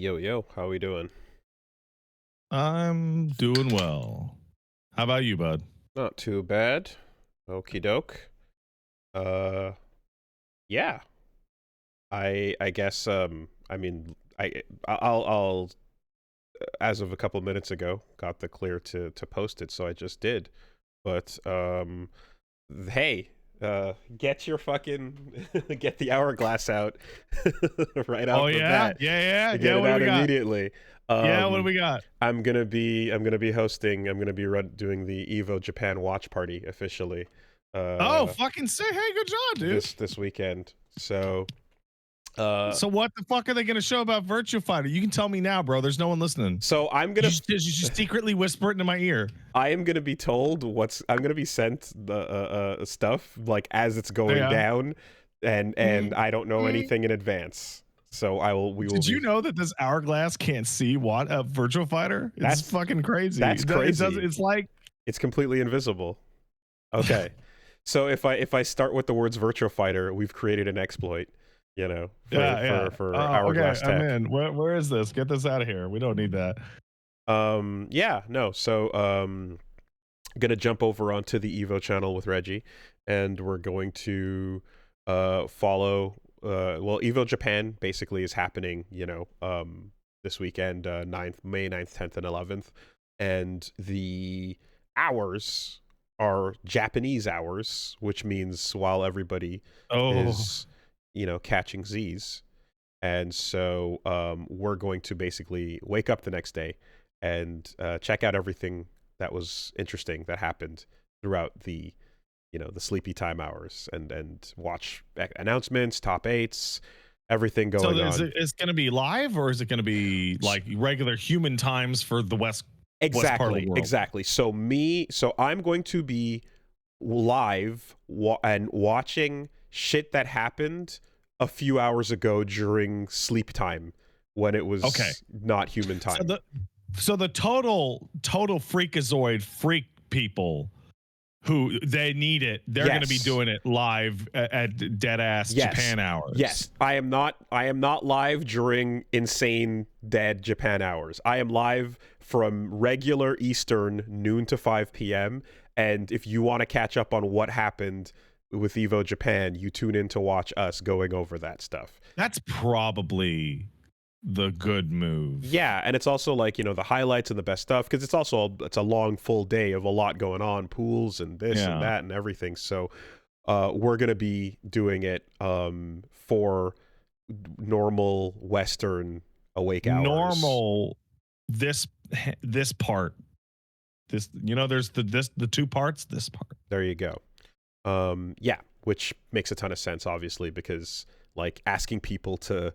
Yo, yo, how we doing? I'm doing well. How about you, bud? Not too bad. Okie doke. Uh, yeah. I guess I mean I'll as of a couple minutes ago got the clear to post it, so I just did. But hey, get your fucking get the hourglass out right Oh off the yeah, bat. Get yeah. it What do out we got? immediately. Yeah, what do we got? I'm gonna be hosting. I'm gonna be doing the Evo Japan watch party officially. Oh, fucking say, hey, good job, dude. This weekend. So So what the fuck are they gonna show about Virtua Fighter? You can tell me now, bro. There's no one listening. so I'm gonna You just secretly whisper it into my ear. I am gonna be told I'm gonna be sent the stuff like as it's going down, and I don't know anything in advance. So we will. Did you know that this hourglass can't see what a Virtua Fighter? It's fucking crazy. That's crazy. It's like it's completely invisible. Okay. So if I start with the words Virtua Fighter, we've created an exploit, you know, for Hourglass Tech. I'm in. Where is this? Get this out of here. We don't need that. Yeah, no. So gonna jump over onto the Evo channel with Reggie, and we're going to follow well, Evo Japan basically is happening, you know, this weekend, May 9th, 10th, and 11th, and the hours are Japanese hours, which means while everybody is, you know, catching Z's. And so we're going to basically wake up the next day and check out everything that was interesting that happened throughout the, you know, the sleepy time hours, and watch announcements, top 8s, everything going on. So is it going to be live, or is it going to be like regular human times for the West? Exactly, part of the world? exactly. So I'm going to be live and watching shit that happened a few hours ago during sleep time when it was not human time. So the total freakazoid freak people who they need it, they're going to be doing it live at dead ass Japan hours. Yes, I am not live during insane dead Japan hours. I am live from regular Eastern noon to 5 p.m. And if you want to catch up on what happened with Evo Japan, you tune in to watch us going over that stuff. That's probably the good move. Yeah, and it's also like, you know, the highlights and the best stuff, because it's a long full day of a lot going on, pools and this and that and everything. So we're gonna be doing it for normal Western awake hours. Normal this part. This, you know, there's the two parts, this part. There you go. Yeah, which makes a ton of sense, obviously, because like asking people to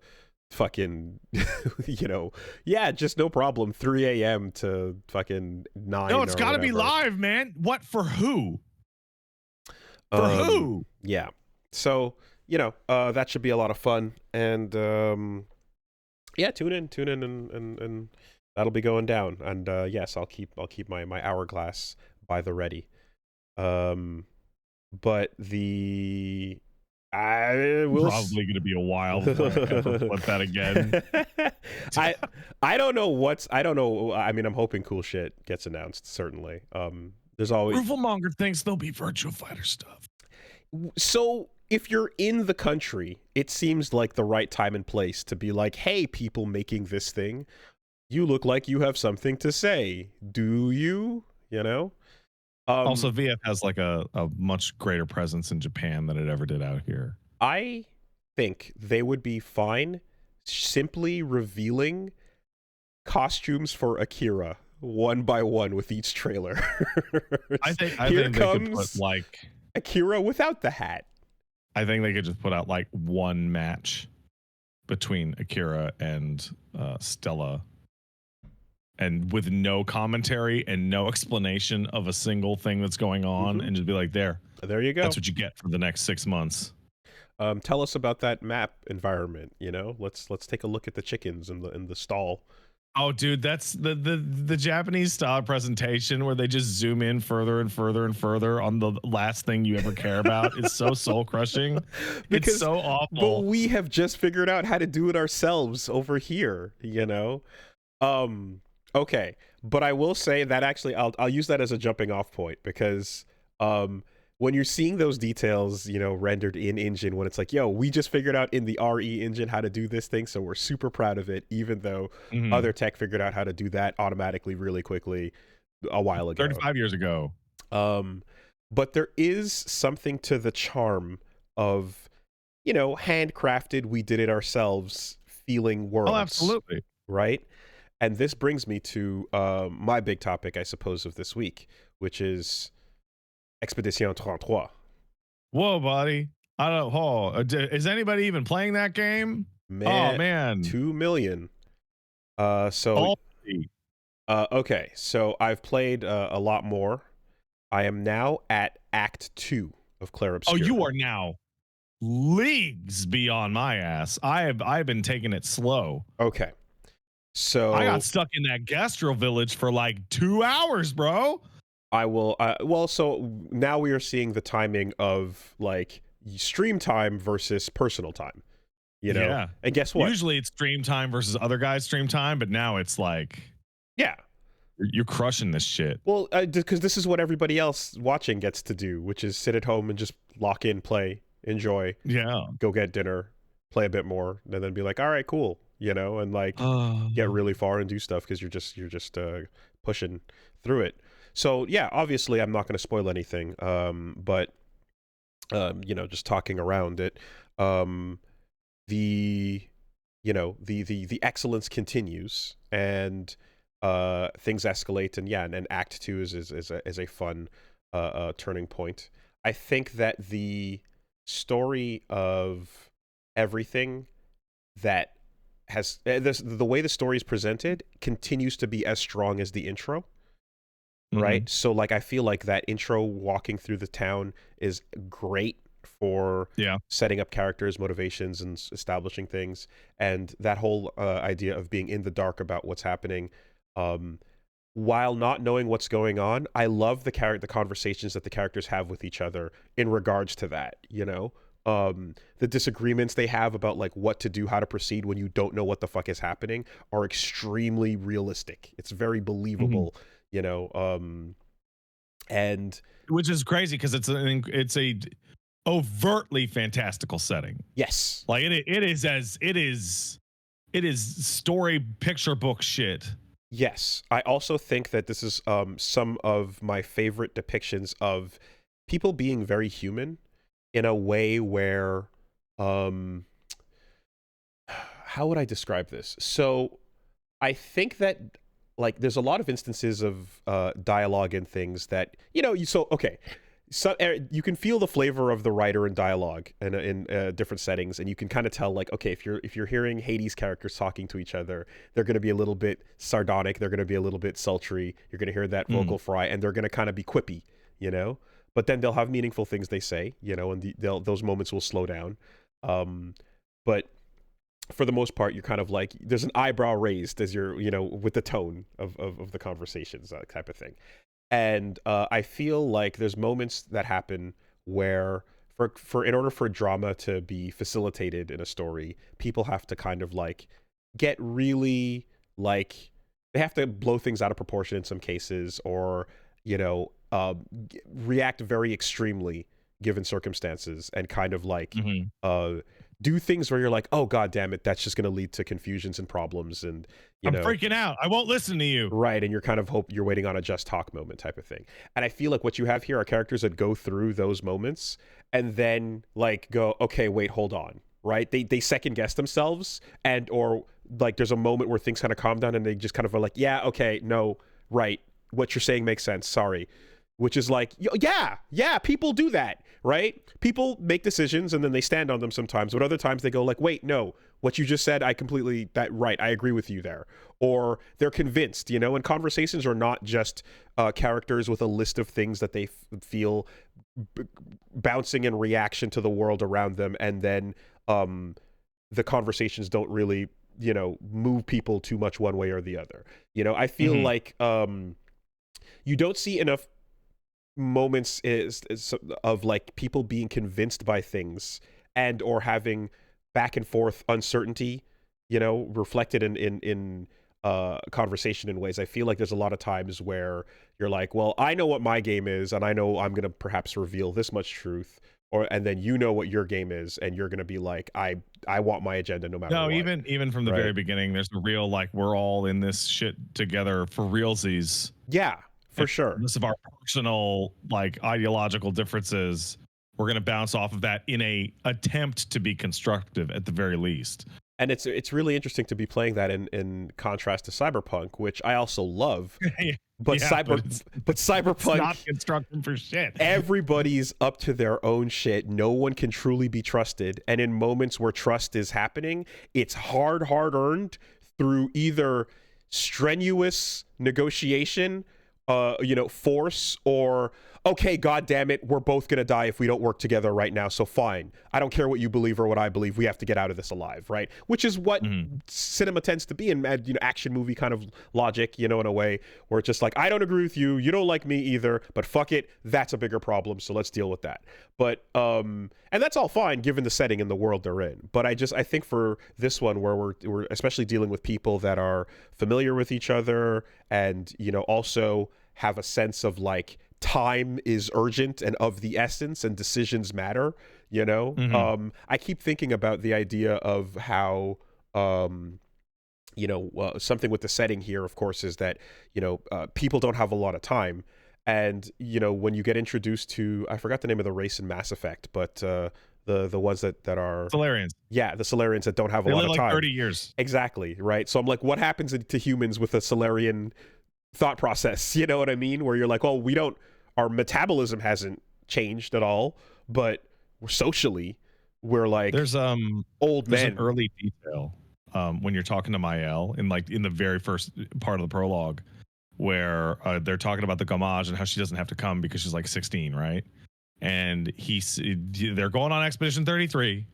fucking you know, just no problem 3 a.m. to fucking 9. No, it's got to be live, man. What, for who? For who? Yeah, so you know, that should be a lot of fun, and yeah, tune in and that'll be going down. And yes, I'll keep my hourglass by the ready. But the probably going to be a while before I ever flip that again. I don't know. I mean, I'm hoping cool shit gets announced. Certainly. There's always Rooflemonger thinks there'll be Virtua Fighter stuff. So if you're in the country, it seems like the right time and place to be like, hey, people making this thing, you look like you have something to say. Do you? You know? Also, VF has like a much greater presence in Japan than it ever did out here. I think they would be fine simply revealing costumes for Akira one by one with each trailer. I think they could put like Akira without the hat. I think they could just put out like one match between Akira and Stella, and with no commentary and no explanation of a single thing that's going on, and just be like, there you go. That's what you get for the next 6 months. Tell us about that map environment. You know, let's take a look at the chickens in the stall. Oh, dude, that's the Japanese style presentation where they just zoom in further and further and further on the last thing you ever care about. It's so soul crushing. It's Because so but awful. we have just figured out how to do it ourselves over here, okay, but I will say that actually I'll use that as a jumping off point because when you're seeing those details, rendered in engine, when it's like, yo, we just figured out in the RE engine how to do this thing, so we're super proud of it, even though Mhm. other tech figured out how to do that automatically really quickly a while ago. 35 years ago. But there is something to the charm of, handcrafted, we did it ourselves feeling worlds. Oh, absolutely. Right? And this brings me to my big topic, I suppose, of this week, which is Expédition 33. Whoa, buddy. I don't. Oh, is anybody even playing that game? Oh Man, man. 2 million. So Holy. okay, so I've played a lot more. I am now at Act 2 of Clair Obscur. Oh, you are now leagues beyond my ass. I've been taking it slow. Okay. So I got stuck in that gastro village for like 2 hours, bro. I will so now we are seeing the timing of like stream time versus personal time. Yeah. And guess what? Usually it's stream time versus other guys' stream time, but now it's like, yeah, you're crushing this shit. Well, because this is what everybody else watching gets to do, which is sit at home and just lock in, play, enjoy, Yeah. go get dinner, play a bit more, and then be like, all right, cool, and like get really far and do stuff because you're just pushing through it. So yeah, obviously I'm not going to spoil anything, but just talking around it, the the excellence continues and things escalate, and and Act 2 is a fun turning point. I think that the story of everything that has the way the story is presented continues to be as strong as the intro. Right? So like I feel like that intro walking through the town is great for setting up characters, motivations, and establishing things, and that whole idea of being in the dark about what's happening, while not knowing what's going on. I love the conversations that the characters have with each other in regards to that. The disagreements they have about like what to do, how to proceed when you don't know what the fuck is happening are extremely realistic. It's very believable. And which is crazy because it's a overtly fantastical setting. Yes, like it is story picture book shit. Yes, I also think that this is some of my favorite depictions of people being very human in a way where how would I describe this? So I think that like there's a lot of instances of dialogue and things that so you can feel the flavor of the writer and dialogue in different settings, and you can kind of tell like, okay, if you're hearing Hades characters talking to each other, they're going to be a little bit sardonic, they're going to be a little bit sultry, you're going to hear that vocal fry, and they're going to kind of be quippy, but then they'll have meaningful things they say, and those moments will slow down, but for the most part, you're kind of like, there's an eyebrow raised as you're, with the tone of the conversations, that type of thing. And I feel like there's moments that happen where in order for drama to be facilitated in a story, people have to kind of like get really like, they have to blow things out of proportion in some cases, or, react very extremely given circumstances, and kind of like do things where you're like, oh god damn it, that's just going to lead to confusions and problems, and I'm freaking out, I won't listen to you, right? And you're kind of you're waiting on a just talk moment type of thing. And I feel like what you have here are characters that go through those moments and then like go, okay, wait, hold on, right? They second guess themselves, and or like there's a moment where things kind of calm down and they just kind of are like, yeah, okay, no, right, what you're saying makes sense, sorry. Which is like, yeah, people do that, right? People make decisions and then they stand on them sometimes, but other times they go like, wait, no, what you just said, I agree with you there. Or they're convinced, and conversations are not just characters with a list of things that they feel bouncing in reaction to the world around them, and then the conversations don't really move people too much one way or the other. I feel like you don't see enough moments of like people being convinced by things and or having back and forth uncertainty, reflected in conversation in ways. I feel like there's a lot of times where you're like, well, I know what my game is, and I know I'm gonna perhaps reveal this much truth, and then what your game is, and you're gonna be like, I want my agenda no matter what. Even from the very beginning, there's a real like we're all in this shit together for realsies. Yeah, for sure. Most of our personal like ideological differences, we're gonna bounce off of that in a attempt to be constructive at the very least. And it's really interesting to be playing that in contrast to Cyberpunk, which I also love. But Cyberpunk, it's not constructive for shit. Everybody's up to their own shit. No one can truly be trusted. And in moments where trust is happening, it's hard earned through either strenuous negotiation, force, or okay, god damn it, we're both gonna die if we don't work together right now, so fine, I don't care what you believe or what I believe, we have to get out of this alive, right? Which is what cinema tends to be in action movie kind of logic, in a way where it's just like, I don't agree with you, you don't like me either, but fuck it, that's a bigger problem, so let's deal with that. But and that's all fine given the setting and the world they're in. But I think for this one where we're especially dealing with people that are familiar with each other and also have a sense of like time is urgent and of the essence and decisions matter, I keep thinking about the idea of how something with the setting here, of course, is that people don't have a lot of time. And when you get introduced to, I forgot the name of the race in Mass Effect, but the ones that are Solarians. Yeah, the Solarians that don't have a lot of time. 30 years. Exactly, right? So I'm like, what happens to humans with a Solarian thought process? You know what I mean? Where you're like, well, our metabolism hasn't changed at all, but we're like there's old men. An early detail when you're talking to Mael in the very first part of the prologue where they're talking about the Gamage and how she doesn't have to come because she's like 16, right? And they're going on Expedition 33,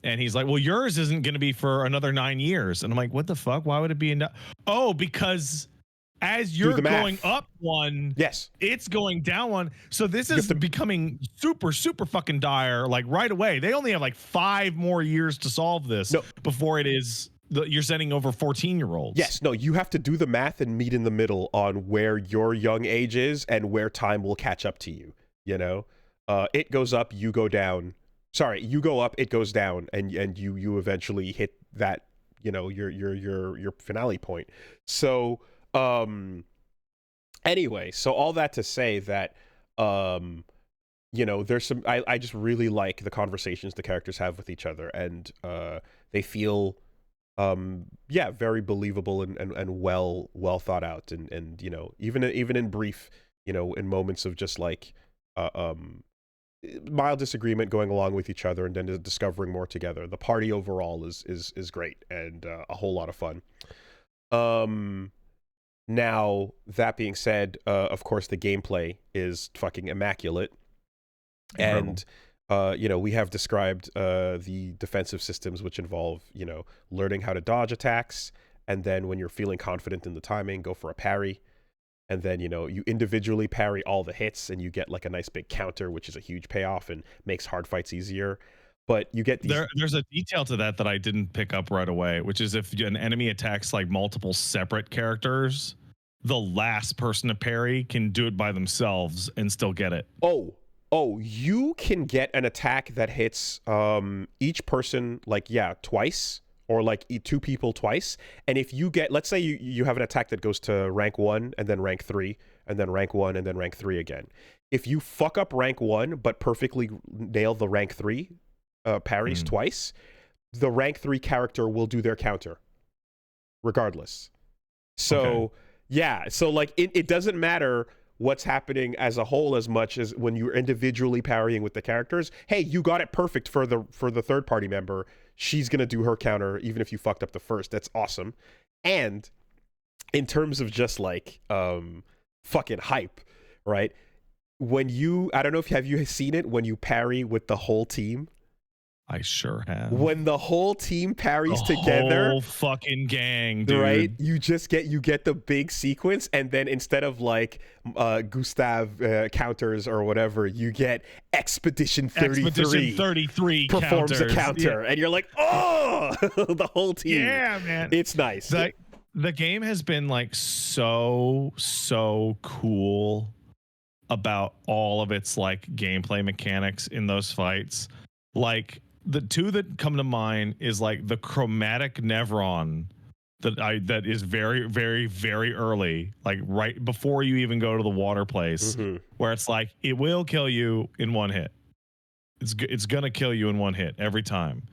and he's like, well, yours isn't going to be for another 9 years. And I'm like, what the fuck? Why would it be enough? Oh, because as you're going up one, yes, it's going down one. So this is becoming super, super fucking dire, like right away. They only have like 5 more years to solve this before it is you're sending over 14-year-olds. Yes, no, you have to do the math and meet in the middle on where your young age is and where time will catch up to you. It goes up, you go down. Sorry, you go up, it goes down, and you eventually hit that, your finale point. So anyway, so all that to say that there's some I just really like the conversations the characters have with each other, and they feel very believable and well thought out, and even in brief, in moments of just like mild disagreement going along with each other and then discovering more together. The party overall is great and a whole lot of fun. Now, that being said, of course, the gameplay is fucking immaculate. Incredible. And, we have described the defensive systems, which involve, learning how to dodge attacks. And then when you're feeling confident in the timing, go for a parry. And then, you individually parry all the hits and you get like a nice big counter, which is a huge payoff and makes hard fights easier. But you get these... There's a detail to that I didn't pick up right away, which is if an enemy attacks like multiple separate characters, the last person to parry can do it by themselves and still get it. Oh, you can get an attack that hits each person twice, or like 2 people twice. And if you get, let's say you have an attack that goes to rank 1 and then rank 3 and then rank 1 and then rank 3 again. If you fuck up rank 1 but perfectly nail the rank 3 parries twice, the rank 3 character will do their counter regardless. So so like it doesn't matter what's happening as a whole as much as when you're individually parrying with the characters. Hey, you got it perfect for the third party member. She's gonna do her counter even if you fucked up the first. That's awesome. And in terms of just like fucking hype, right? When I don't know if have you seen it when you parry with the whole team? I sure have. When the whole team parries the together, whole fucking gang, dude. right? You get the big sequence, and then instead of like Gustav counters or whatever, you get Expedition 33. Expedition 33 performs counters. a counter, and you're like, oh, the whole team. Yeah, man. It's nice. The game has been like so cool about all of its like gameplay mechanics in those fights. Like the two that come to mind is like the chromatic Nevron that is very early, like right before you even go to the water place, where it's like it will kill you in one hit. It's gonna kill you in one hit every time.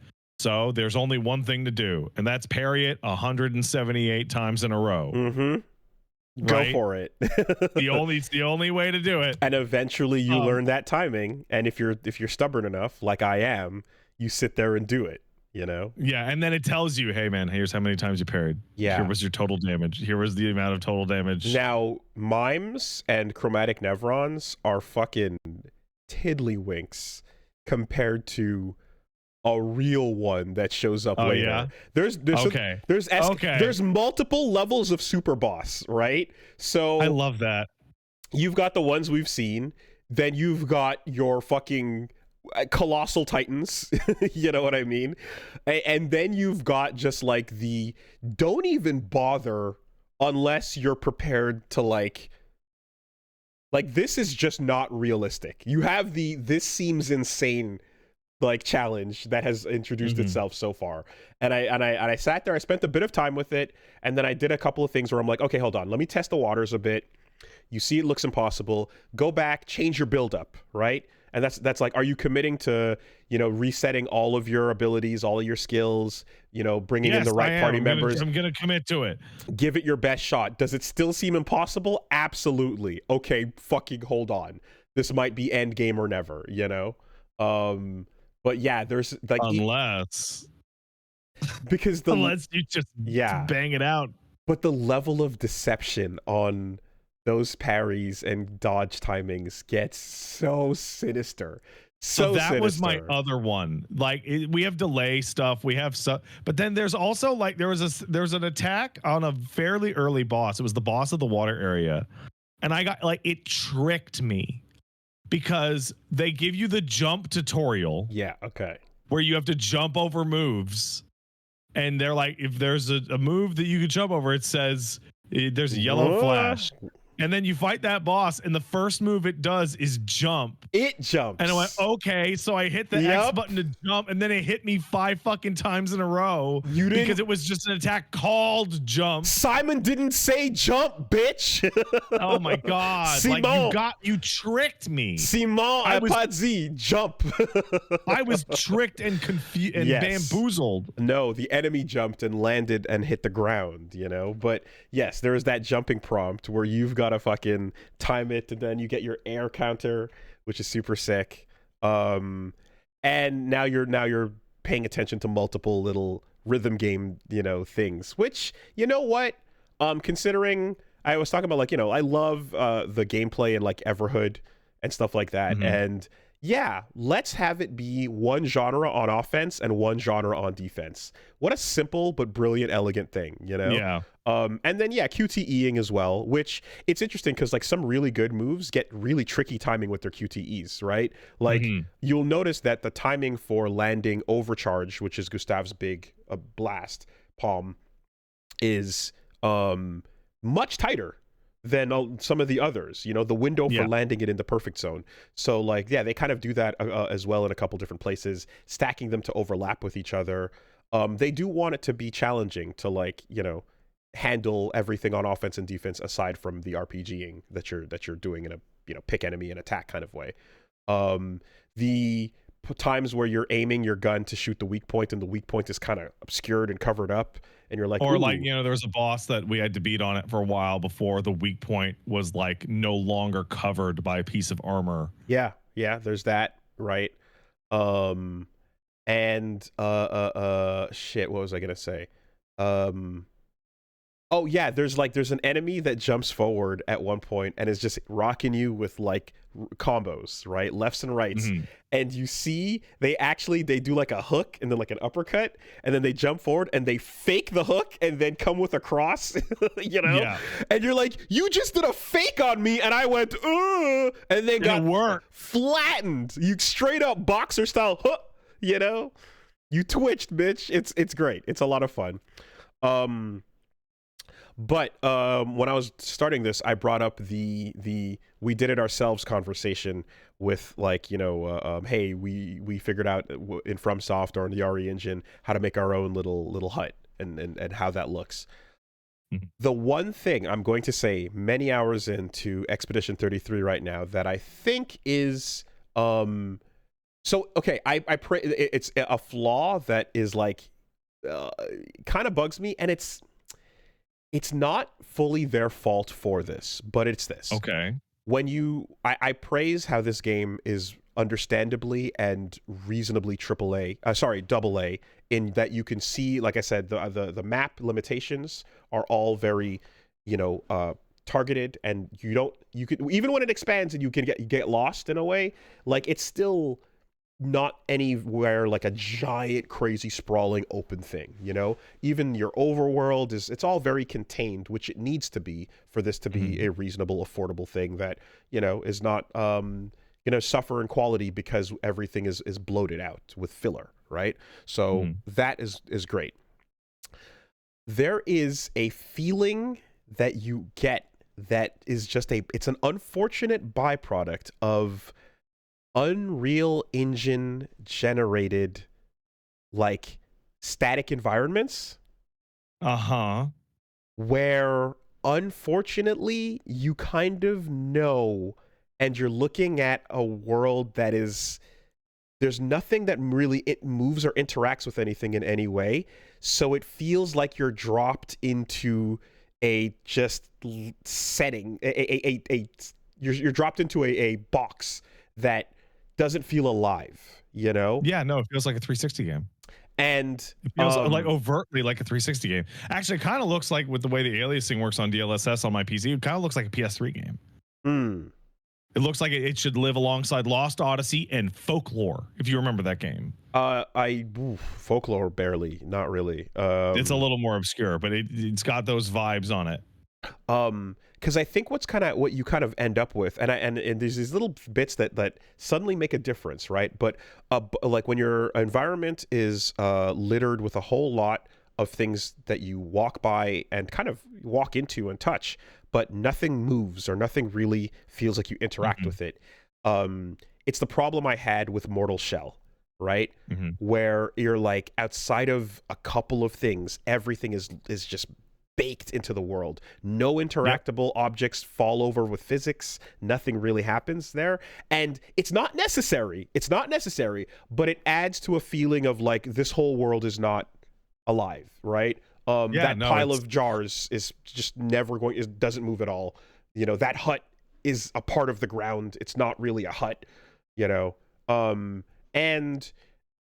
So there's only one thing to do, and that's parry it 178 times in a row. Go for it. It's the only way to do it. And eventually you learn that timing, and if you're stubborn enough, like I am, you sit there and do it, you know? Yeah, and then it tells you, hey man, here's how many times you parried. Yeah. Here was your total damage. Here was the amount of total damage. Now, mimes and chromatic nevrons are fucking tiddlywinks compared to a real one that shows up later. Yeah? There's multiple levels of super boss, right? So I love that. You've got the ones we've seen, then you've got your fucking colossal titans, you know what I mean? And then you've got just like the don't even bother unless you're prepared to like this is just not realistic. You have the this seems insane like challenge that has introduced itself so far, and I sat there, I spent a bit of time with it, and then I did a couple of things where I'm like, okay, hold on, let me test the waters a bit. You see it looks impossible, go back, change your build up, right? And that's like, are you committing to, you know, resetting all of your abilities, all of your skills, you know, bringing in the right party members? I'm gonna commit to it. Give it your best shot. Does it still seem impossible? Absolutely. Okay, fucking hold on, this might be end game or never, you know. But yeah, there's like unless you just bang it out. But the level of deception on those parries and dodge timings gets so sinister. So that sinister. Was my other one. Like we have delay stuff, we have stuff, but then there's also like there was an attack on a fairly early boss. It was the boss of the water area, and I got like it tricked me. Because they give you the jump tutorial. Yeah, okay. Where you have to jump over moves. And they're like, if there's a move that you can jump over, it says there's a yellow flash. And then you fight that boss, and the first move it does is jump. It jumps. And I went, okay, so I hit the X button to jump, and then it hit me 5 fucking times in a row. Because it was just an attack called jump. Simon didn't say jump, bitch. Oh my god. Simon. Like you tricked me. Simon, jump. I was tricked and confused and bamboozled. No, the enemy jumped and landed and hit the ground, you know? But yes, there is that jumping prompt where you've got to fucking time it, and then you get your air counter, which is super sick. And now you're paying attention to multiple little rhythm game, you know, things, which, you know what, considering I was talking about, like, you know, I love the gameplay in like Everhood and stuff like that. And yeah, let's have it be one genre on offense and one genre on defense. What a simple but brilliant, elegant thing, you know? Yeah. And then, yeah, QTEing as well, which it's interesting because like some really good moves get really tricky timing with their QTEs, right? Like you'll notice that the timing for landing overcharge, which is Gustav's big blast palm, is much tighter than some of the others, you know, the window for landing it in the perfect zone. So like, yeah, they kind of do that as well in a couple different places, stacking them to overlap with each other. They do want it to be challenging to, like, you know, handle everything on offense and defense aside from the RPGing that you're doing in a, you know, pick enemy and attack kind of way. The times where you're aiming your gun to shoot the weak point and the weak point is kind of obscured and covered up, and you're like, or like, you know, there was a boss that we had to beat on it for a while before the weak point was like no longer covered by a piece of armor. Yeah, there's that, right? And shit, what was I gonna say? Oh yeah, there's an enemy that jumps forward at one point and is just rocking you with like combos, right? Lefts and rights. Hmm. And you see they do like a hook and then like an uppercut and then they jump forward and they fake the hook and then come with a cross, you know? Yeah. And you're like, "You just did a fake on me." And I went, "Ugh," and then got flattened. You straight up boxer style hook, you know? You twitched, bitch. It's great. It's a lot of fun. But when I was starting this, I brought up the we did it ourselves conversation with like, you know, hey, we figured out in FromSoft or in the RE engine how to make our own little hut and how that looks. Mm-hmm. The one thing I'm going to say many hours into Expedition 33 right now that I think is so okay, I pray it's a flaw that is like kind of bugs me, and it's not fully their fault for this, but it's this. Okay. When I praise how this game is understandably and reasonably double A, in that you can see, like I said, the map limitations are all very, you know, targeted, and you could, even when it expands and you get lost in a way, like it's still not anywhere like a giant crazy sprawling open thing, you know. Even your overworld it's all very contained, which it needs to be for this to be a reasonable, affordable thing that, you know, is not you know, suffer in quality because everything is bloated out with filler, right? So that is great. There is a feeling that you get that is just it's an unfortunate byproduct of Unreal Engine generated like static environments, where unfortunately you kind of know, and you're looking at a world that is, there's nothing that really it moves or interacts with anything in any way, so it feels like you're dropped into a just setting, you're dropped into a box that doesn't feel alive, you know? Yeah, no, it feels like a 360 game. And it feels like overtly like a 360 game. Actually, it kind of looks like, with the way the aliasing works on DLSS on my PC, it kind of looks like a PS3 game. It looks like it should live alongside Lost Odyssey and Folklore, if you remember that game. Folklore barely, not really. It's a little more obscure, but it's got those vibes on it. Because I think what you kind of end up with, and there's these little bits that suddenly make a difference, right? But like when your environment is littered with a whole lot of things that you walk by and kind of walk into and touch, but nothing moves or nothing really feels like you interact with it. It's the problem I had with Mortal Shell, right? Where you're like, outside of a couple of things, everything is just baked into the world. No interactable objects fall over with physics. Nothing really happens there. And it's not necessary. But it adds to a feeling of like, this whole world is not alive, right? Pile of jars is just never going, it doesn't move at all. You know, that hut is a part of the ground. It's not really a hut, you know? And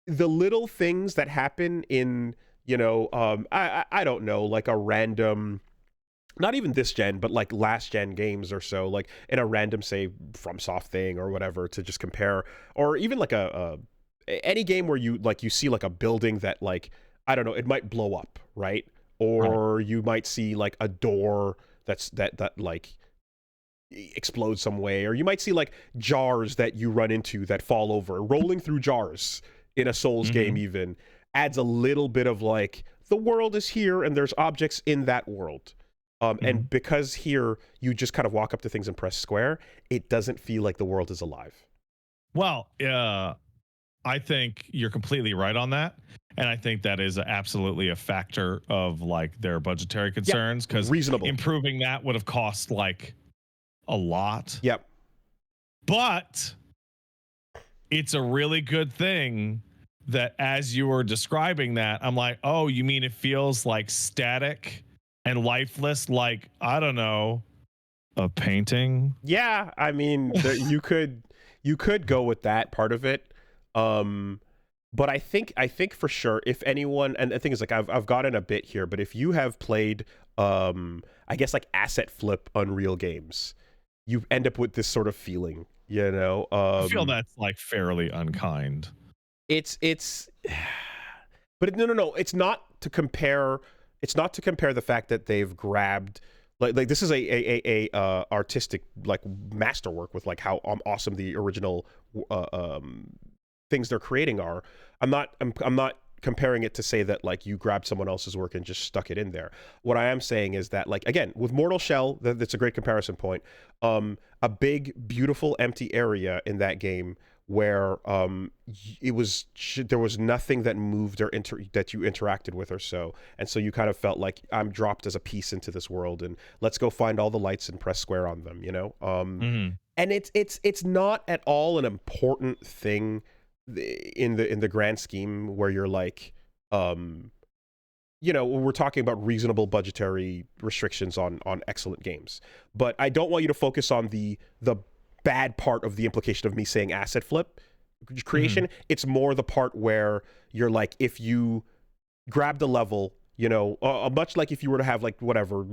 the little things that happen in, you know, I don't know, like a random, not even this gen, but like last gen games or so, like in a random, say, FromSoft thing or whatever, to just compare, or even like any game where you see like a building that, like, I don't know, it might blow up, right? Or you might see like a door that like explodes some way, or you might see like jars that you run into that fall over. Rolling through jars in a Souls game even adds a little bit of like, the world is here and there's objects in that world. And because here you just kind of walk up to things and press square, it doesn't feel like the world is alive. Well, I think you're completely right on that. And I think that is absolutely a factor of like their budgetary concerns, because improving that would have cost like a lot. Yep. But it's a really good thing that as you were describing that, I'm like, oh, you mean it feels like static and lifeless, like, I don't know, a painting? Yeah, I mean, you could go with that part of it. But I think for sure, if anyone, and the thing is, like, I've gotten a bit here, but if you have played I guess like asset flip Unreal games, you end up with this sort of feeling, you know. I feel that's like fairly unkind. It's but no, it's not to compare. It's not to compare the fact that they've grabbed like this is a artistic like masterwork with like how awesome the original things they're creating are. I'm not comparing it to say that like you grabbed someone else's work and just stuck it in there. What I am saying is that like again with Mortal Shell, that's a great comparison point. A big beautiful empty area in that game where there was nothing that moved or that you interacted with or so, and so you kind of felt like I'm dropped as a piece into this world and let's go find all the lights and press square on them, you know. And it's not at all an important thing in the grand scheme where you're like you know, we're talking about reasonable budgetary restrictions on excellent games, but I don't want you to focus on the bad part of the implication of me saying asset flip creation. It's more the part where you're like, if you grabbed a level, you know, much like if you were to have like whatever,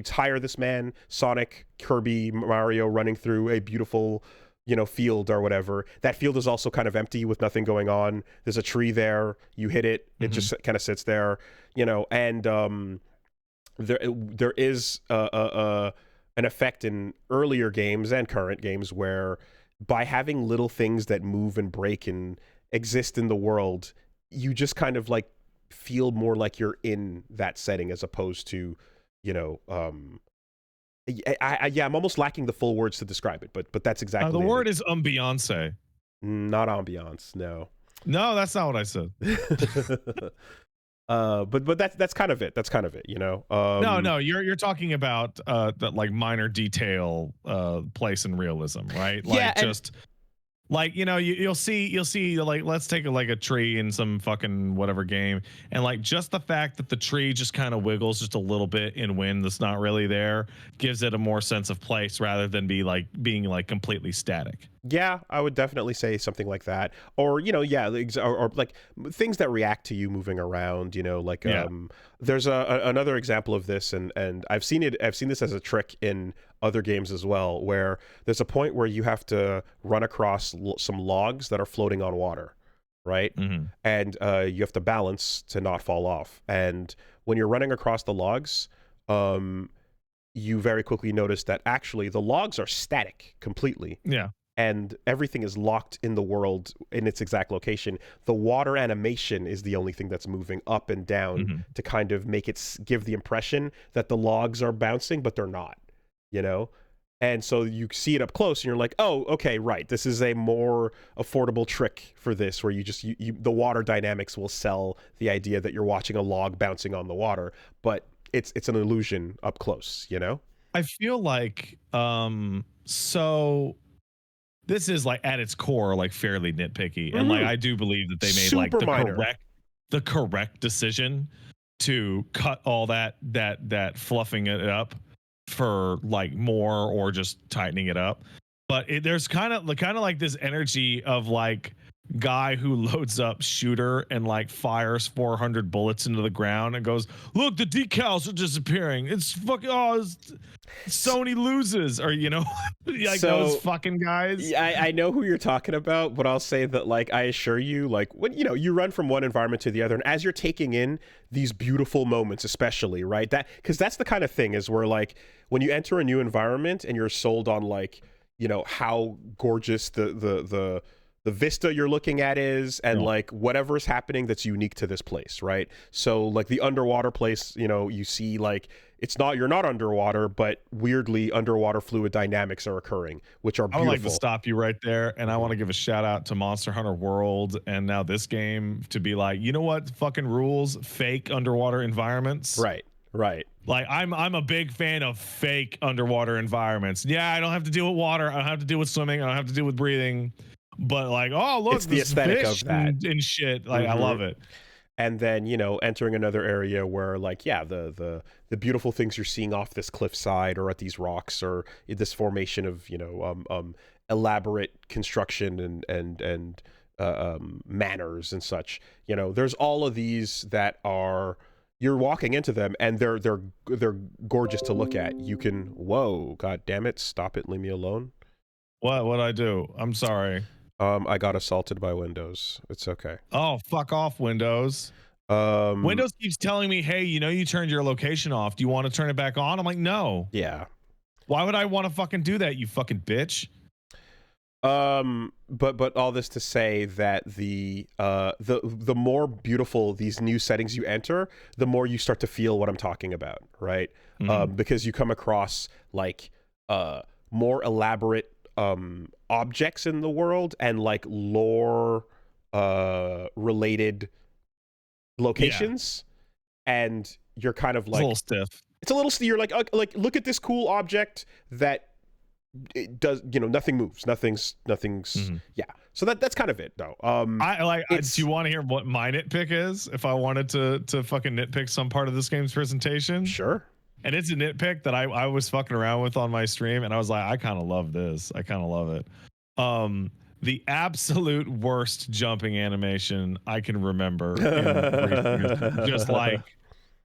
hire this man, Sonic, Kirby, Mario running through a beautiful, you know, field or whatever. That field is also kind of empty with nothing going on. There's a tree there. You hit it. It just kind of sits there, you know, and there is an effect in earlier games and current games where by having little things that move and break and exist in the world, you just kind of like feel more like you're in that setting as opposed to, you know, I'm almost lacking the full words to describe it, but that's exactly the word is ambiance. Not ambiance, no. No, that's not what I said. But that's kind of it. That's kind of it, you know. No, you're talking about that like minor detail, place and realism, right? Like yeah, just like, you know, you'll see like, let's take like a tree in some fucking whatever game, and like just the fact that the tree just kind of wiggles just a little bit in wind that's not really there gives it a more sense of place rather than being like completely static. Yeah, I would definitely say something like that. Or, you know, yeah, or like things that react to you moving around, you know, like there's another example of this, and I've seen this as a trick in other games as well, where there's a point where you have to run across some logs that are floating on water, right? And you have to balance to not fall off. And when you're running across the logs, you very quickly notice that actually the logs are static completely. Yeah. And everything is locked in the world in its exact location. The water animation is the only thing that's moving up and down to kind of make it give the impression that the logs are bouncing, but they're not, you know? And so you see it up close and you're like, oh, okay, right. This is a more affordable trick for this, where the water dynamics will sell the idea that you're watching a log bouncing on the water, but it's an illusion up close, you know? I feel like, so this is like at its core like fairly nitpicky, and like I do believe that they made Super like minor. the correct decision to cut all that fluffing it up for like more or just tightening it up. But there's kind of like this energy of like guy who loads up shooter and like fires 400 bullets into the ground and goes, look, the decals are disappearing. It's fucking Sony loses, or you know, like those fucking guys. I know who you're talking about, but I'll say that like I assure you, like when you know you run from one environment to the other, and as you're taking in these beautiful moments, especially right, that because that's the kind of thing is where like when you enter a new environment and you're sold on like, you know, how gorgeous the vista you're looking at is, and like whatever's happening that's unique to this place, right? So like the underwater place, you know, you see like you're not underwater, but weirdly underwater fluid dynamics are occurring, which are beautiful. I would like to stop you right there, and I want to give a shout out to Monster Hunter World and now this game to be like, you know what fucking rules? Fake underwater environments. Right. Like I'm a big fan of fake underwater environments. Yeah, I don't have to deal with water. I don't have to deal with swimming. I don't have to deal with breathing. But like, oh look, it's the aesthetic of that and shit. Like I love it. And then, you know, entering another area where like, yeah, the beautiful things you're seeing off this cliffside or at these rocks or in this formation of, you know, elaborate construction and manners and such. You know, there's all of these that are, you're walking into them and they're gorgeous to look at. You can, whoa, god damn it, stop it, leave me alone. What'd I do? I'm sorry. I got assaulted by Windows. It's okay. Oh, fuck off, Windows. Windows keeps telling me, hey, you turned your location off. Do you want to turn it back on? I'm like, no. Yeah. Why would I want to fucking do that, you fucking bitch? But all this to say that the more beautiful these new settings you enter, the more you start to feel what I'm talking about, right? Because you come across like more elaborate objects in the world and like lore related locations, and you're kind of like a little stiff. It's a little stiff. You're like look at this cool object that it does, nothing moves, nothing's yeah. So that's kind of it though. Do you want to hear what my nitpick is? If I wanted to fucking nitpick some part of this game's presentation, sure. And it's a nitpick that I was fucking around with on my stream, and I was like, I kind of love this. I kind of love it. The absolute worst jumping animation I can remember, just like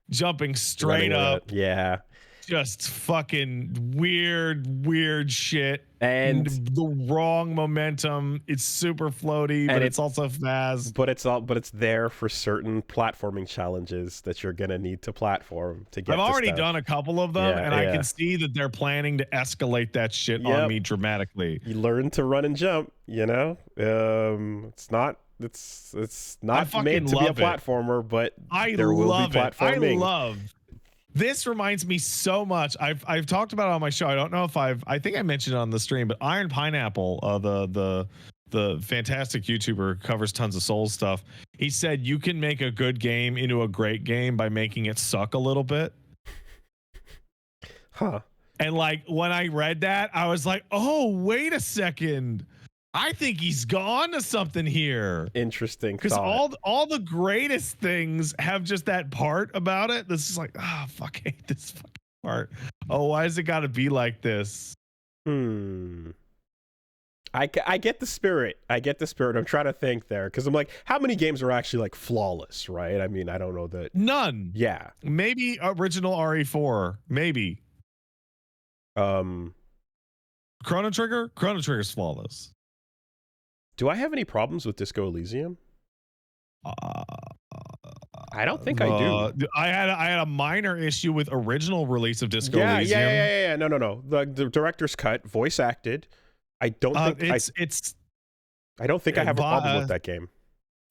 jumping straight up. Yeah. Just fucking weird shit, and the wrong momentum. It's super floaty, but it's also fast. But it's there for certain platforming challenges that you're gonna need to platform to get. I've already done a couple of them, and I can see that they're planning to escalate that shit on me dramatically. You learn to run and jump. It's not made to be a platformer, but there will be platforming. I love. This reminds me so much. I've talked about it on my show. I don't know if I think I mentioned it on the stream, but Iron Pineapple, the fantastic YouTuber who covers tons of Souls stuff, he said you can make a good game into a great game by making it suck a little bit. Huh. And like when I read that, I was like, oh, wait a second. I think he's gone to something here. Interesting. Because all the greatest things have just that part about it. This is like, fuck, I hate this fucking part. Oh, why has it got to be like this? I get the spirit. I'm trying to think there because I'm like, how many games are actually like flawless, right? I mean, I don't know that. None. Yeah. Maybe original RE4. Maybe. Chrono Trigger's flawless. Do I have any problems with Disco Elysium? I don't think I do. I had a minor issue with original release of Disco Elysium. Yeah. No. The director's cut, voice acted. I don't think I don't think I have a problem with that game.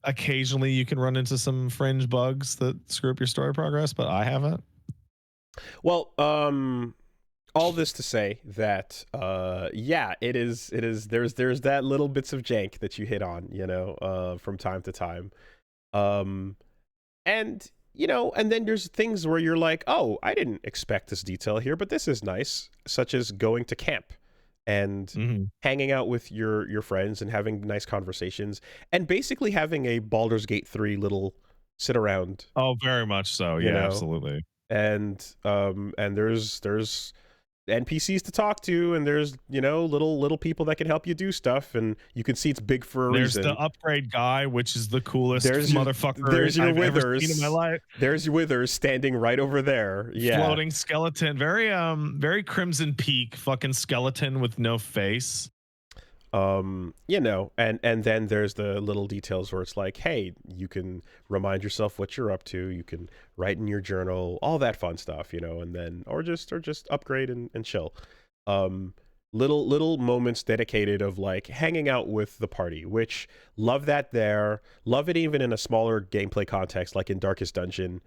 Occasionally, you can run into some fringe bugs that screw up your story progress, but I haven't. Well, all this to say that it is there's that little bits of jank that you hit on, from time to time, and then there's things where you're like, oh, I didn't expect this detail here, but this is nice, such as going to camp and hanging out with your friends and having nice conversations and basically having a Baldur's Gate 3 little sit around. Oh, very much so. Yeah, absolutely. And there's NPCs to talk to, and there's little people that can help you do stuff, and you can see it's big for a reason. There's the upgrade guy, which is the coolest motherfucker I've ever seen in my life. There's your Withers standing right over there. Yeah, floating skeleton, very Crimson Peak fucking skeleton with no face. And then there's the little details where it's like, hey, you can remind yourself what you're up to, you can write in your journal, all that fun stuff, and then or just upgrade and chill. Little moments dedicated of like hanging out with the party, which love that there, love it even in a smaller gameplay context like in Darkest Dungeon,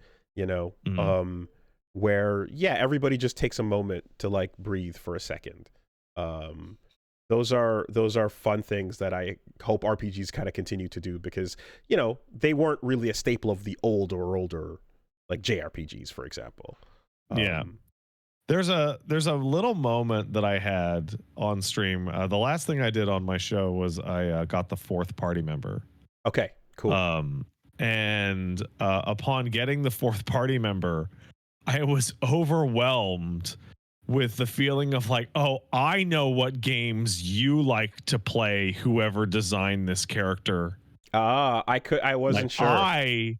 where everybody just takes a moment to like breathe for a second. Those are fun things that I hope RPGs kind of continue to do because, they weren't really a staple of the older like JRPGs, for example. There's a little moment that I had on stream. The last thing I did on my show was I got the 4th party member. Okay, cool. And upon getting the 4th party member, I was overwhelmed with the feeling of like, oh, I know what games you like to play, whoever designed this character. I wasn't sure. I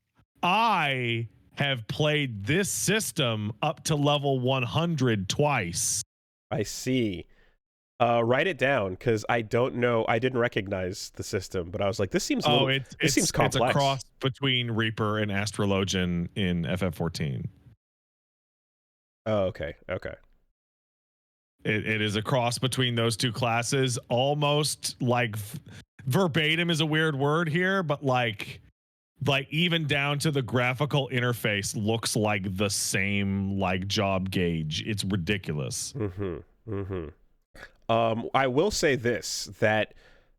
have played this system up to level 100 twice. I see. Write it down because I don't know. I didn't recognize the system, but I was like, this seems this seems complex. It's a cross between Reaper and Astrologian in FF14. Oh, okay. Okay. It is a cross between those two classes, almost like verbatim is a weird word here, but like even down to the graphical interface looks like the same like job gauge. It's ridiculous. I will say this, that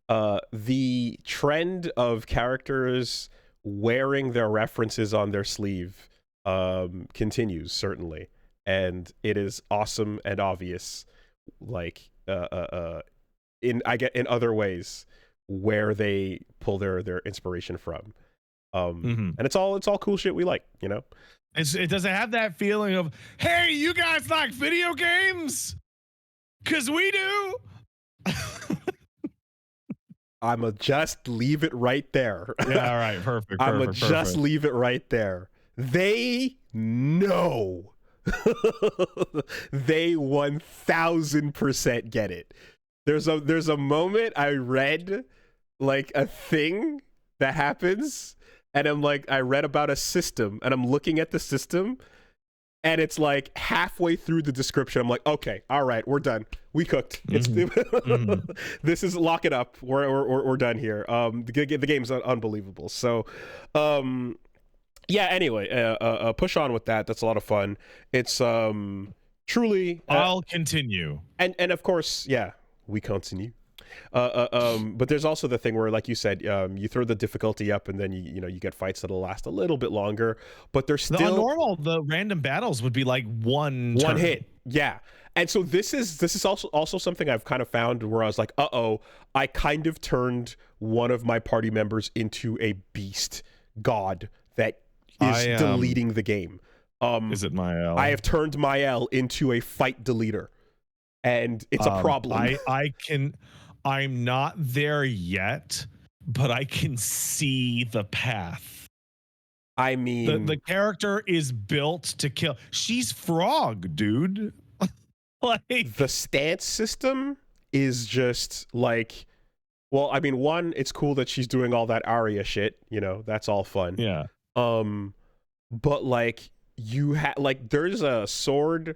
the trend of characters wearing their references on their sleeve continues, certainly, and it is awesome and obvious, like in other ways where they pull their inspiration from. And it's all cool shit we like, you know. It doesn't have that feeling of, hey, you guys like video games? Cause we do. I'ma just leave it right there. Yeah, all right, perfect. I'ma just leave it right there. They know. They 1000% get it. There's a moment I read like a thing that happens, and I'm like, I read about a system, and I'm looking at the system, and it's like halfway through the description, I'm like, okay, all right, we're done. We cooked. It's this is lock it up. We're done here. The game's unbelievable. So, yeah. Anyway, push on with that. That's a lot of fun. It's truly. I'll continue. And of course, yeah, we continue. But there's also the thing where, like you said, you throw the difficulty up, and then you get fights that'll last a little bit longer. But there's still the random battles would be like one hit. Yeah. And so this is also something I've kind of found where I was like, I kind of turned one of my party members into a beast god that is deleting the game. Is it Mael? I have turned Mael into a fight deleter, and it's a problem. I'm not there yet, but I can see the path. I mean, the character is built to kill. She's Frog, dude. Like, the stance system is just like, well, I mean, one, it's cool that she's doing all that Arya shit, that's all fun. Yeah. But like there's a sword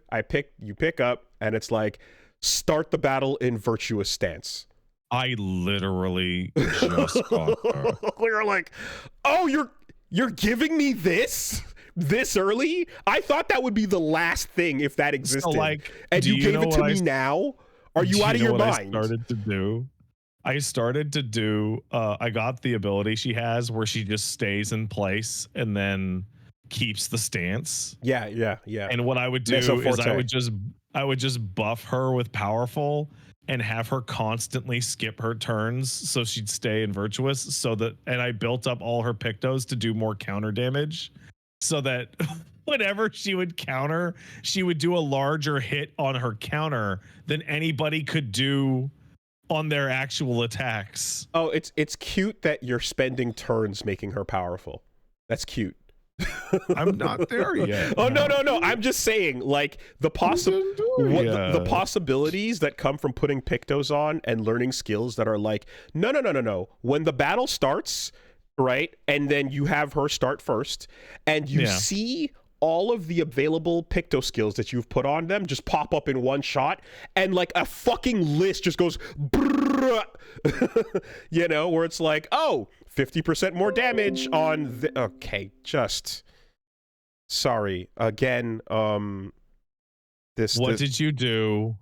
you pick up, and it's like, start the battle in virtuous stance. I literally just caught her. We're like, oh, you're giving me this early? I thought that would be the last thing if that existed. So, like, and you gave it to me now? Are you out of your mind? I started to do I got the ability she has where she just stays in place and then keeps the stance. Yeah. And what I would do is I would just buff her with powerful and have her constantly skip her turns so she'd stay in virtuous, and I built up all her pictos to do more counter damage so that whenever she would counter, she would do a larger hit on her counter than anybody could do on their actual attacks. Oh, it's cute that you're spending turns making her powerful. That's cute. I'm not there yet. Oh, no. I'm just saying, like, the possibilities that come from putting pictos on and learning skills that are like, no. When the battle starts, right, and then you have her start first, and you see all of the available picto skills that you've put on them just pop up in one shot, and like a fucking list just goes where it's like, oh, 50% more damage on okay, just sorry again. What did you do?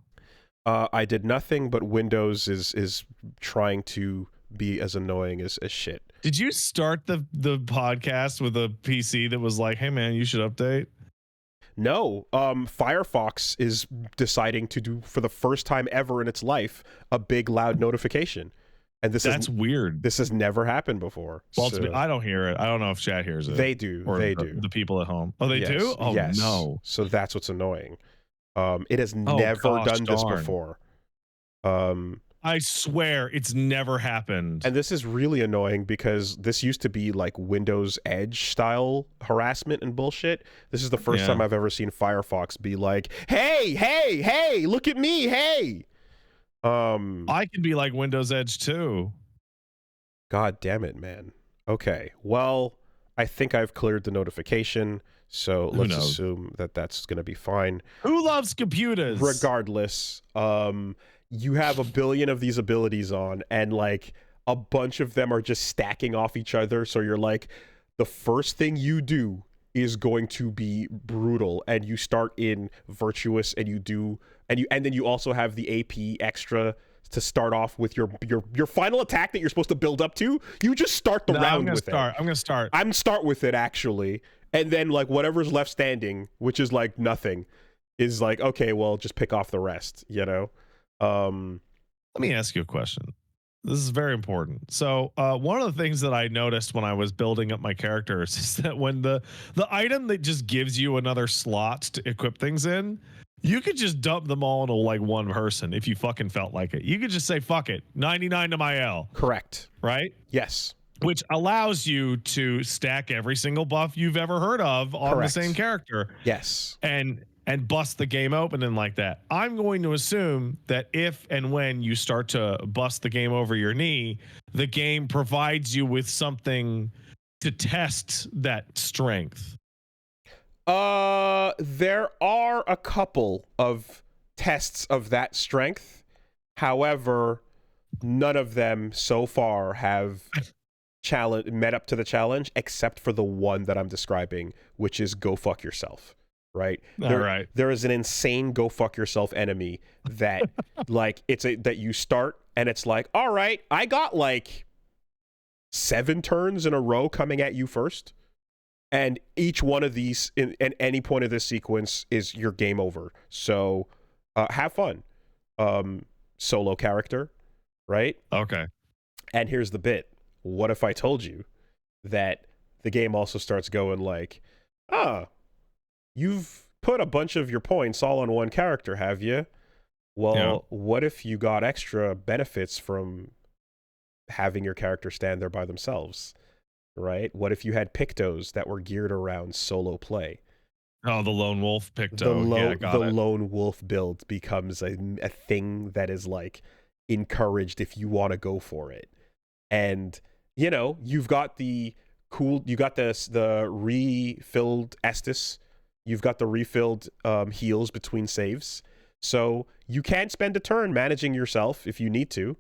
I did nothing, but Windows is trying to be as annoying as shit. Did you start the podcast with a PC that was like, hey man, you should update? No, Firefox is deciding to do, for the first time ever in its life, a big loud notification. And that's weird. This has never happened before. Well, so, I don't hear it. I don't know if chat hears it. They do. Or they do. The people at home. Oh, they do? Oh, yes. No. So that's what's annoying. It has never done this before. I swear it's never happened. And this is really annoying because this used to be like Windows Edge style harassment and bullshit. This is the first time I've ever seen Firefox be like, hey, look at me, hey. I can be like Windows Edge too. God damn it, man. Okay, well, I think I've cleared the notification, so let's assume that that's going to be fine. Who loves computers? Regardless, you have a billion of these abilities on, and like a bunch of them are just stacking off each other, so you're like, the first thing you do is going to be brutal, and you start in virtuous, and you do, and then you also have the AP extra to start off with your final attack that you're supposed to build up to. You just start the round with it. I'm gonna start with it actually, and then like whatever's left standing, which is like nothing, is like, okay, well, just pick off the rest, you know. Let me ask you a question. This is very important. So one of the things that I noticed when I was building up my characters is that when the item that just gives you another slot to equip things in, you could just dump them all into like one person if you fucking felt like it. You could just say, fuck it, 99 to my L. Correct. Right? Yes. Which allows you to stack every single buff you've ever heard of on the same character. Yes. And bust the game open and like that. I'm going to assume that if and when you start to bust the game over your knee, the game provides you with something to test that strength. There are a couple of tests of that strength. However, none of them so far have met up to the challenge, except for the one that I'm describing, which is go fuck yourself. Right. There is an insane go fuck yourself enemy that like that you start and it's like, all right, I got like 7 turns in a row coming at you first. And each one of these in any point of this sequence is your game over. So have fun. Solo character, right? Okay. And here's the bit. What if I told you that the game also starts going like, you've put a bunch of your points all on one character, have you? Well, what if you got extra benefits from having your character stand there by themselves, right? What if you had pictos that were geared around solo play? Oh, the lone wolf picto. The lone wolf build becomes a thing that is like encouraged if you want to go for it. And, you know, you've got the refilled Estus. You've got the refilled heals between saves. So you can spend a turn managing yourself if you need to.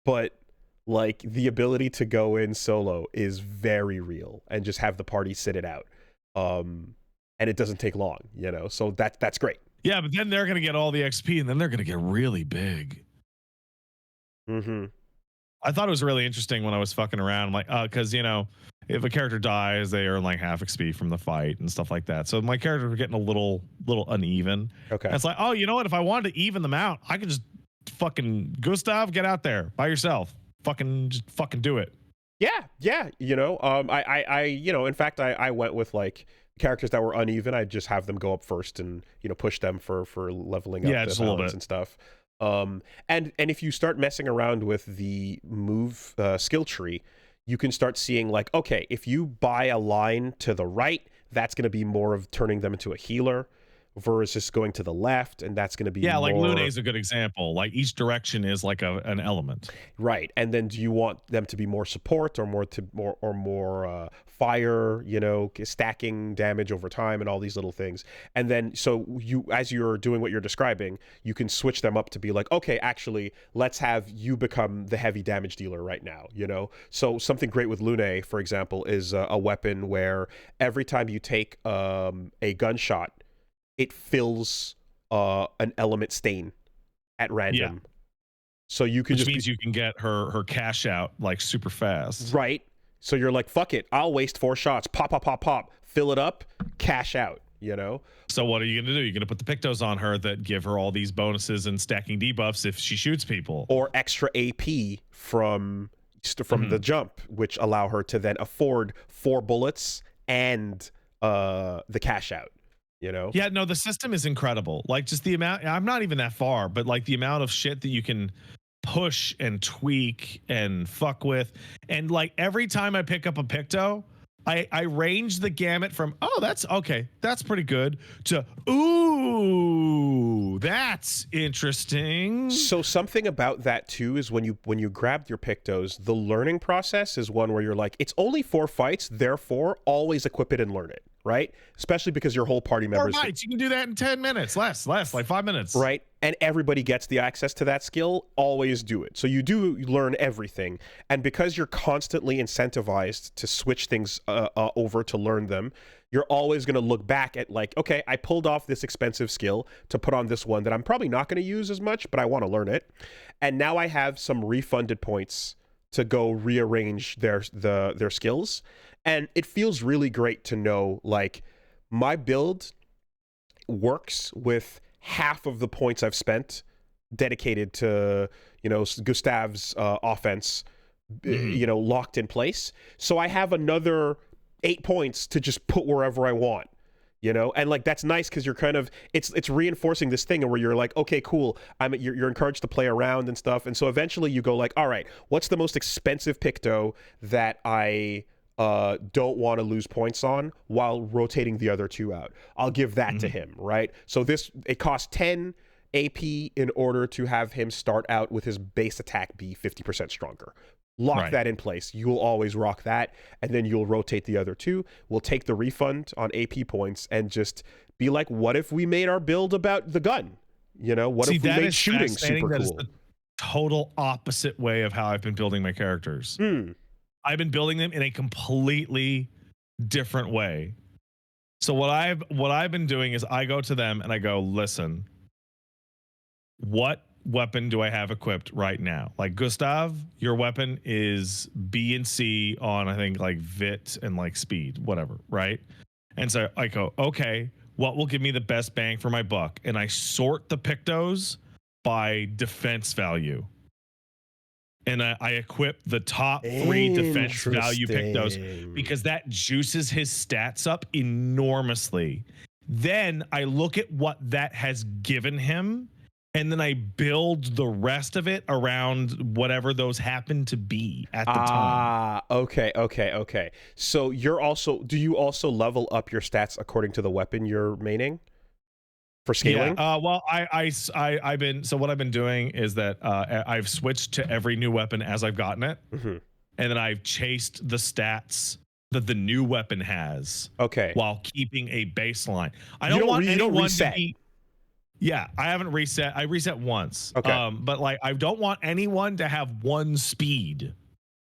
But, like, the ability to go in solo is very real and just have the party sit it out. And it doesn't take long, you know? So that's great. Yeah, but then they're going to get all the XP and then they're going to get really big. Mm-hmm. I thought it was really interesting when I was fucking around. Like, because, you know, if a character dies, they earn like half XP from the fight and stuff like that. So my characters were getting a little uneven. Okay. And it's like, oh, you know what? If I wanted to even them out, I could just fucking Gustav, get out there by yourself. Just fucking do it. Yeah. You know, I you know, in fact, I went with like characters that were uneven. I'd just have them go up first and, you know, push them for leveling up the balance and stuff. And if you start messing around with the move skill tree, you can start seeing like, okay, if you buy a line to the right, that's going to be more of turning them into a healer versus going to the left, and that's going to be like Lune is a good example. Like each direction is like an element, right? And then do you want them to be more support or more fire, you know, stacking damage over time and all these little things. And then so you, as you're doing what you're describing, you can switch them up to be like, okay, actually let's have you become the heavy damage dealer right now, you know. So something great with Lune, for example, is a weapon where every time you take a gunshot, it fills an element stain at random. Yeah. So you can Which means you can get her cash out like super fast. Right. So you're like, fuck it, I'll waste 4 shots. Pop. Fill it up, cash out, you know? So what are you going to do? You're going to put the pictos on her that give her all these bonuses and stacking debuffs if she shoots people. Or extra AP from the jump, which allow her to then afford 4 bullets and the cash out. You know? Yeah, no, the system is incredible. Like just the amount, I'm not even that far, but like the amount of shit that you can push and tweak and fuck with. And like every time I pick up a Picto, I range the gamut from, oh, that's okay, that's pretty good, to, ooh, that's interesting. So something about that too is when you grab your Pictos, the learning process is one where you're like, it's only 4 fights, therefore always equip it and learn it, right? Especially because your whole party members. 4 fights, you can do that in 10 minutes, less, like 5 minutes. Right, and everybody gets the access to that skill, always do it. So you do learn everything, and because you're constantly incentivized to switch things over to learn them, you're always going to look back at like, okay, I pulled off this expensive skill to put on this one that I'm probably not going to use as much, but I want to learn it, and now I have some refunded points to go rearrange their skills, and it feels really great to know like my build works with half of the points I've spent dedicated to, you know, Gustav's offense, you know, locked in place. So I have another 8 points to just put wherever I want, you know? And like, that's nice because you're kind of, it's reinforcing this thing where you're like, okay, cool. You're encouraged to play around and stuff. And so eventually you go like, all right, what's the most expensive Picto that I don't want to lose points on while rotating the other 2 out? I'll give that to him, right? So it costs 10 AP in order to have him start out with his base attack be 50% stronger. Lock that in place. You'll always rock that, and then you'll rotate the other 2. We'll take the refund on AP points and just be like, what if we made our build about the gun? You know, what if we made shooting super that cool? is the total opposite way of how I've been building my characters. I've been building them in a completely different way. So what I've been doing is I go to them and I go, listen, what weapon do I have equipped right now? Like, Gustav, your weapon is B and C on, I think, like Vit and like speed, whatever, right? And so I go, okay, what will give me the best bang for my buck? And I sort the Pictos by defense value. And I equip the top 3 defense value Pictos because that juices his stats up enormously. Then I look at what that has given him, and then I build the rest of it around whatever those happen to be at the time. Okay. So do you also level up your stats according to the weapon you're maining? For scaling? Yeah. Well, so what I've been doing is that I've switched to every new weapon as I've gotten it, and then I've chased the stats that the new weapon has. Okay. While keeping a baseline. I don't want anyone to be. Yeah, I haven't reset. I reset once. Okay. But like, I don't want anyone to have 1 speed.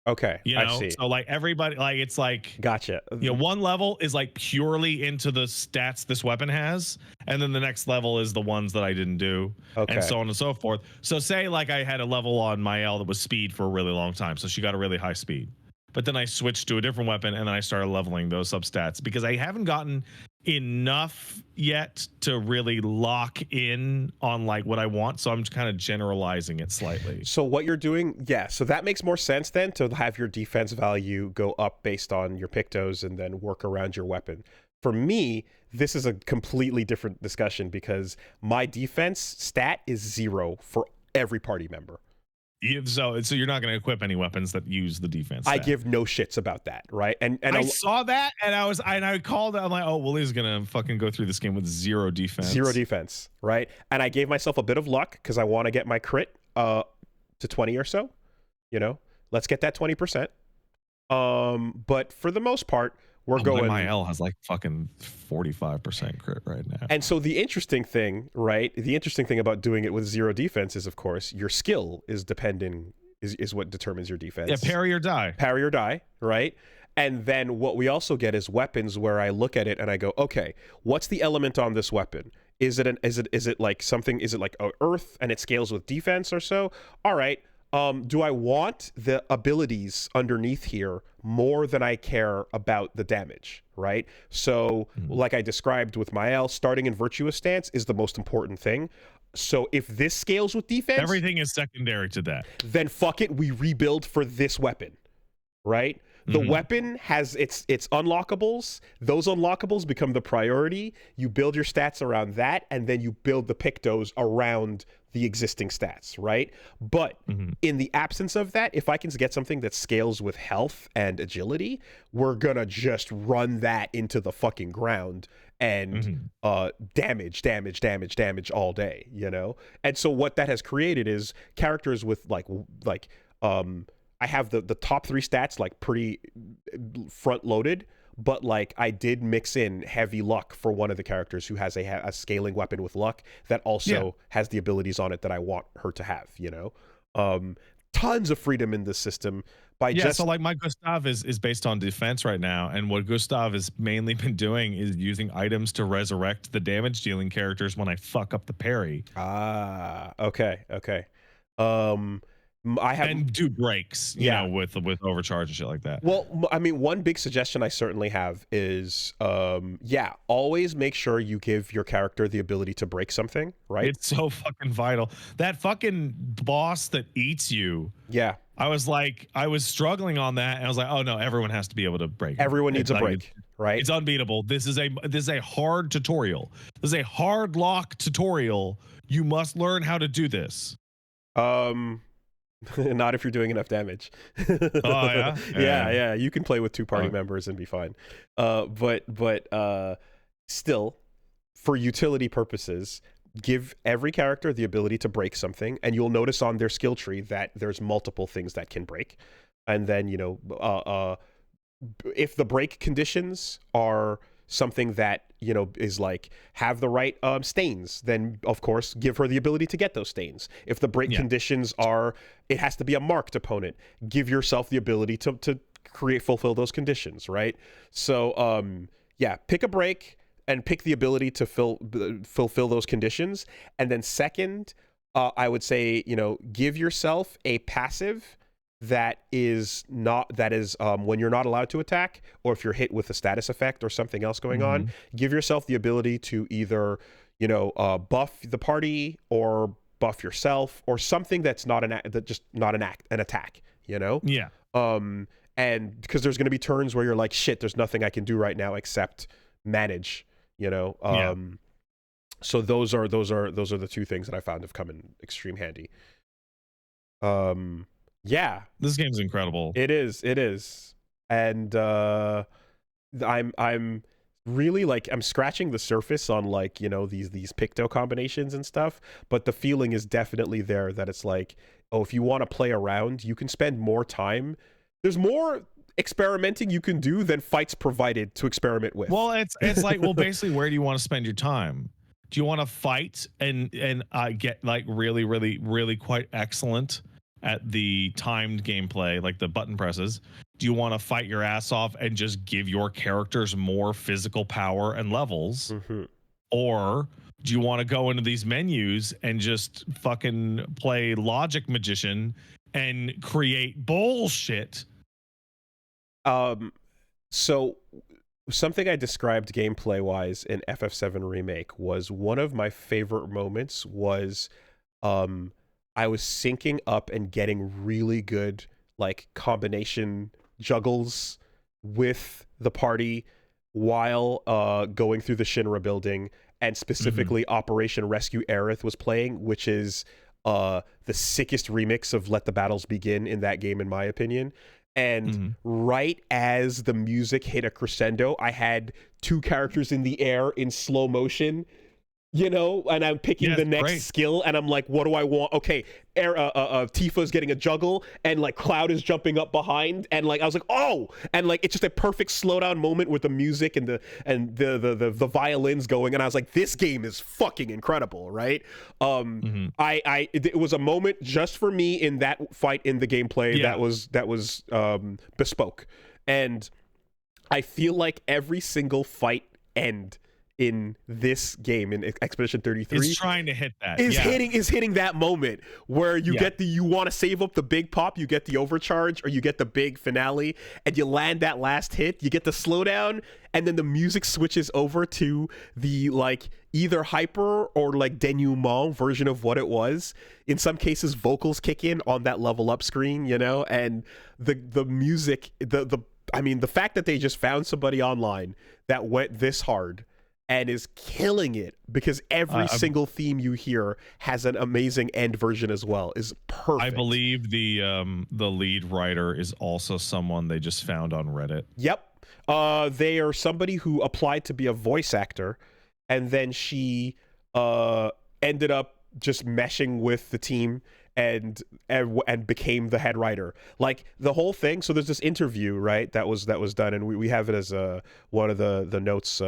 Okay, you know, I see. So like everybody, like it's like, gotcha. You know, 1 level is like purely into the stats this weapon has, and then the next level is the ones that I didn't do, and so on and so forth. So say like I had a level on Mael that was speed for a really long time, so she got a really high speed, but then I switched to a different weapon and then I started leveling those substats because I haven't gotten enough yet to really lock in on like what I want, so I'm kind of generalizing it slightly. So what you're doing, so that makes more sense then, to have your defense value go up based on your Pictos and then work around your weapon. For me, this is a completely different discussion because my defense stat is 0 for every party member. So you're not going to equip any weapons that use the defense stat. I give no shits about that, right? And I saw that, and I called it. I'm like, oh, well, he's gonna fucking go through this game with 0 defense. 0 defense, right? And I gave myself a bit of luck because I want to get my crit to 20 or so. You know, let's get that 20%. But for the most part, we're going. Mael has like fucking 45% crit right now. And so the interesting thing, right? The interesting thing about doing it with 0 defense is, of course, your skill is is what determines your defense. Yeah, parry or die. Parry or die, right? And then what we also get is weapons where I look at it and I go, okay, what's the element on this weapon? Is it like something? Is it like earth and it scales with defense or so? All right. Do I want the abilities underneath here more than I care about the damage, right? So like I described with Mael, starting in Virtuous Stance is the most important thing. So if this scales with defense, everything is secondary to that. Then fuck it, we rebuild for this weapon, right? The weapon has its unlockables. Those unlockables become the priority. You build your stats around that, and then you build the pictos around the existing stats, right? But in the absence of that, if I can get something that scales with health and agility, we're gonna just run that into the fucking ground and damage all day, you know? And so what that has created is characters with I have the top 3 stats like pretty front loaded, but like I did mix in heavy luck for one of the characters who has a scaling weapon with luck that also has the abilities on it that I want her to have, you know? Tons of freedom in this system by so like my Gustav is based on defense right now, and what Gustav has mainly been doing is using items to resurrect the damage dealing characters when I fuck up the parry. Okay. I have and do breaks, you know, with overcharge and shit like that. Well, I mean, one big suggestion I certainly have is, always make sure you give your character the ability to break something, right? It's so fucking vital. That fucking boss that eats you. Yeah. I was struggling on that, and I was like, oh no, everyone has to be able to break. Everyone needs a break, right? It's unbeatable. This is a hard tutorial. This is a hard lock tutorial. You must learn how to do this. Not if you're doing enough damage. Oh yeah. You can play with 2 party members and be fine. But still, for utility purposes, give every character the ability to break something, and you'll notice on their skill tree that there's multiple things that can break. And then, you know, if the break conditions are something that, you know, is like have the right stains, then of course give her the ability to get those stains. If the break conditions are it has to be a marked opponent, give yourself the ability to fulfill those conditions, right? So pick a break and pick the ability to fulfill those conditions. And then second, I would say, you know, give yourself a passive that is when you're not allowed to attack, or if you're hit with a status effect or something else going on, give yourself the ability to either, you know, buff the party or buff yourself, or something that's not an attack, you know? Yeah. And because there's going to be turns where you're like, shit, there's nothing I can do right now except manage, you know? So those are the 2 things that I found have come in extreme handy. Yeah, this game's incredible. It is, and I'm really like I'm scratching the surface on, like, you know, these picto combinations and stuff, but the feeling is definitely there that it's like, oh, if you want to play around, you can spend more time. There's more experimenting you can do than fights provided to experiment with. Well, it's like, well, basically, where do you want to spend your time? Do you want to fight and get like really, really, really quite excellent at the timed gameplay, like the button presses? Do you want to fight your ass off and just give your characters more physical power and levels? Or do you want to go into these menus and just fucking play logic magician and create bullshit? So something I described gameplay wise in FF7 Remake was one of my favorite moments was I was syncing up and getting really good like combination juggles with the party while going through the Shinra building, and specifically Operation Rescue Aerith was playing, which is the sickest remix of Let the Battles Begin in that game, in my opinion. And right as the music hit a crescendo, I had 2 characters in the air in slow motion, you know, and I'm picking the next skill, and I'm like, what do I want? Okay, Tifa's getting a juggle, and like Cloud is jumping up behind, and like I was like, oh, and like it's just a perfect slowdown moment with the music and the violins going, and I was like, this game is fucking incredible, right? It was a moment just for me in that fight in the gameplay that was bespoke, and I feel like every single fight end in this game in Expedition 33 is trying to hit that, is hitting that moment where you get you want to save up the big pop, you get the overcharge, or you get the big finale, and you land that last hit, you get the slowdown, and then the music switches over to the like either hyper or like denouement version of what it was. In some cases, vocals kick in on that level up screen, you know, and the music, I mean, the fact that they just found somebody online that went this hard and is killing it, because every single theme you hear has an amazing end version as well, is perfect. I believe the lead writer is also someone they just found on Reddit. Yep. They are somebody who applied to be a voice actor, and then she ended up just meshing with the team and became the head writer. Like the whole thing. So there's this interview, right? That was done, and we have it as one of the notes.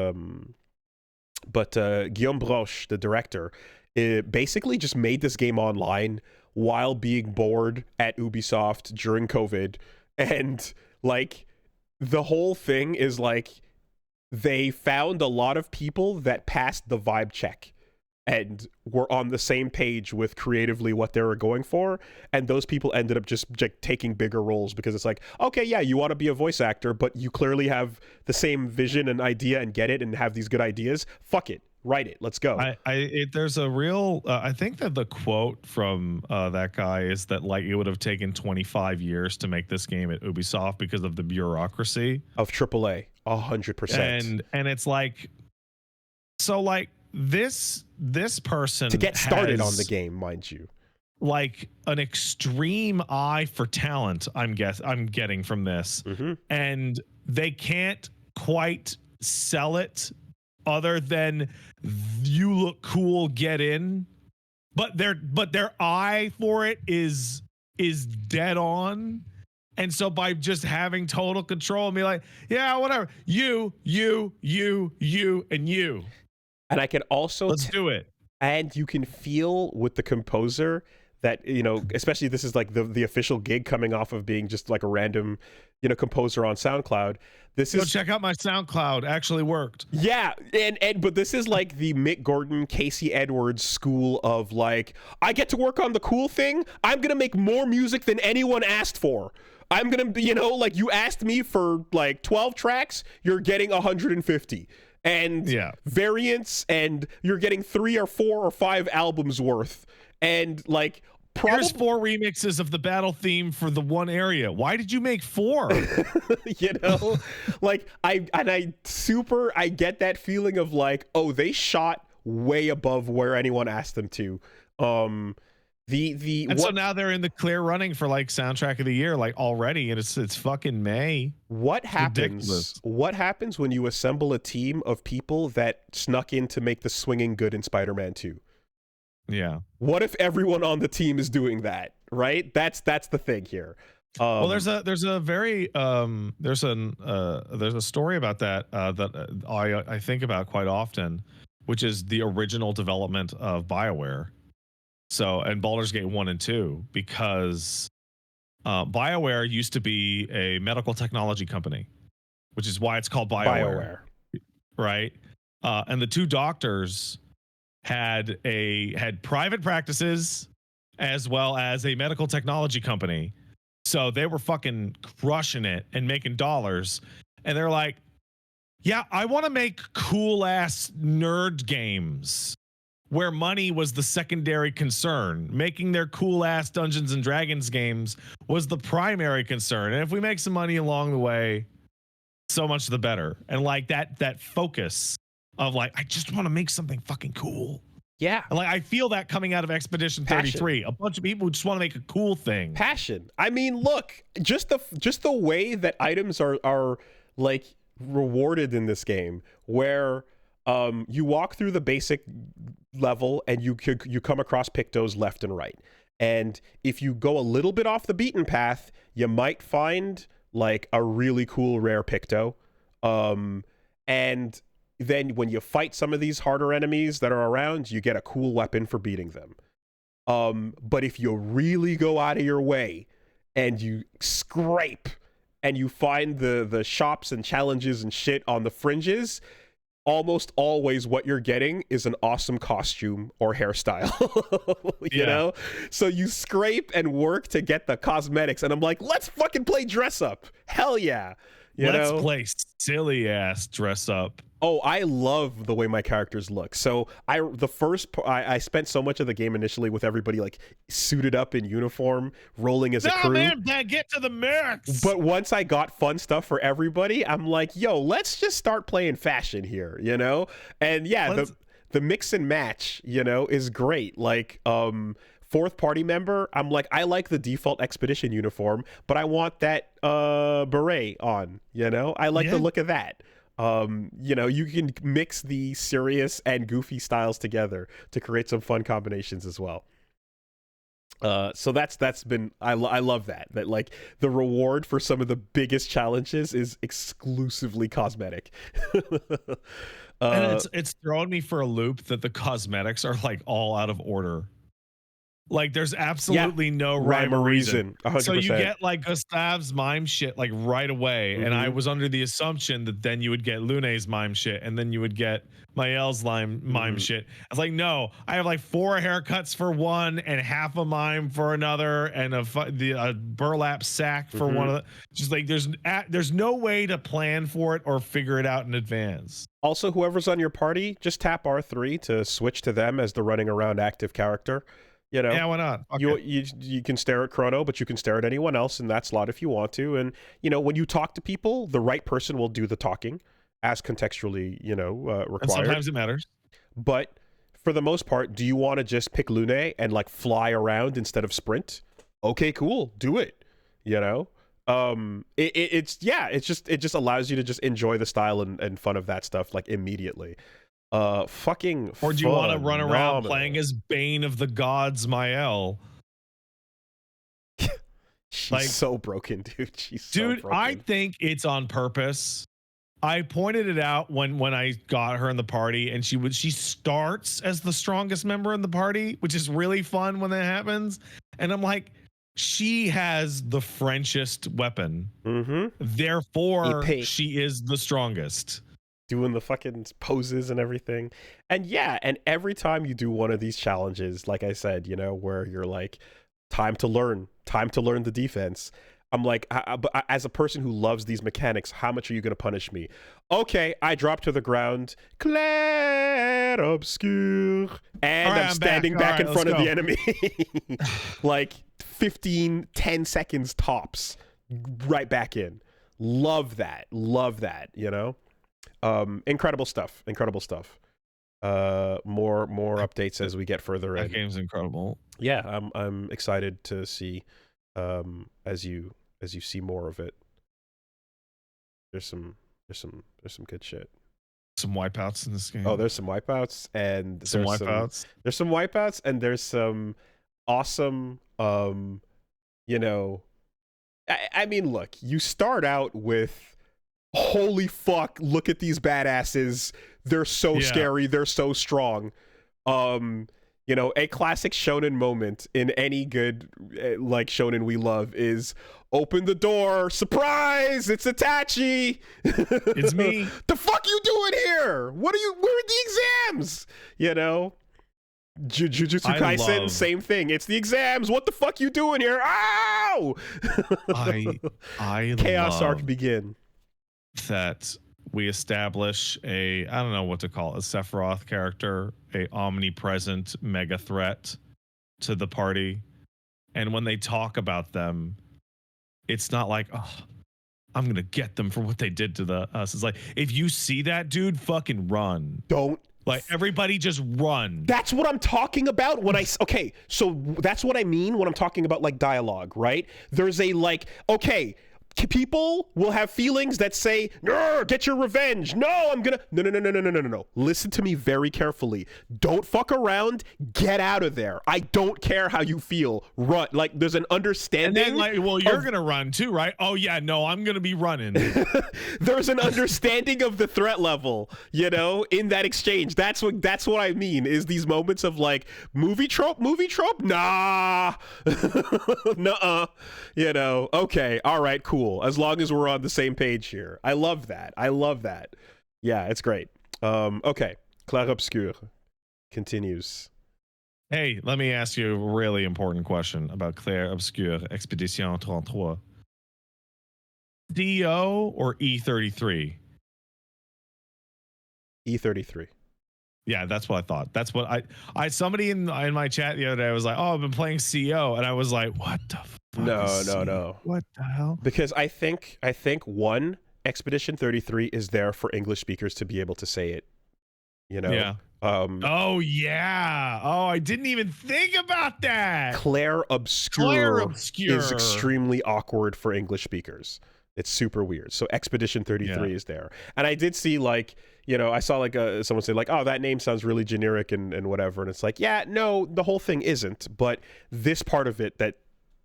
But Guillaume Broche, the director, basically just made this game online while being bored at Ubisoft during COVID. And like the whole thing is like they found a lot of people that passed the vibe check and were on the same page with creatively what they were going for, and those people ended up just taking bigger roles, because it's like, okay, yeah, you want to be a voice actor, but you clearly have the same vision and idea and get it and have these good ideas. Fuck it, write it, let's go. There's a real I think that the quote from that guy is that like it would have taken 25 years to make this game at Ubisoft because of the bureaucracy of AAA. 100%. And it's like, so like this person to get started on the game, mind you, like an extreme eye for talent, I'm getting from this. And they can't quite sell it other than you look cool, get in, but their eye for it is dead on. And so by just having total control and be like, yeah, whatever, you and you. And I can also let's do it. And you can feel with the composer that, you know, especially this is like the official gig coming off of being just like a random, you know, composer on SoundCloud. Go check out my SoundCloud. Actually worked. Yeah, but this is like the Mick Gordon, Casey Edwards school of like, I get to work on the cool thing. I'm gonna make more music than anyone asked for. I'm gonna, you know, like you asked me for like 12 tracks, you're getting 150. And variants, and you're getting 3 or 4 or 5 albums worth, and like here's 4 remixes of the battle theme for the one area. Why did you make 4? You know, like I get that feeling of like, oh, they shot way above where anyone asked them to. So now they're in the clear running for like soundtrack of the year, like already, and it's fucking May. What happens when you assemble a team of people that snuck in to make the swinging good in Spider-Man 2? Yeah. What if everyone on the team is doing that, right? That's the thing here. Well, there's a story about that that I think about quite often, which is the original development of BioWare. So, and Baldur's Gate 1 and 2, because BioWare used to be a medical technology company, which is why it's called BioWare. Right? And the 2 doctors had private practices as well as a medical technology company. So they were fucking crushing it and making dollars. And they're like, yeah, I want to make cool ass nerd games where money was the secondary concern. Making their cool ass Dungeons and Dragons games was the primary concern. And if we make some money along the way, so much the better. And like that focus of like, I just want to make something fucking cool. Yeah. And like I feel that coming out of Expedition 33. Passion. A bunch of people who just want to make a cool thing. Passion. I mean, look, just the way that items are like rewarded in this game, where you walk through the basic level and you come across pictos left and right, and if you go a little bit off the beaten path, you might find like a really cool rare picto, and then when you fight some of these harder enemies that are around, you get a cool weapon for beating them. But if you really go out of your way and you scrape and you find the shops and challenges and shit on the fringes, almost always what you're getting is an awesome costume or hairstyle. You know? So you scrape and work to get the cosmetics, and I'm like, let's fucking play dress up. Hell yeah. You Let's know? play silly ass dress up. Oh, I love the way my characters look. So I spent so much of the game initially with everybody like suited up in uniform, rolling as a crew. Man, get to the mix. But once I got fun stuff for everybody, I'm like, yo, let's just start playing fashion here, you know? And yeah, the mix and match, you know, is great. Like, fourth party member, I'm like, I like the default Expedition uniform, but I want that beret on, you know? I like the look of that. You know, you can mix the serious and goofy styles together to create some fun combinations as well. So that's been I love that like the reward for some of the biggest challenges is exclusively cosmetic. And it's thrown me for a loop that the cosmetics are like all out of order. Like there's absolutely no rhyme or reason. 100%. So you get like Gustav's mime shit like right away, and I Mm-hmm. was under the assumption that then you would get Lune's mime shit, and then you would get Mael's mime shit. I was like, no, I have like 4 haircuts for one, and half a mime for another, and a burlap sack for one of the. Just like there's no way to plan for it or figure it out in advance. Also, whoever's on your party, just tap R3 to switch to them as the running around active character. You know, yeah, why not? Okay. You can stare at Chrono, but you can stare at anyone else in that slot if you want to. And you know, when you talk to people, the right person will do the talking, as contextually, you know, required. And sometimes it matters. But for the most part, do you want to just pick Lune and like fly around instead of sprint? Okay, cool, do it. You know, it just allows you to just enjoy the style and fun of that stuff like immediately. Fucking or do you want to run around phenomenal. playing as Bane of the Gods, Mael? She's like, so broken, dude. She's dude, so broken. I think it's on purpose. I pointed it out when I got her in the party, and she starts as the strongest member in the party, which is really fun when that happens. And I'm like, she has the Frenchest weapon, therefore she is the strongest. Doing the fucking poses and everything. And yeah, and every time you do one of these challenges, like I said, you know, where you're like, time to learn the defense. I'm like, as a person who loves these mechanics, how much are you going to punish me? Okay, I drop to the ground, Clair Obscur, and I'm standing back in front of the enemy. Like 10 seconds tops, right back in. Love that, you know? Incredible stuff. More updates as we get further in. That game's incredible. Yeah, I'm excited to see as you see more of it. There's some good shit. Some wipeouts in this game. Oh, there's some wipeouts and there's some wipeouts and there's some awesome you know, I mean, look, you start out with holy fuck, look at these badasses. They're so scary. They're so strong. You know, a classic shonen moment in any good like shonen we love is open the door, surprise, it's Itachi. It's me. The fuck you doing here? Where are the exams? You know? Jujutsu Kaisen, same thing. It's the exams. What the fuck you doing here? Ow! I Chaos love arc begin. That we establish I don't know what to call it, a Sephiroth character, a omnipresent mega threat to the party. And when they talk about them, it's not like, oh, I'm going to get them for what they did to us. It's like, if you see that dude, fucking run. Don't. Like, everybody just run. That's what I'm talking about when okay, so that's what I mean when I'm talking about like dialogue, right? There's a like, okay, people will have feelings that say, no, get your revenge. No, I'm gonna, no. Listen to me very carefully. Don't fuck around. Get out of there. I don't care how you feel. Run. Like, there's an understanding. And then, like, well, you're gonna run too, right? Oh yeah, no, I'm gonna be running. There's an understanding of the threat level, you know, in that exchange. That's what I mean, is these moments of like, movie trope, nah. Nuh-uh. You know, okay, all right, cool. As long as we're on the same page here. I love that. Yeah, it's great. Okay. Clair Obscur continues. Hey, let me ask you a really important question about Clair Obscur Expédition 33. CEO or E33? E33. Yeah, that's what I thought. That's what I somebody in my chat the other day was like, "Oh, I've been playing CO," and I was like, "What the fuck?" No. What the hell? Because I think one, Expedition 33 is there for English speakers to be able to say it. You know. Yeah. Oh yeah. Oh, I didn't even think about that. Clair Obscur is extremely awkward for English speakers. It's super weird. So Expedition 33 is there. And I did see, like, you know, I saw like someone say like, oh, that name sounds really generic and whatever. And it's like, yeah, no, the whole thing isn't. But this part of it that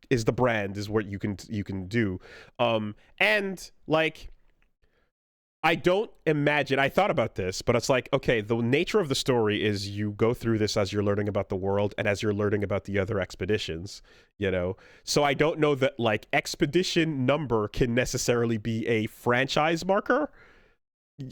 is the brand is what you can do. And like, I don't imagine, I thought about this, but it's like, okay, the nature of the story is you go through this as you're learning about the world and as you're learning about the other expeditions, you know? So I don't know that, like, expedition number can necessarily be a franchise marker.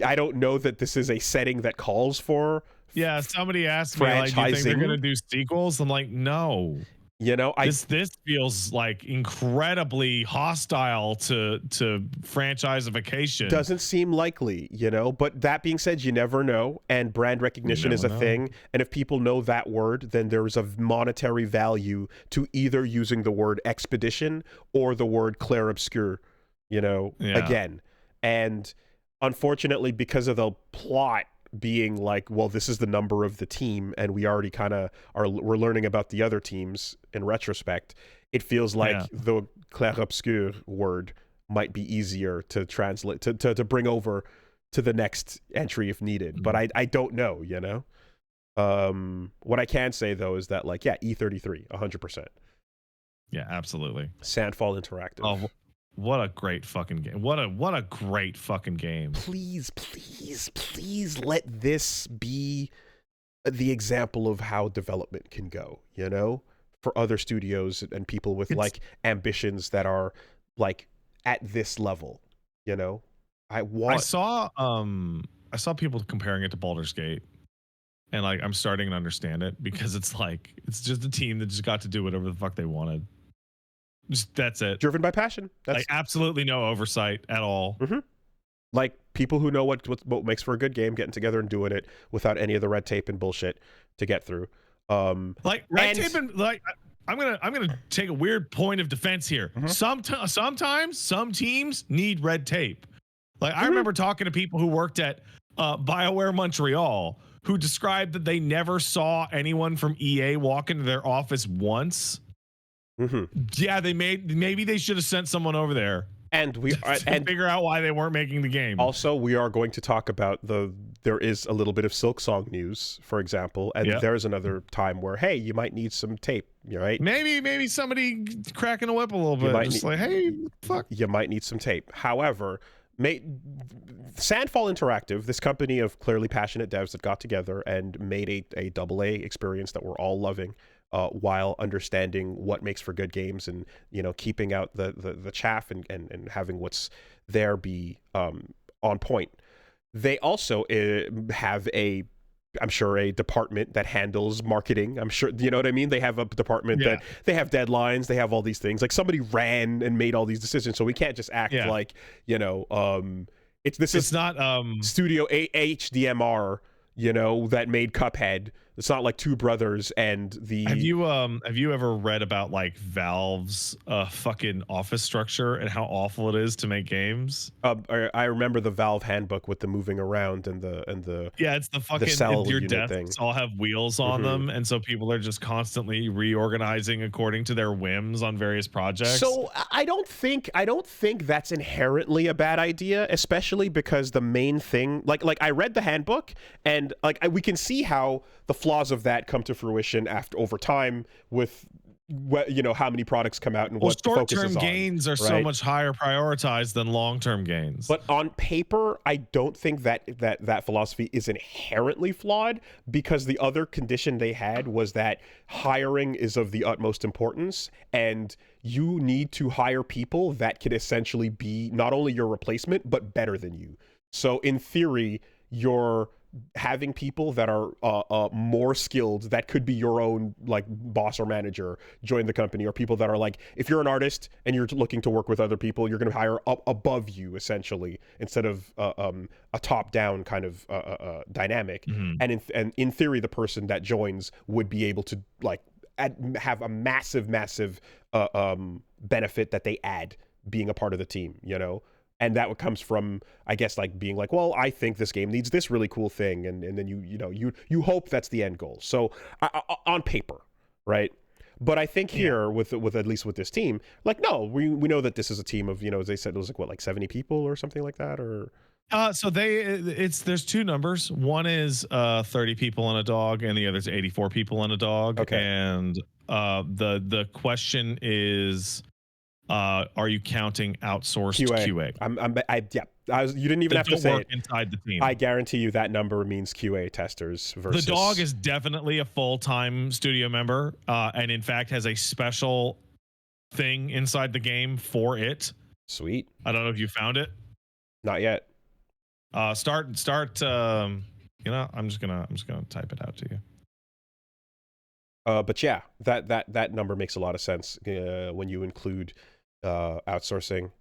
I don't know that this is a setting that calls for Yeah, somebody asked me, like, do you think they're going to do sequels? I'm like, no. You know, this feels like incredibly hostile to franchisification. Doesn't seem likely, you know, but that being said, you never know, and brand recognition is a thing, and if people know that word, then there's a monetary value to either using the word expedition or the word Clair Obscur, you know, again. And unfortunately, because of the plot being like, well, this is the number of the team and we already kind of we're learning about the other teams in retrospect, it feels like the Clair Obscur word might be easier to translate to bring over to the next entry if needed. But I don't know, you know. What I can say though is that, like, yeah, E33 100%. Yeah, absolutely. Sandfall Interactive. Oh, what a great fucking game. What a great fucking game. Please let this be the example of how development can go, you know, for other studios and people with like ambitions that are like at this level, you know. I saw people comparing it to Baldur's Gate, and like I'm starting to understand it, because it's like it's just a team that just got to do whatever the fuck they wanted. That's it. Driven by passion. That's like absolutely no oversight at all. Mm-hmm. Like people who know what makes for a good game getting together and doing it without any of the red tape and bullshit to get through. Like red tape and like I'm gonna take a weird point of defense here. Mm-hmm. Sometimes some teams need red tape. Like I remember talking to people who worked at BioWare Montreal who described that they never saw anyone from EA walk into their office once. Mm-hmm. Yeah, maybe they should have sent someone over there and figure out why they weren't making the game. Also, we are going to talk about there is a little bit of Silksong news, for example, and there's another time where, hey, you might need some tape, right? Maybe somebody cracking a whip a little bit, just like, hey, fuck. You might need some tape. However, Sandfall Interactive, this company of clearly passionate devs that got together and made a AA experience that we're all loving, while understanding what makes for good games and, you know, keeping out the chaff and having what's there be on point. They also have I'm sure a department that handles marketing. I'm sure, you know what I mean? They have a department that they have deadlines, they have all these things. Like somebody ran and made all these decisions, so we can't just act like, you know, it's not Studio HDMR, you know, that made Cuphead. It's not like two brothers and the. Have you ever read about like Valve's fucking office structure and how awful it is to make games? I remember the Valve handbook with the moving around and the it's the fucking your desks thing. All have wheels on them, and so people are just constantly reorganizing according to their whims on various projects. So I don't think that's inherently a bad idea, especially because the main thing, like I read the handbook and like we can see how the flaws of that come to fruition over time with you know how many products come out and what the focus is on. Short-term gains are so much higher prioritized than long-term gains. But on paper, I don't think that philosophy is inherently flawed, because the other condition they had was that hiring is of the utmost importance, and you need to hire people that can essentially be not only your replacement but better than you. So in theory, your having people that are more skilled, that could be your own like boss or manager, join the company, or people that are like, if you're an artist and you're looking to work with other people, you're going to hire up above you essentially, instead of a top-down kind of dynamic. And in theory, the person that joins would be able to like have a massive benefit that they add being a part of the team, you know. And that comes from, I guess, like being like, well, I think this game needs this really cool thing, and then you hope that's the end goal. So on paper, right? But I think here with at least with this team, like, no, we know that this is a team of, you know, as they said, it was like what, like 70 people or something like that, or so there's two numbers. One is 30 people and a dog, and the other's 84 people and a dog. Okay. And the question is, are you counting outsourced QA? You didn't even have to say it. Inside the team. I guarantee you that number means QA testers versus... The dog is definitely a full-time studio member, and in fact has a special thing inside the game for it. Sweet. I don't know if you found it. Not yet. Start. You know, I'm just gonna type it out to you. But yeah, that number makes a lot of sense when you include outsourcing.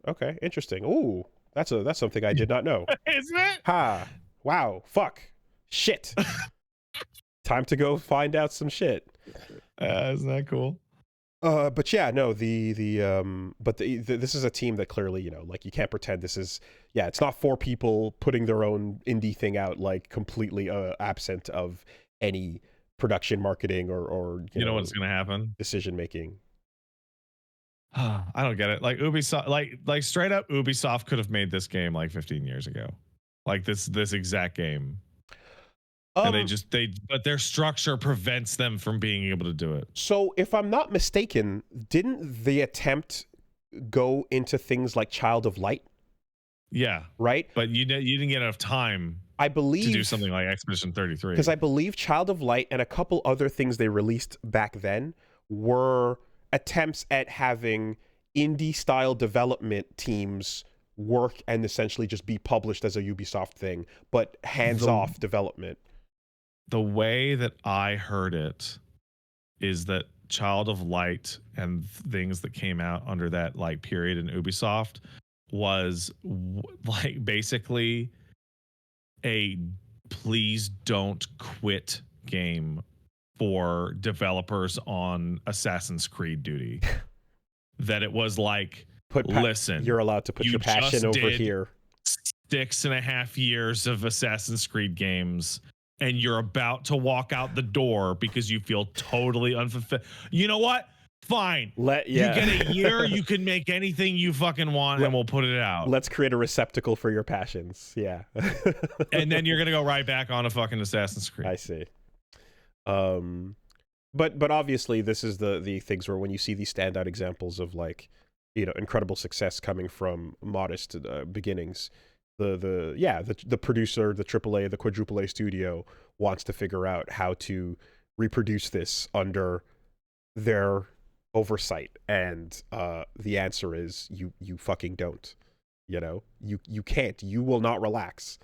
Okay, interesting. Ooh, that's something I did not know. Isn't it? Ha! Wow! Fuck! Shit! Time to go find out some shit. Isn't that cool? But yeah, no, this is a team that clearly, you know, like, you can't pretend this is, it's not 4 people putting their own indie thing out, like, completely absent of any production, marketing, or you know what's gonna happen, decision making. I don't get it. Like Ubisoft, like straight up, Ubisoft could have made this game like 15 years ago, like this exact game. And but their structure prevents them from being able to do it. So if I'm not mistaken, didn't the attempt go into things like Child of Light? Yeah. Right? But you didn't get enough time, I believe, to do something like Expedition 33. Because I believe Child of Light and a couple other things they released back then were attempts at having indie-style development teams work and essentially just be published as a Ubisoft thing, but hands-off development. The way that I heard it is that Child of Light and things that came out under that like period in Ubisoft was like basically a please don't quit game for developers on Assassin's Creed duty. That it was like, listen, you're allowed to put your passion over here. 6.5 years of Assassin's Creed games, and you're about to walk out the door because you feel totally unfulfilled. You know what? Fine. You get a year, you can make anything you fucking want, and we'll put it out. Let's create a receptacle for your passions. Yeah. And then you're going to go right back on a fucking Assassin's Creed. I see. But obviously this is the things where when you see these standout examples of, like, you know, incredible success coming from modest beginnings, the producer, the AAA, the quadruple A studio wants to figure out how to reproduce this under their oversight, and the answer is you fucking don't. You know, you can't. You will not relax.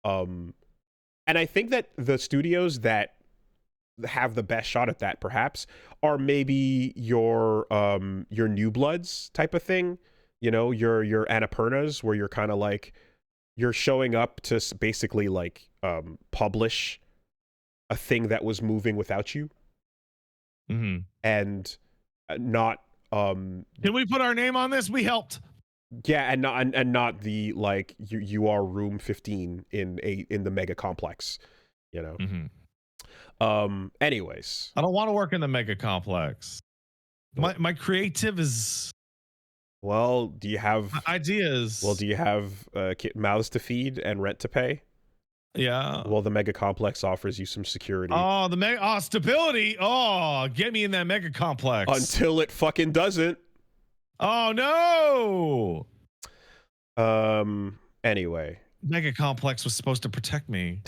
And I think that the studios that have the best shot at that perhaps are maybe your New Bloods type of thing. You know, your Annapurnas, where you're kind of like, you're showing up to basically like publish a thing that was moving without you. And not can we put our name on this? We helped. Yeah, and not the like you are room 15 in the mega complex, you know. Anyways, I don't want to work in the mega complex. My creative is, well, do you have ideas? Well, do you have mouths to feed and rent to pay? Yeah. Well, the mega complex offers you some security. Oh, stability. Oh, get me in that mega complex. Until it fucking doesn't. Oh no. Anyway. Mega complex was supposed to protect me.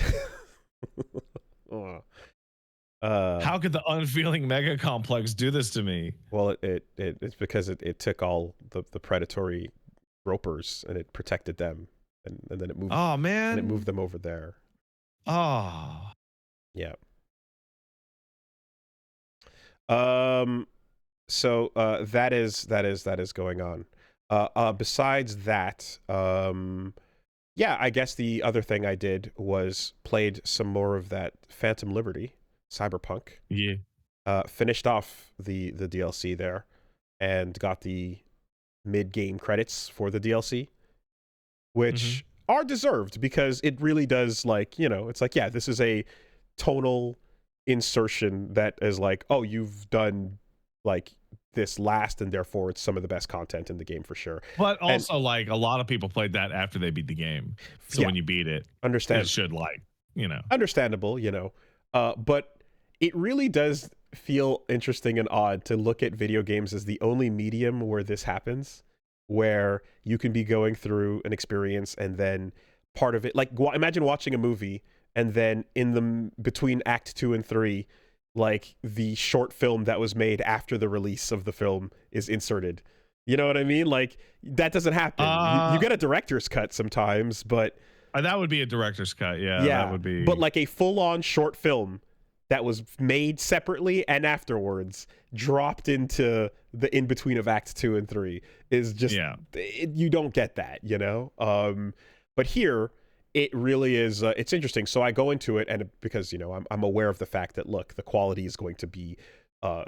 How could the unfeeling mega complex do this to me? Well, it's because it took all the predatory ropers and it protected them. and then it moved. Oh man. And it moved them over there. Oh. Yeah. So that is going on. Besides that, yeah, I guess the other thing I did was played some more of that Phantom Liberty, Cyberpunk. Yeah. Finished off the DLC there, and got the mid-game credits for the DLC, which are deserved because it really does, like, you know, it's like, yeah, this is a tonal insertion that is like, oh, you've done like this last, and therefore it's some of the best content in the game for sure. But also, like, a lot of people played that after they beat the game. So Yeah. when you beat it, Understand. it should, like, you know. Understandable, you know. But it really does feel interesting and odd to look at video games as the only medium where this happens, where you can be going through an experience and then part of it, like, imagine watching a movie and then in the between Act 2 and 3, like, the short film that was made after the release of the film is inserted. You know what I mean? Like, that doesn't happen. You get a director's cut sometimes, but that would be a director's cut. Yeah, that would be. But like a full-on short film that was made separately and afterwards dropped into the in-between of Act 2 and 3 is just, you don't get that, you know? But here, it really is, it's interesting. So I go into it, and because, you know, I'm aware of the fact that, look, the quality is going to be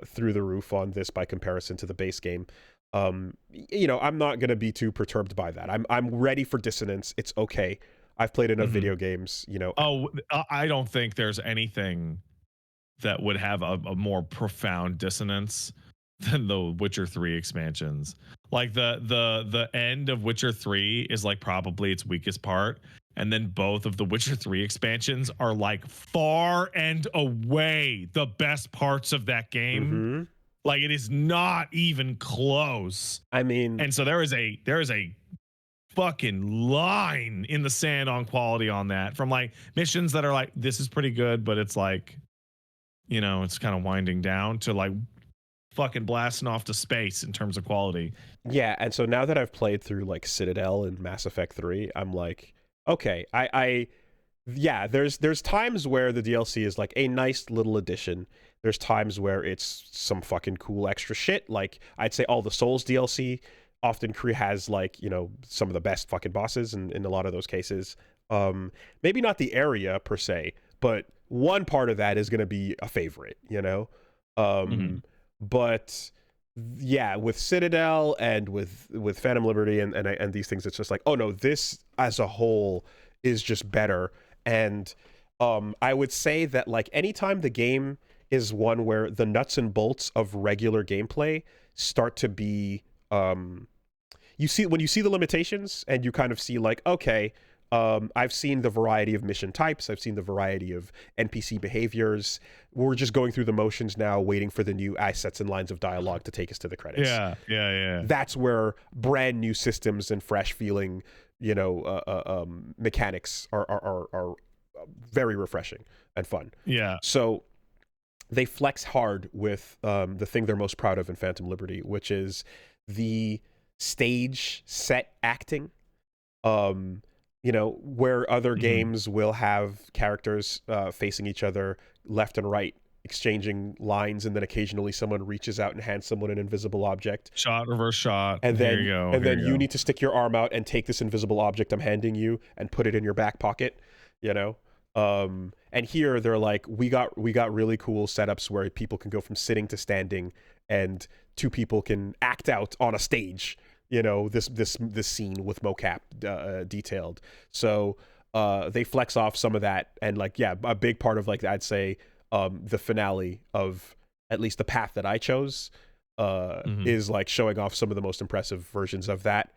through the roof on this by comparison to the base game. You know, I'm not going to be too perturbed by that. I'm ready for dissonance. It's okay. I've played enough video games, you know. Oh, I don't think there's anything that would have a more profound dissonance than the Witcher 3 expansions. Like the end of Witcher 3 is like probably its weakest part, and then both of the Witcher 3 expansions are like far and away the best parts of that game. Like, it is not even close. I mean, and so there is a fucking line in the sand on quality on that, from like missions that are like, this is pretty good, but it's like, you know, it's kind of winding down, to like fucking blasting off to space in terms of quality. Yeah, and so now that I've played through like Citadel and Mass Effect 3, I'm like, okay, yeah, there's times where the DLC is like a nice little addition. There's times where it's some fucking cool extra shit. Like, I'd say all the Souls DLC often has, like, you know, some of the best fucking bosses in a lot of those cases. Maybe not the area per se, but one part of that is going to be a favorite, you know? But yeah, with Citadel and with Phantom Liberty and these things, it's just like, oh no, this as a whole is just better. And I would say that, like, anytime the game is one where the nuts and bolts of regular gameplay start to be, when you see the limitations and you kind of see, like, okay, I've seen the variety of mission types, I've seen the variety of NPC behaviors, we're just going through the motions now, waiting for the new assets and lines of dialogue to take us to the credits. Yeah. That's where brand new systems and fresh feeling, you know, mechanics are very refreshing and fun. Yeah. So they flex hard with the thing they're most proud of in Phantom Liberty, which is the stage set acting. You know, where other games will have characters facing each other left and right, exchanging lines, and then occasionally someone reaches out and hands someone an invisible object. Shot, reverse shot. And then, here you go. And then you need to stick your arm out and take this invisible object I'm handing you and put it in your back pocket, you know? And here they're like, we got really cool setups where people can go from sitting to standing, and two people can act out on a stage, you know, this scene with mocap detailed. So they flex off some of that, and, like, yeah, a big part of, like, I'd say the finale of at least the path that I chose is, like, showing off some of the most impressive versions of that.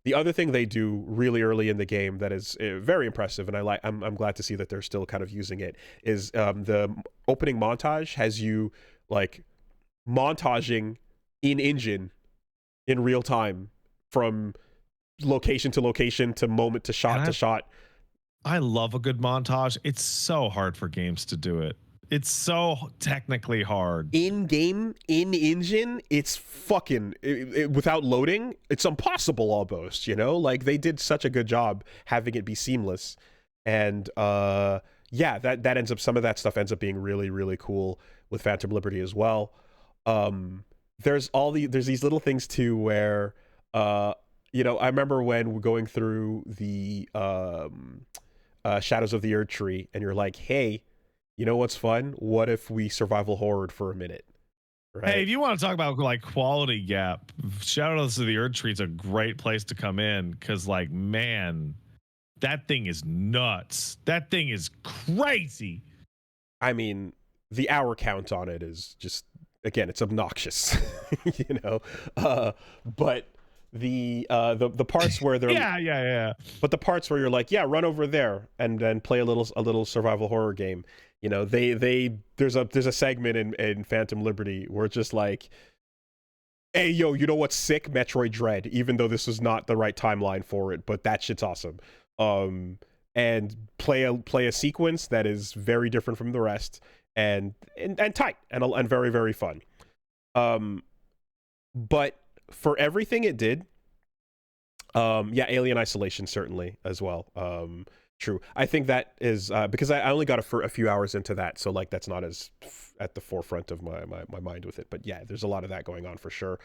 The other thing they do really early in the game that is very impressive, and I'm glad to see that they're still kind of using it, is the opening montage has you, like, montaging in engine in real time from location to location to moment to shot to shot. I love a good montage. It's so hard for games to do it. It's so technically hard. In game, in engine, it's fucking without loading, it's impossible almost. Like they did such a good job having it be seamless, and yeah, that ends up, some of that stuff ends up being really really cool with Phantom Liberty as well. There's these little things too where I remember when we're going through the Shadows of the Erd Tree, and you're like, hey, you know what's fun? What if we survival horrored for a minute? Right? Hey, if you want to talk about like quality gap, Shadows of the Erd Tree is a great place to come in, because like, man, that thing is nuts. That thing is crazy. I mean, the hour count on it is just, again, it's obnoxious, but the parts where they're yeah. But the parts where you're like, yeah, run over there and then play a little survival horror game. There's a segment in Phantom Liberty where it's just like, hey, yo, you know what's sick? Metroid Dread, even though this is not the right timeline for it, but that shit's awesome. And play a sequence that is very different from the rest, and tight and very very fun. But for everything it did, yeah, Alien Isolation certainly as well. True. I think that is because I only got a few hours into that, so like that's not as at the forefront of my mind with it. But yeah, there's a lot of that going on for sure.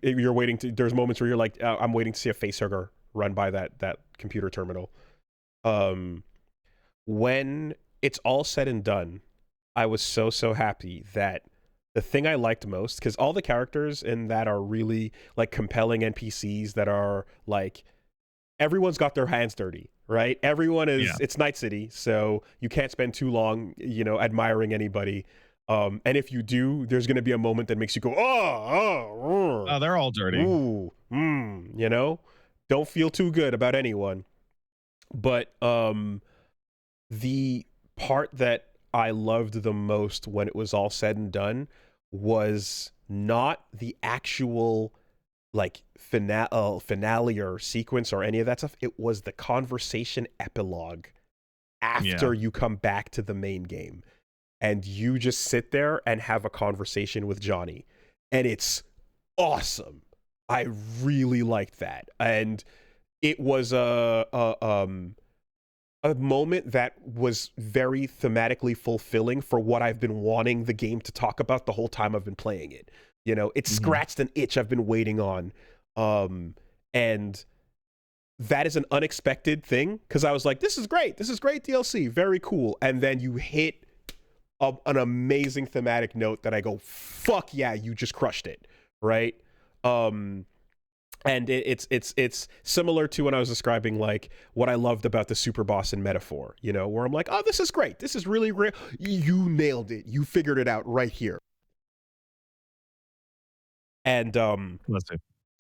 You're waiting to. There's moments where you're like, I'm waiting to see a facehugger run by that computer terminal. When it's all said and done, I was so happy that the thing I liked most, because all the characters in that are really like compelling NPCs that are like, everyone's got their hands dirty, right? Everyone is, it's Night City, so you can't spend too long, admiring anybody. And if you do, there's going to be a moment that makes you go, oh, they're all dirty. Ooh, don't feel too good about anyone. But the part that I loved the most when it was all said and done was not the actual like finale or sequence or any of that stuff. It was the conversation epilogue after you come back to the main game, and you just sit there and have a conversation with Johnny, and it's awesome. I really liked that, and it was a moment that was very thematically fulfilling for what I've been wanting the game to talk about the whole time I've been playing it. It scratched an itch I've been waiting on. And that is an unexpected thing, because I was like, this is great DLC, very cool. And then you hit an amazing thematic note that I go, fuck yeah, you just crushed it, right? And it's similar to when I was describing like what I loved about the super boss in Metaphor, where I'm like, oh, this is great, this is really great, you nailed it, you figured it out right here. And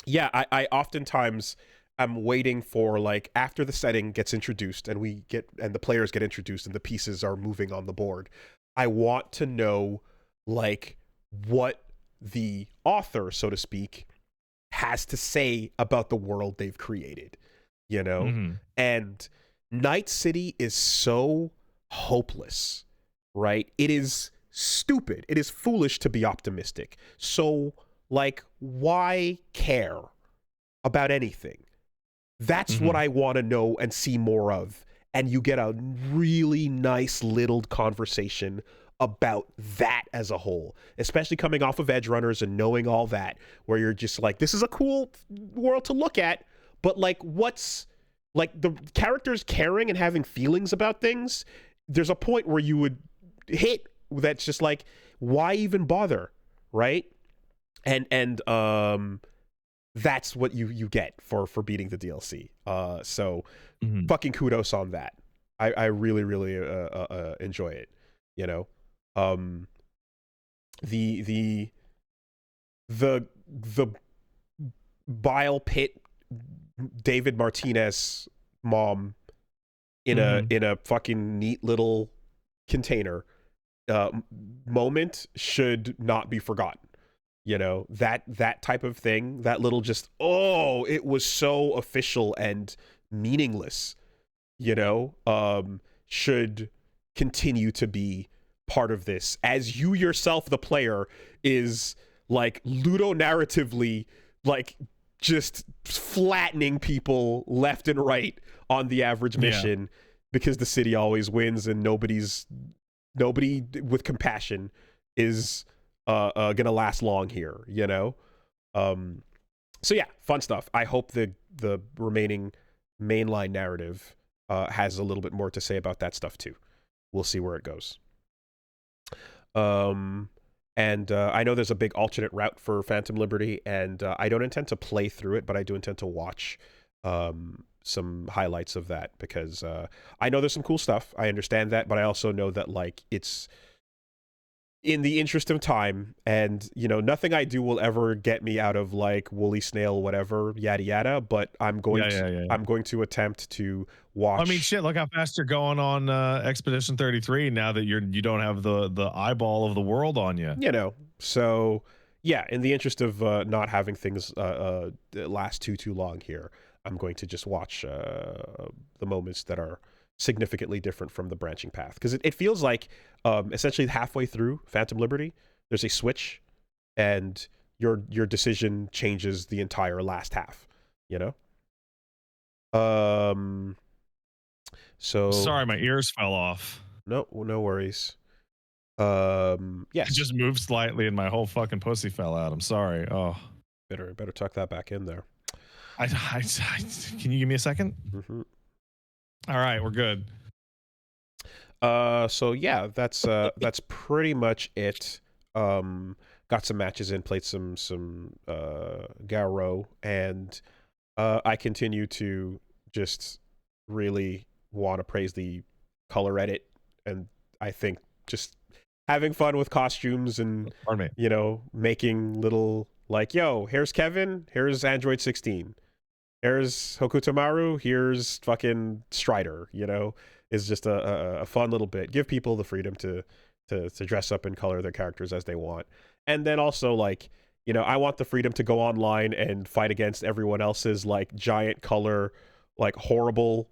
yeah, I oftentimes am waiting for, like, after the setting gets introduced and the players get introduced and the pieces are moving on the board, I want to know like what the author, so to speak, has to say about the world they've created, and Night City is so hopeless, right? It is stupid, it is foolish to be optimistic. So like, why care about anything? That's what I want to know and see more of. And you get a really nice little conversation about that as a whole, especially coming off of Edge Runners and knowing all that, where you're just like, this is a cool world to look at, but like, what's like the characters caring and having feelings about things? There's a point where you would hit that's just like, why even bother, right? And that's what you get for beating the DLC. So fucking kudos on that. I really really enjoy it. The bile pit David Martinez mom in a fucking neat little container moment should not be forgotten. That type of thing, that little just, it was so official and meaningless, should continue to be part of this, as you yourself, the player, is like ludonarratively like just flattening people left and right on the average mission because the city always wins and nobody with compassion is gonna last long here, you know. So yeah, fun stuff. I hope the remaining mainline narrative has a little bit more to say about that stuff too. We'll see where it goes. And I know there's a big alternate route for Phantom Liberty, and I don't intend to play through it, but I do intend to watch some highlights of that, because I know there's some cool stuff. I understand that, but I also know that like it's in the interest of time, and you know, nothing I do will ever get me out of like woolly snail, whatever, yada yada. But I'm going to attempt to watch. I mean, shit! Look how fast you're going on Expedition 33 now that you don't have the eyeball of the world on you. You know, so yeah, in the interest of not having things last too long here, I'm going to just watch the moments that are significantly different from the branching path, because it feels like essentially halfway through Phantom Liberty there's a switch and your decision changes the entire last half, you know. So sorry, my ears fell off. No worries. Yes, it just moved slightly and my whole fucking pussy fell out. I'm sorry. Oh, better tuck that back in there. Can you give me a second? Mm-hmm. All right, we're good. So yeah, that's pretty much it. Got some matches in, played some Garo, and I continue to just really want to praise the color edit, and I think just having fun with costumes and you know, making little like, yo, here's Kevin, here's Android 16. Here's Hokutomaru, here's fucking Strider, you know, is just a fun little bit. Give people the freedom to dress up and color their characters as they want. And then also, like, you know, I want the freedom to go online and fight against everyone else's, like, giant color, like, horrible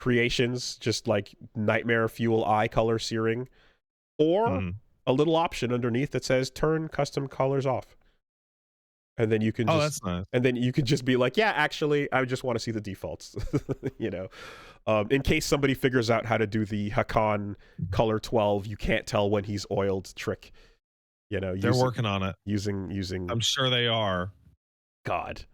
creations, just like nightmare fuel eye color searing. Or a little option underneath that says turn custom colors off. And then you can that's nice. And then you could just be like, yeah, actually, I just want to see the defaults, you know, in case somebody figures out how to do the Hakan color 12, you can't tell when he's oiled trick, you know. They're working on it. Using. I'm sure they are. God.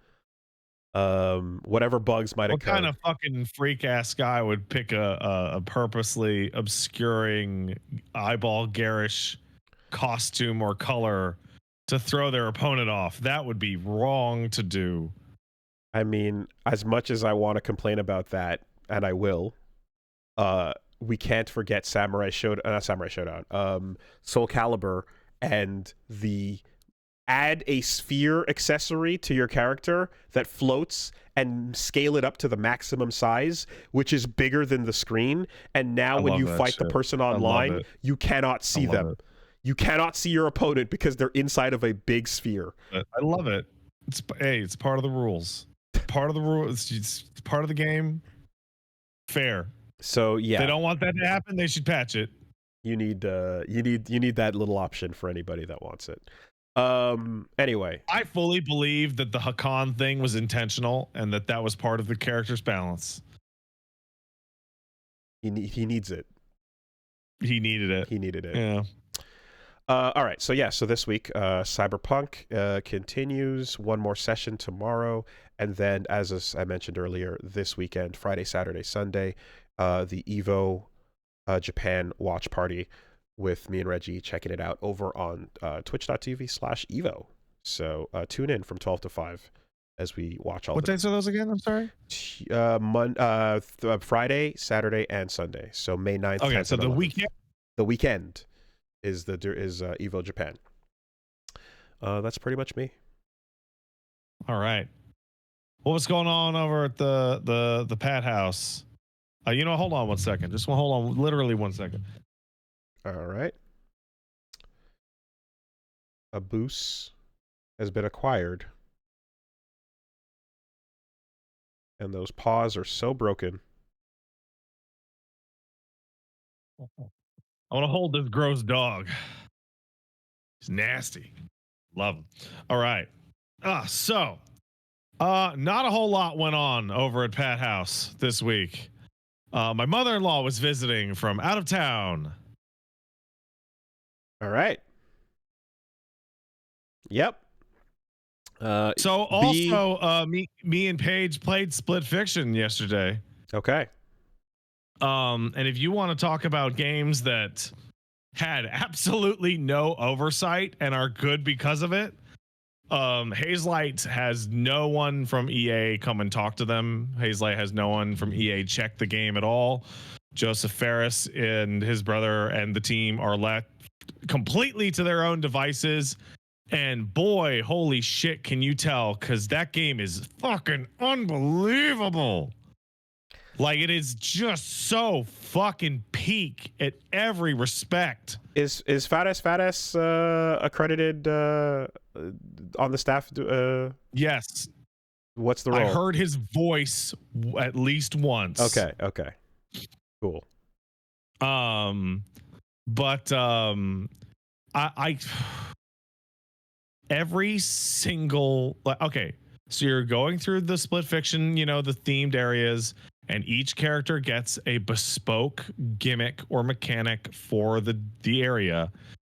Whatever bugs might occur. What kind of fucking freak ass guy would pick a purposely obscuring eyeball garish costume or color to throw their opponent off? That would be wrong to do. I mean, as much as I want to complain about that, and I will, we can't forget Soul Calibur, and the add a sphere accessory to your character that floats and scale it up to the maximum size, which is bigger than the screen. And now when you fight the person online, you cannot see them. You cannot see your opponent because they're inside of a big sphere. I love it. It's part of the rules. Part of the rules. It's part of the game. Fair. So yeah, if they don't want that to happen, they should patch it. You need that little option for anybody that wants it. Anyway, I fully believe that the Hakan thing was intentional and that was part of the character's balance. He needs it. He needed it. He needed it. Yeah. All right, so this week, Cyberpunk continues. One more session tomorrow, and then, as I mentioned earlier, this weekend, Friday, Saturday, Sunday, the Evo Japan watch party with me and Reggie, checking it out over on twitch.tv/Evo. So tune in from 12 to 5 as we watch all. What days are those again? I'm sorry. Friday, Saturday, and Sunday. So May 9th. Okay, so the weekend. The weekend is Evo Japan. That's pretty much me. All right. Well, what's going on over at the Pat House? Hold on one second. Just hold on, literally 1 second. All right. A boost has been acquired, and those paws are so broken. I want to hold this gross dog. He's nasty. Love him. All right. Not a whole lot went on over at Pat House this week. My mother-in-law was visiting from out of town. All right. Yep. Me and Paige played Split Fiction yesterday. Okay. And if you want to talk about games that had absolutely no oversight and are good because of it, Hazelight has no one from EA come and talk to them. Hazelight has no one from EA check the game at all. Joseph Ferris and his brother and the team are left completely to their own devices. And boy, holy shit, can you tell? Because that game is fucking unbelievable. Like, it is just so fucking peak at every respect. Is Fatis accredited on the staff? Yes. What's the role? I heard his voice at least once. Okay. Cool. I every single, okay, so you're going through the Split Fiction, the themed areas, and each character gets a bespoke gimmick or mechanic for the area,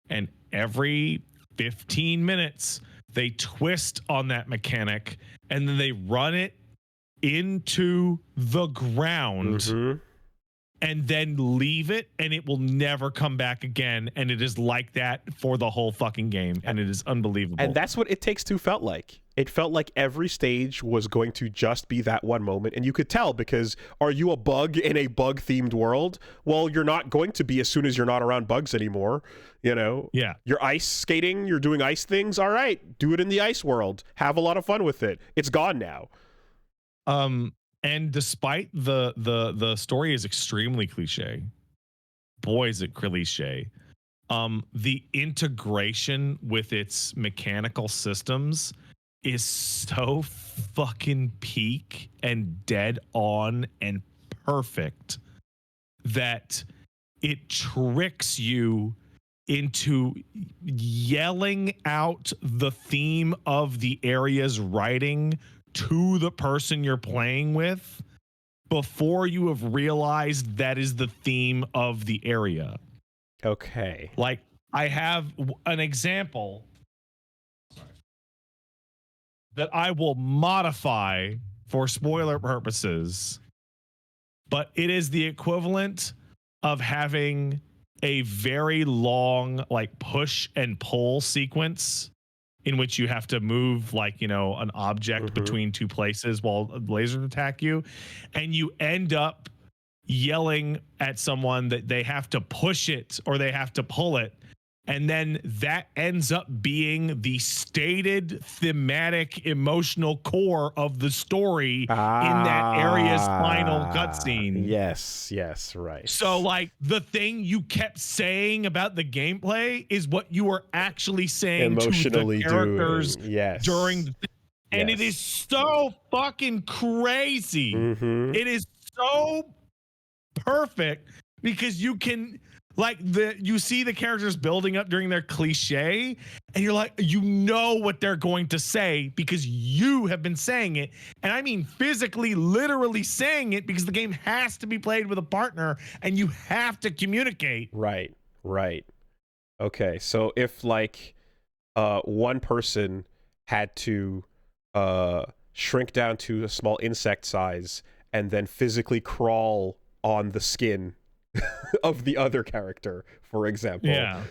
and every 15 minutes they twist on that mechanic and then they run it into the ground. And then leave it, and it will never come back again. And it is like that for the whole fucking game, and it is unbelievable. And that's what It Takes Two felt like. It felt like every stage was going to just be that one moment, and you could tell, because are you a bug in a bug-themed world? Well, you're not going to be as soon as you're not around bugs anymore. Yeah. You're ice skating, you're doing ice things. All right, do it in the ice world. Have a lot of fun with it. It's gone now. And despite the story is extremely cliche, boy, is it cliche. The integration with its mechanical systems is so fucking peak and dead on and perfect that it tricks you into yelling out the theme of the area's writing to the person you're playing with before you have realized that is the theme of the area. Okay. Like, I have an example that I will modify for spoiler purposes, but it is the equivalent of having a very long, like, push and pull sequence in which you have to move, like, an object between two places while lasers attack you, and you end up yelling at someone that they have to push it or they have to pull it, and then that ends up being the stated thematic emotional core of the story in that area's final cutscene. Yes, right. So, like, the thing you kept saying about the gameplay is what you were actually saying emotionally to the characters during the and it is so fucking crazy. It is so perfect because you can, like, you see the characters building up during their cliche, and you're like, what they're going to say because you have been saying it. And I mean physically, literally saying it, because the game has to be played with a partner and you have to communicate. Right. Okay, so if, like, one person had to shrink down to a small insect size and then physically crawl on the skin of the other character, for example. Yeah.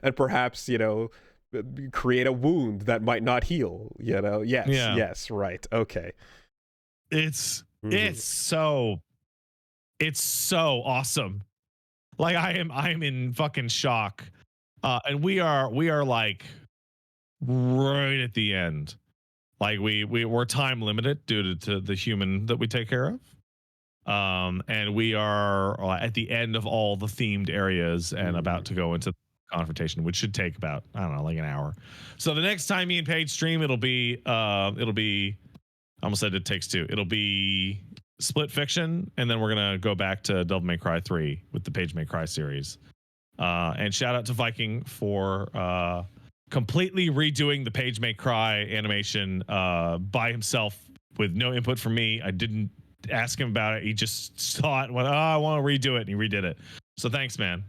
And perhaps, create a wound that might not heal, Yes, right. Okay. It's so awesome. Like, I am in fucking shock. And we are like right at the end. Like, we're time limited due to the human that we take care of. And we are at the end of all the themed areas and about to go into confrontation, which should take about, I don't know, like an hour. So the next time me and Paige stream, it'll be I almost said It Takes Two. It'll be Split Fiction, and then we're gonna go back to Devil May Cry 3 with the Page May Cry series. And shout out to Viking for completely redoing the Page May Cry animation by himself with no input from me. I didn't ask him about it. He just saw it and went, "Oh, I want to redo it," and he redid it. So thanks, man.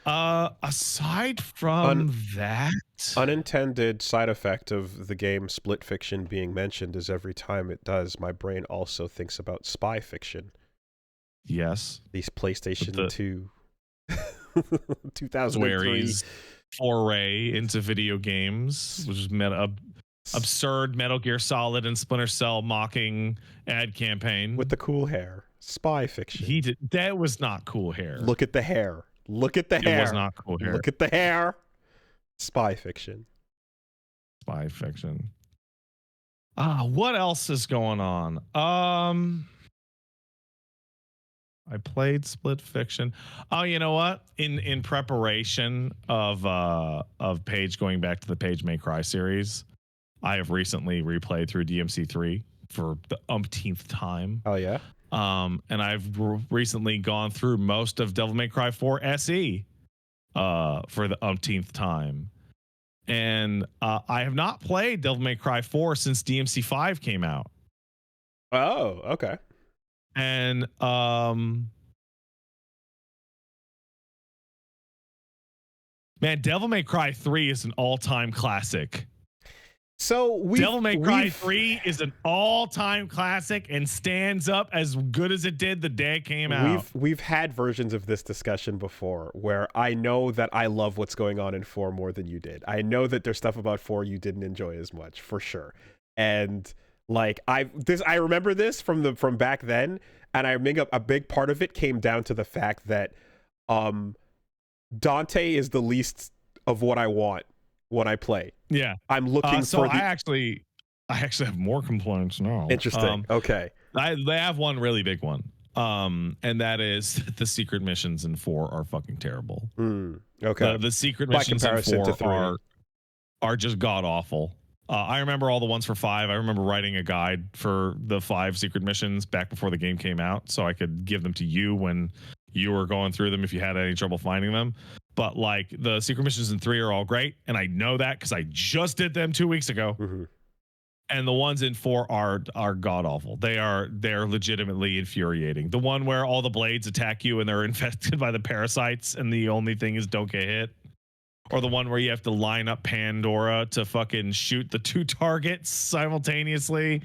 Aside from that, unintended side effect of the game Split Fiction being mentioned is every time it does, my brain also thinks about Spy Fiction. Yes. These PlayStation 2 2003 Sweary's foray into video games, which is absurd Metal Gear Solid and Splinter Cell mocking ad campaign with the cool hair. Spy Fiction. He did that. Was not cool hair. Look at the hair. Look at the hair. It was not cool hair. Look at the hair. Spy Fiction. Spy Fiction. What else is going on? I played Split Fiction. Oh, you know what? In preparation of Page going back to the Page May Cry series, I have recently replayed through DMC3 for the umpteenth time. Oh yeah. And I've recently gone through most of Devil May Cry 4 SE for the umpteenth time. And I have not played Devil May Cry 4 since DMC5 came out. Oh, okay. And man, Devil May Cry 3 is an all-time classic. So Devil May Cry 3 is an all-time classic and stands up as good as it did the day it came out. We've had versions of this discussion before where I know that I love what's going on in 4 more than you did. I know that there's stuff about 4 you didn't enjoy as much, for sure. And like I remember this from back then, and I think a big part of it came down to the fact that Dante is the least of what I want when I play. Yeah, I'm looking for. I actually have more complaints now. Interesting. Okay, they have one really big one, and that is the secret missions in 4 are fucking terrible. Okay, the secret missions in 4 are just god awful. I remember all the ones for 5. I remember writing a guide for the 5 secret missions back before the game came out, so I could give them to you when you were going through them if you had any trouble finding them. But like the secret missions in 3 are all great, and I know that because I just did them 2 weeks ago. Mm-hmm. And the ones in 4 are god awful. They're legitimately infuriating. The one where all the blades attack you and they're infested by the parasites, and the only thing is don't get hit. Or the one where you have to line up Pandora to fucking shoot the 2 targets simultaneously.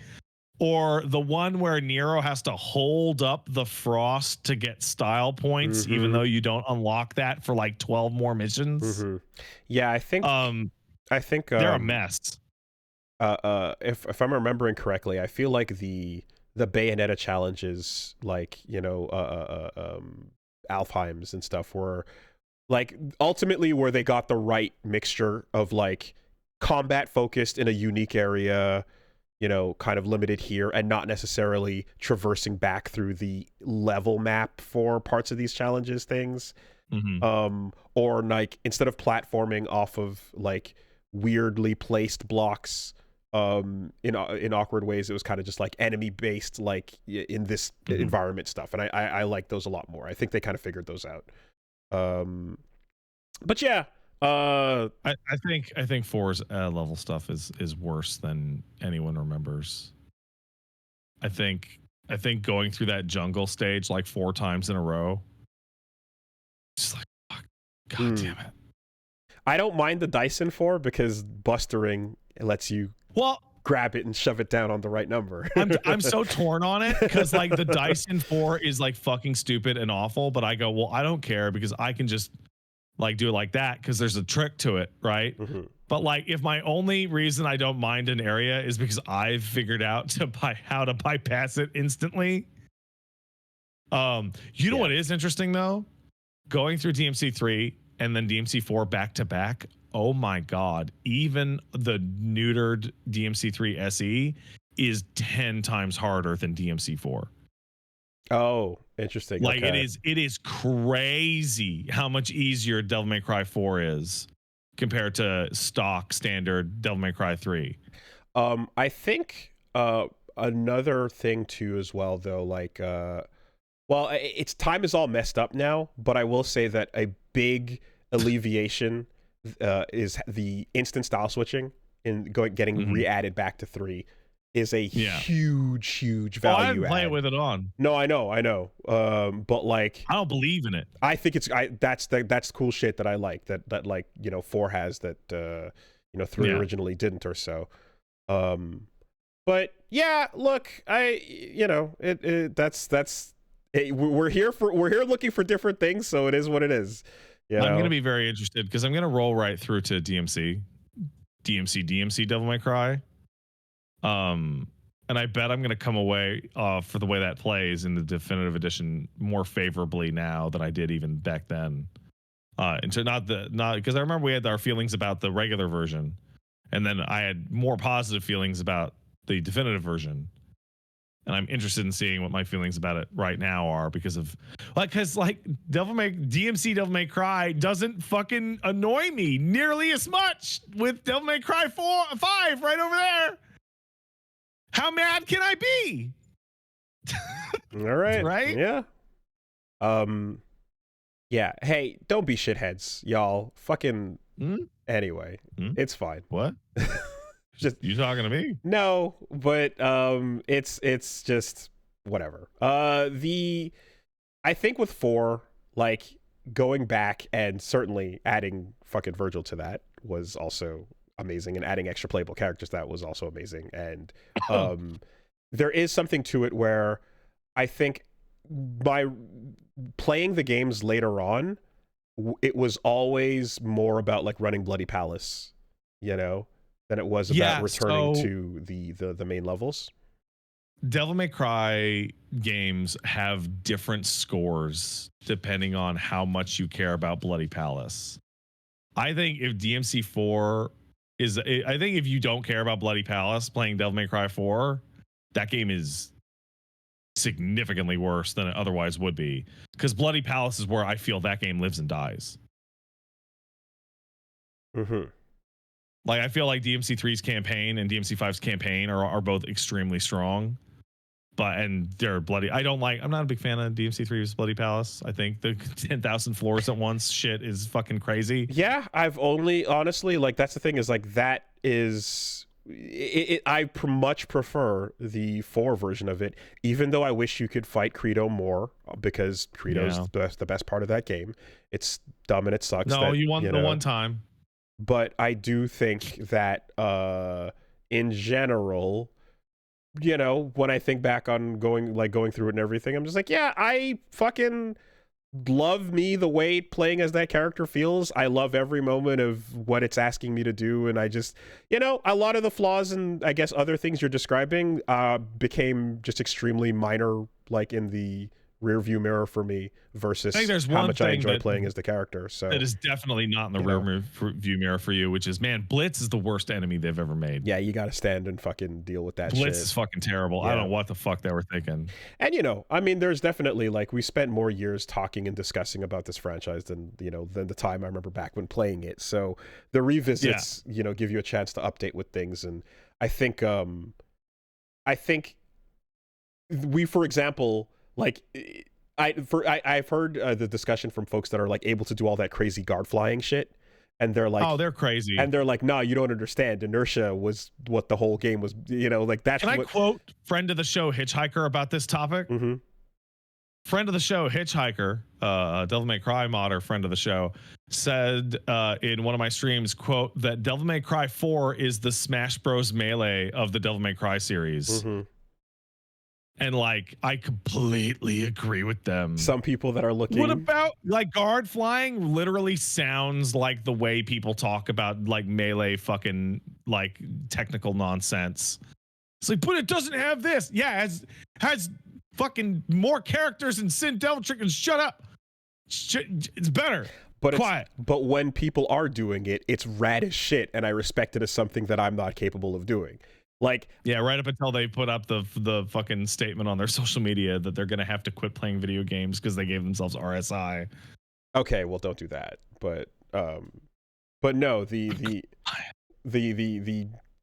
Or the one where Nero has to hold up the frost to get style points, even though you don't unlock that for like 12 more missions. Yeah, I think they're a mess. If I'm remembering correctly, I feel like the Bayonetta challenges, like, you know, Alfheim's and stuff, were like ultimately where they got the right mixture of like combat focused in a unique area, you know, kind of limited here, and not necessarily traversing back through the level map for parts of these challenges things. Or like instead of platforming off of like weirdly placed blocks in awkward ways, it was kind of just like enemy based, like in this environment stuff, and I like those a lot more. I think they kind of figured those out. But yeah, I think 4's level stuff is worse than anyone remembers. I think going through that jungle stage like 4 times in a row, just like, fuck, god damn it. I don't mind the Dyson 4 because bustering lets you grab it and shove it down on the right number. I'm so torn on it because like the Dyson 4 is like fucking stupid and awful, but I go, well, I don't care because I can just like do it like that because there's a trick to it, right? But like if my only reason I don't mind an area is because I've figured out how to bypass it instantly. You know what is interesting though? Going through DMC3 and then DMC4 back to back. Oh my god! Even the neutered DMC3 SE is 10 times harder than DMC4. Oh, interesting. Like it is crazy how much easier Devil May Cry 4 is compared to stock standard Devil May Cry 3. I think another thing too as well though, like well, its time is all messed up now, but I will say that a big alleviation is the instant style switching and getting re-added back to 3 is a huge value I didn't play add. it with it on. No, I know. But like, I don't believe in it. I think that's cool shit that I like that like, you know, 4 has that 3 originally didn't or so. But yeah, look, we're here looking for different things, so it is what it is. I'm gonna be very interested because I'm gonna roll right through to DMC Devil May Cry. And I bet I'm gonna come away for the way that plays in the definitive edition more favorably now than I did even back then. And so not because I remember we had our feelings about the regular version, and then I had more positive feelings about the definitive version. And I'm interested in seeing what my feelings about it right now are because DMC Devil May Cry doesn't fucking annoy me nearly as much with Devil May Cry 5 right over there. How mad can I be? All right. Right? Yeah. Yeah. Hey, don't be shitheads, y'all. Fucking anyway. It's fine. What? Just you talking to me? No, but it's just whatever. I think with 4, like going back and certainly adding fucking Virgil to that was also amazing, and adding extra playable characters, that was also amazing. And there is something to it where I think by playing the games later on, it was always more about like running Bloody Palace, you know, than it was about returning to the main levels. Devil May Cry games have different scores depending on how much you care about Bloody Palace. I think if DMC4 I think if you don't care about Bloody Palace playing Devil May Cry 4, that game is significantly worse than it otherwise would be, because Bloody Palace is where I feel that game lives and dies. Like, I feel like DMC3's campaign and DMC5's campaign are both extremely strong, and they're bloody. I'm not a big fan of DMC3's Bloody Palace. I think the 10,000 floors at once shit is fucking crazy. Yeah, I've only honestly, like, that's the thing, is like that is I much prefer the 4 version of it, even though I wish you could fight Credo more, because Credo's the best part of that game. It's dumb and it sucks. No, you won the one time. But I do think that in general, you know, when I think back on going through it and everything, I'm just like, yeah, I fucking love me the way playing as that character feels. I love every moment of what it's asking me to do, and I just, you know, a lot of the flaws and I guess other things you're describing became just extremely minor, like in the rear view mirror for me, versus how much I enjoy playing as the character. So that is definitely not in the rear view mirror for you, which is, man, Blitz is the worst enemy they've ever made. Yeah, you got to stand and fucking deal with that. Blitz shit is fucking terrible. Yeah. I don't know what the fuck they were thinking. And, you know, I mean, there's definitely, like, we spent more years talking and discussing about this franchise than the time I remember back when playing it. So the revisits, you know, give you a chance to update with things. And I think we, for example, like, I've heard the discussion from folks that are like able to do all that crazy guard flying shit, and they're like, oh, they're crazy, and they're like, no, you don't understand. Inertia was what the whole game was, you know, like that's. Can I quote friend of the show Hitchhiker about this topic? Friend of the show Hitchhiker, Devil May Cry modder, friend of the show, said in one of my streams, quote, that Devil May Cry 4 is the Smash Bros. Melee of the Devil May Cry series. And like, I completely agree with them. Some people that are looking. What about like guard flying? Literally sounds like the way people talk about like melee fucking like technical nonsense. It's like, but it doesn't have this. Yeah, it has fucking more characters and Sin Devil Chicken. Shut up. It's better. But quiet. But when people are doing it, it's rad as shit, and I respect it as something that I'm not capable of doing. Like, yeah, right up until they put up the fucking statement on their social media that they're gonna have to quit playing video games because they gave themselves RSI. Okay, well, don't do that. But no, the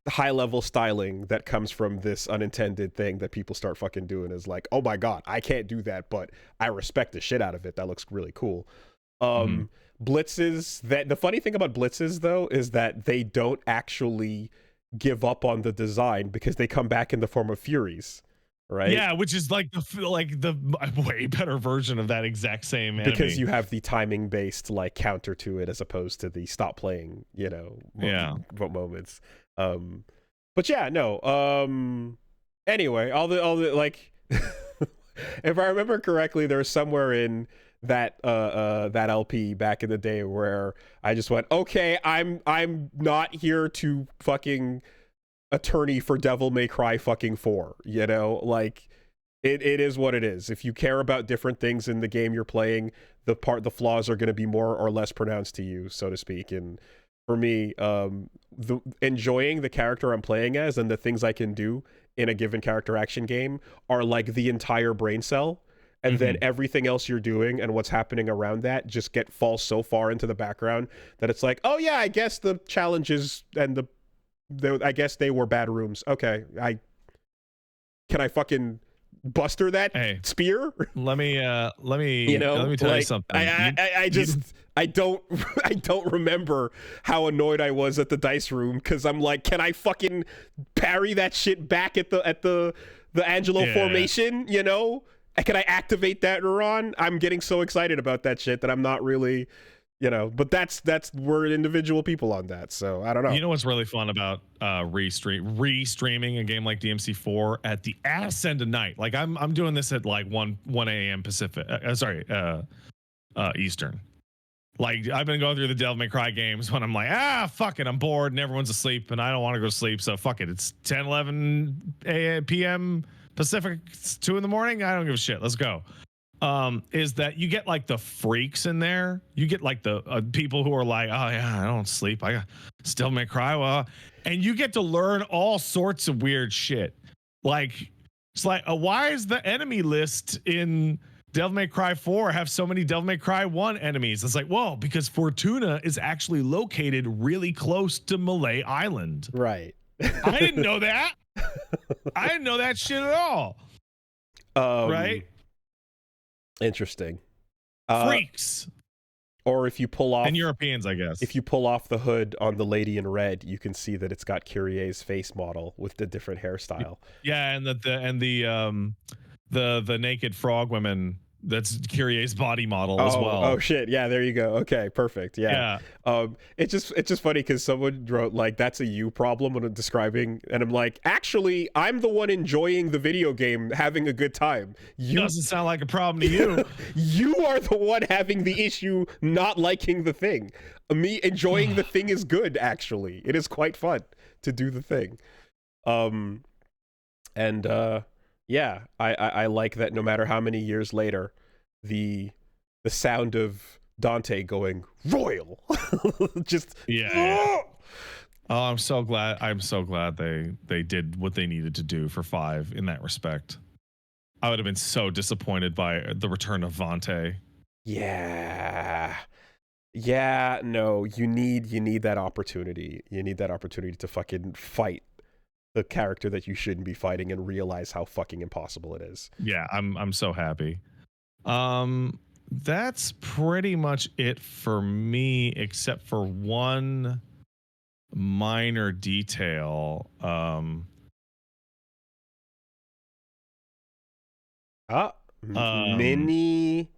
high level styling that comes from this unintended thing that people start fucking doing is like, oh my god, I can't do that, but I respect the shit out of it. That looks really cool. Blitzes, that the funny thing about blitzes though is that they don't actually give up on the design because they come back in the form of furies, right? Yeah, which is like the way better version of that exact same enemy. Because you have the timing based like counter to it as opposed to the stop playing, moments. But yeah, no. Anyway, all the like, if I remember correctly, there was somewhere in that that LP back in the day where I just went, okay, I'm not here to fucking attorney for Devil May Cry fucking 4, like it is what it is. If you care about different things in the game you're playing, the flaws are going to be more or less pronounced to you, so to speak. And for me, enjoying the character I'm playing as and the things I can do in a given character action game are like the entire brain cell. And then everything else you're doing and what's happening around that just falls so far into the background that it's like, oh yeah, I guess the challenges and I guess they were bad rooms. Okay, can I fucking buster that spear? Let me tell you something. I don't remember how annoyed I was at the dice room because I'm like, can I fucking parry that shit back at the Angelo formation? Can I activate that neuron? I'm getting so excited about that shit that I'm not really, but that's we're individual people on that, so I don't know. You know what's really fun about re-streaming a game like DMC4 at the ass end of night? Like I'm doing this at like 1 a.m. Pacific. Eastern. Like I've been going through the Devil May Cry games when I'm like, fuck it, I'm bored and everyone's asleep and I don't want to go to sleep, so fuck it. It's 10, 11 p.m. Pacific, it's 2 in the morning. I don't give a shit. Let's go. Is that you get like the freaks in there? You get like the people who are like, oh yeah, I don't sleep. I still may cry. Well, and you get to learn all sorts of weird shit. Like it's like, why is the enemy list in Devil May Cry 4 have so many Devil May Cry 1 enemies? It's like, well, because Fortuna is actually located really close to Malay Island. Right. I didn't know that. I didn't know that shit at all. Right? Interesting. Freaks. Or if you pull off... And Europeans, I guess. If you pull off the hood on the lady in red, you can see that it's got Kyrie's face model with the different hairstyle. Yeah, and the naked frog women... That's Kyrie's body model as well. Oh shit! Yeah, there you go. Okay, perfect. Yeah. It's just funny because someone wrote like that's a you problem when I'm describing, and I'm like, actually, I'm the one enjoying the video game, having a good time. You doesn't sound like a problem to you. You are the one having the issue, not liking the thing. Me enjoying the thing is good. Actually, it is quite fun to do the thing. Yeah, I like that no matter how many years later, the sound of Dante going royal just Oh, I'm so glad they did what they needed to do for 5 in that respect. I would have been so disappointed by the return of Vante. Yeah, no, you need that opportunity. You need that opportunity to fucking fight the character that you shouldn't be fighting and realize how fucking impossible it is. Yeah, I'm so happy. That's pretty much it for me, except for one minor detail. Mini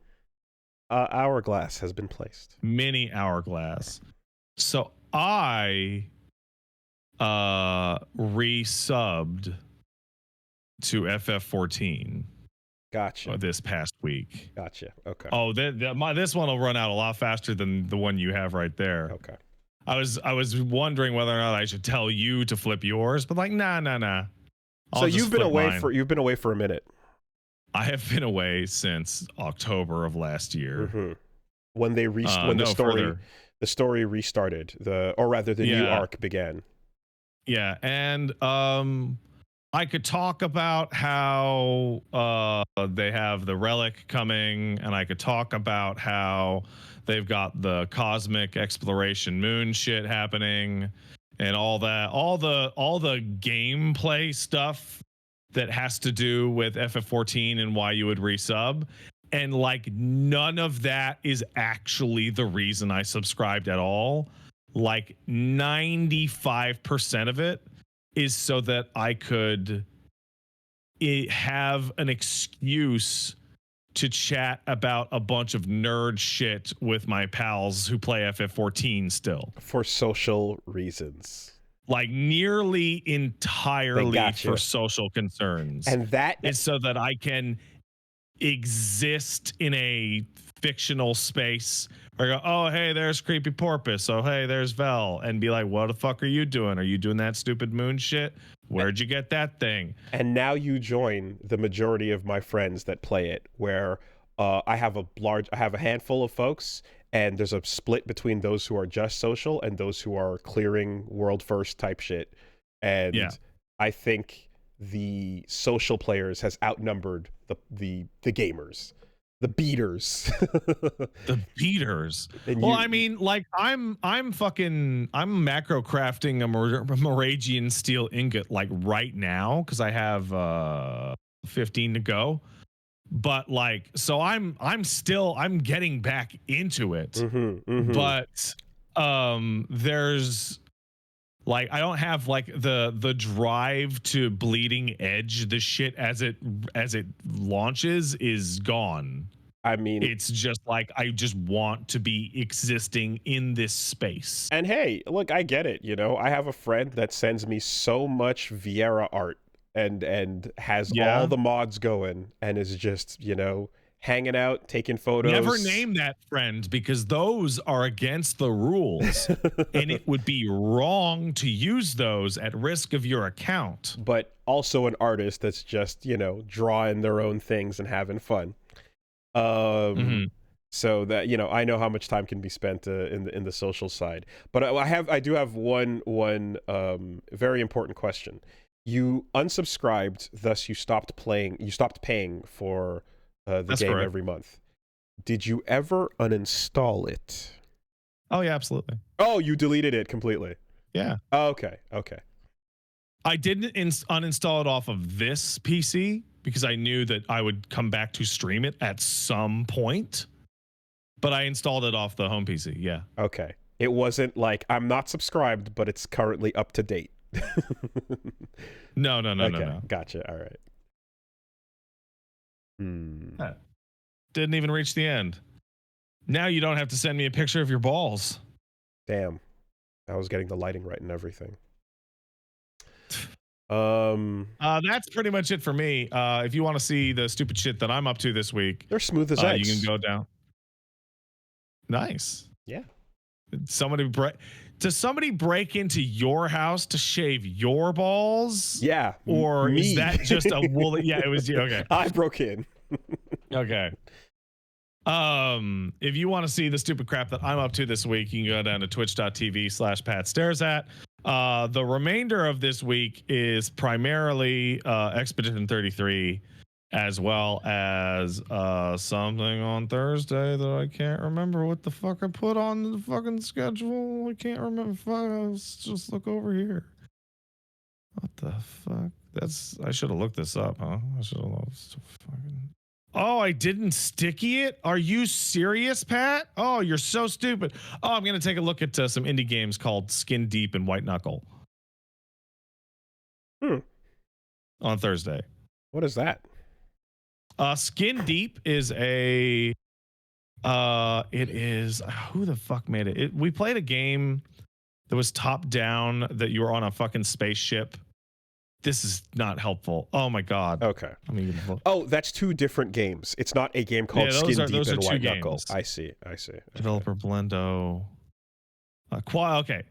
hourglass has been placed. Mini hourglass. So I resubbed to FF14. Gotcha. This past week. Gotcha. Okay. Oh, this one will run out a lot faster than the one you have right there. Okay. I was wondering whether or not I should tell you to flip yours, but like nah. So you've been away for a minute. I have been away since October of last year. Mm-hmm. When the story restarted, the new arc began. Yeah, and I could talk about how they have the relic coming, and I could talk about how they've got the cosmic exploration moon shit happening, and all the gameplay stuff that has to do with FF14 and why you would resub. And like none of that is actually the reason I subscribed at all. Like 95% of it is so that I could have an excuse to chat about a bunch of nerd shit with my pals who play FF14 still. For social reasons. Like nearly entirely for social concerns. And that is so that I can exist in a fictional space where I go, oh, hey, there's Creepy Porpoise. Oh, hey, there's Vel. And be like, what the fuck are you doing? Are you doing that stupid moon shit? Where'd you get that thing? And now you join the majority of my friends that play it, where I have a handful of folks, and there's a split between those who are just social and those who are clearing world first type shit. And yeah. I think the social players has outnumbered the gamers, the beaters. The beaters. Well, I mean, like I'm macro crafting a Moragian steel ingot like right now because I have 15 to go. But like, so I'm getting back into it. But there's like, I don't have like the drive to bleeding edge. The shit as it launches is gone. I mean, it's just like I just want to be existing in this space. And hey, look, I get it. You know, I have a friend that sends me so much Viera art and has all the mods going and is just, you know, hanging out, taking photos. Never name that friend because those are against the rules and it would be wrong to use those at risk of your account. But also an artist that's just, you know, drawing their own things and having fun. So that, you know, I know how much time can be spent in the social side. But I do have one very important question. You unsubscribed, thus you stopped paying for the game correct. Every month. Did you ever uninstall it? Oh yeah, absolutely. Oh, you deleted it completely? Yeah. Oh, okay. I didn't uninstall it off of this PC because I knew that I would come back to stream it at some point. But I installed it off the home PC, yeah. Okay. It wasn't like, I'm not subscribed, but it's currently up to date. No. Gotcha. All right. Didn't even reach the end. Now you don't have to send me a picture of your balls. Damn. I was getting the lighting right and everything. That's pretty much it for me. If you want to see the stupid shit that I'm up to this week, they're smooth as ice. You can go down. Nice. Yeah. Does somebody break into your house to shave your balls? Yeah. Or me. Is that just a woolly? Yeah, it was you. Okay. I broke in. Okay. If you want to see the stupid crap that I'm up to this week, you can go down to twitch.tv/PatStaresAt. The remainder of this week is primarily Expedition 33, as well as something on Thursday that I can't remember what the fuck I put on the fucking schedule. I can't remember. Let's just look over here. What the fuck? I should have looked this up, huh? I should have fucking. Oh, I didn't sticky it? Are you serious, Pat? Oh, you're so stupid. Oh, I'm going to take a look at some indie games called Skin Deep and White Knuckle. On Thursday. What is that? Skin Deep is it is, who the fuck made it? We played a game that was top down that you were on a fucking spaceship. This is not helpful. Oh my god. Okay. That's two different games. It's not a game called Skin Deep and White Knuckle. I see. Okay. Developer Blendo. Okay.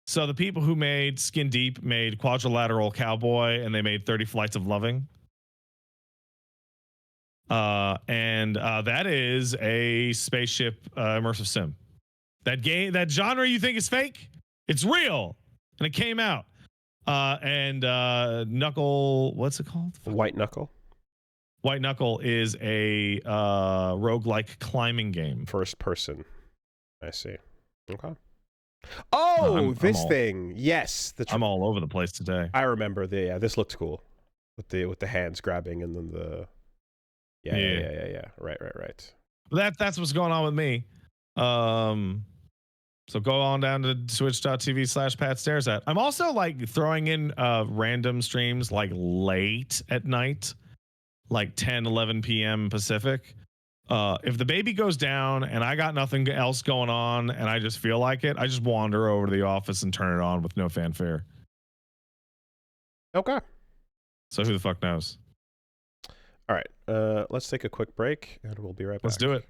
So the people who made Skin Deep made Quadrilateral Cowboy, and they made 30 Flights of Loving. And that is a spaceship immersive sim. That game, that genre you think is fake, it's real, and it came out. And Knuckle, what's it called? White Knuckle. White Knuckle is a roguelike climbing game. First person. I see. Okay. Oh, I'm this thing. Yes, I'm all over the place today. I remember this looked cool with the hands grabbing and then the yeah. Right. That's what's going on with me. So go on down to twitch.tv/PatStaresAt. I'm also like throwing in random streams like late at night, like 10, 11 p.m. Pacific. If the baby goes down and I got nothing else going on and I just feel like it, I just wander over to the office and turn it on with no fanfare. Okay. So who the fuck knows? All right. Let's take a quick break and we'll be right back. Let's do it.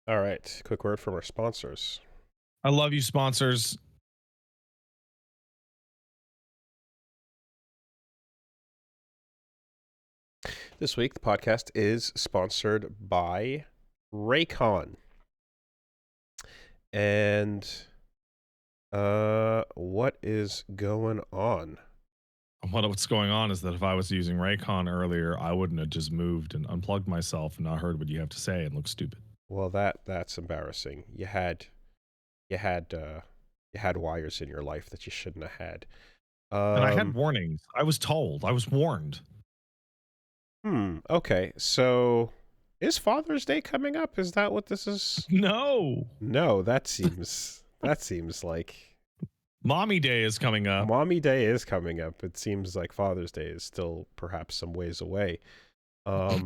All right, quick word from our sponsors. I love you, sponsors. This week, the podcast is sponsored by Raycon. And what is going on? What's going on is that if I was using Raycon earlier, I wouldn't have just moved and unplugged myself and not heard what you have to say and look stupid. Well, that's embarrassing. You had wires in your life that you shouldn't have had. And I had warnings. I was told. I was warned. Okay. So is Father's Day coming up? Is that what this is? No. No, that seems like Mommy Day is coming up. Mommy Day is coming up. It seems like Father's Day is still perhaps some ways away. I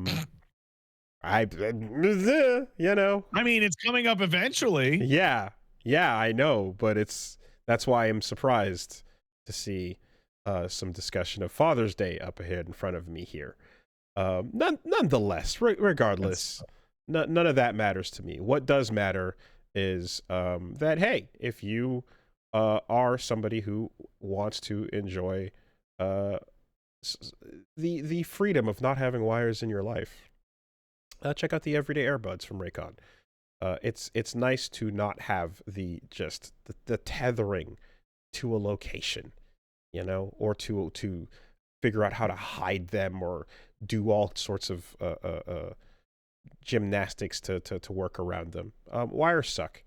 mean, it's coming up eventually. Yeah, I know, but that's why I'm surprised to see some discussion of Father's Day up ahead in front of me here. Nonetheless, regardless, none of that matters to me. What does matter is that, hey, if you are somebody who wants to enjoy the freedom of not having wires in your life, check out the Everyday Earbuds from Raycon. It's nice to not have the tethering to a location, or to figure out how to hide them or do all sorts of gymnastics to work around them. Wires suck.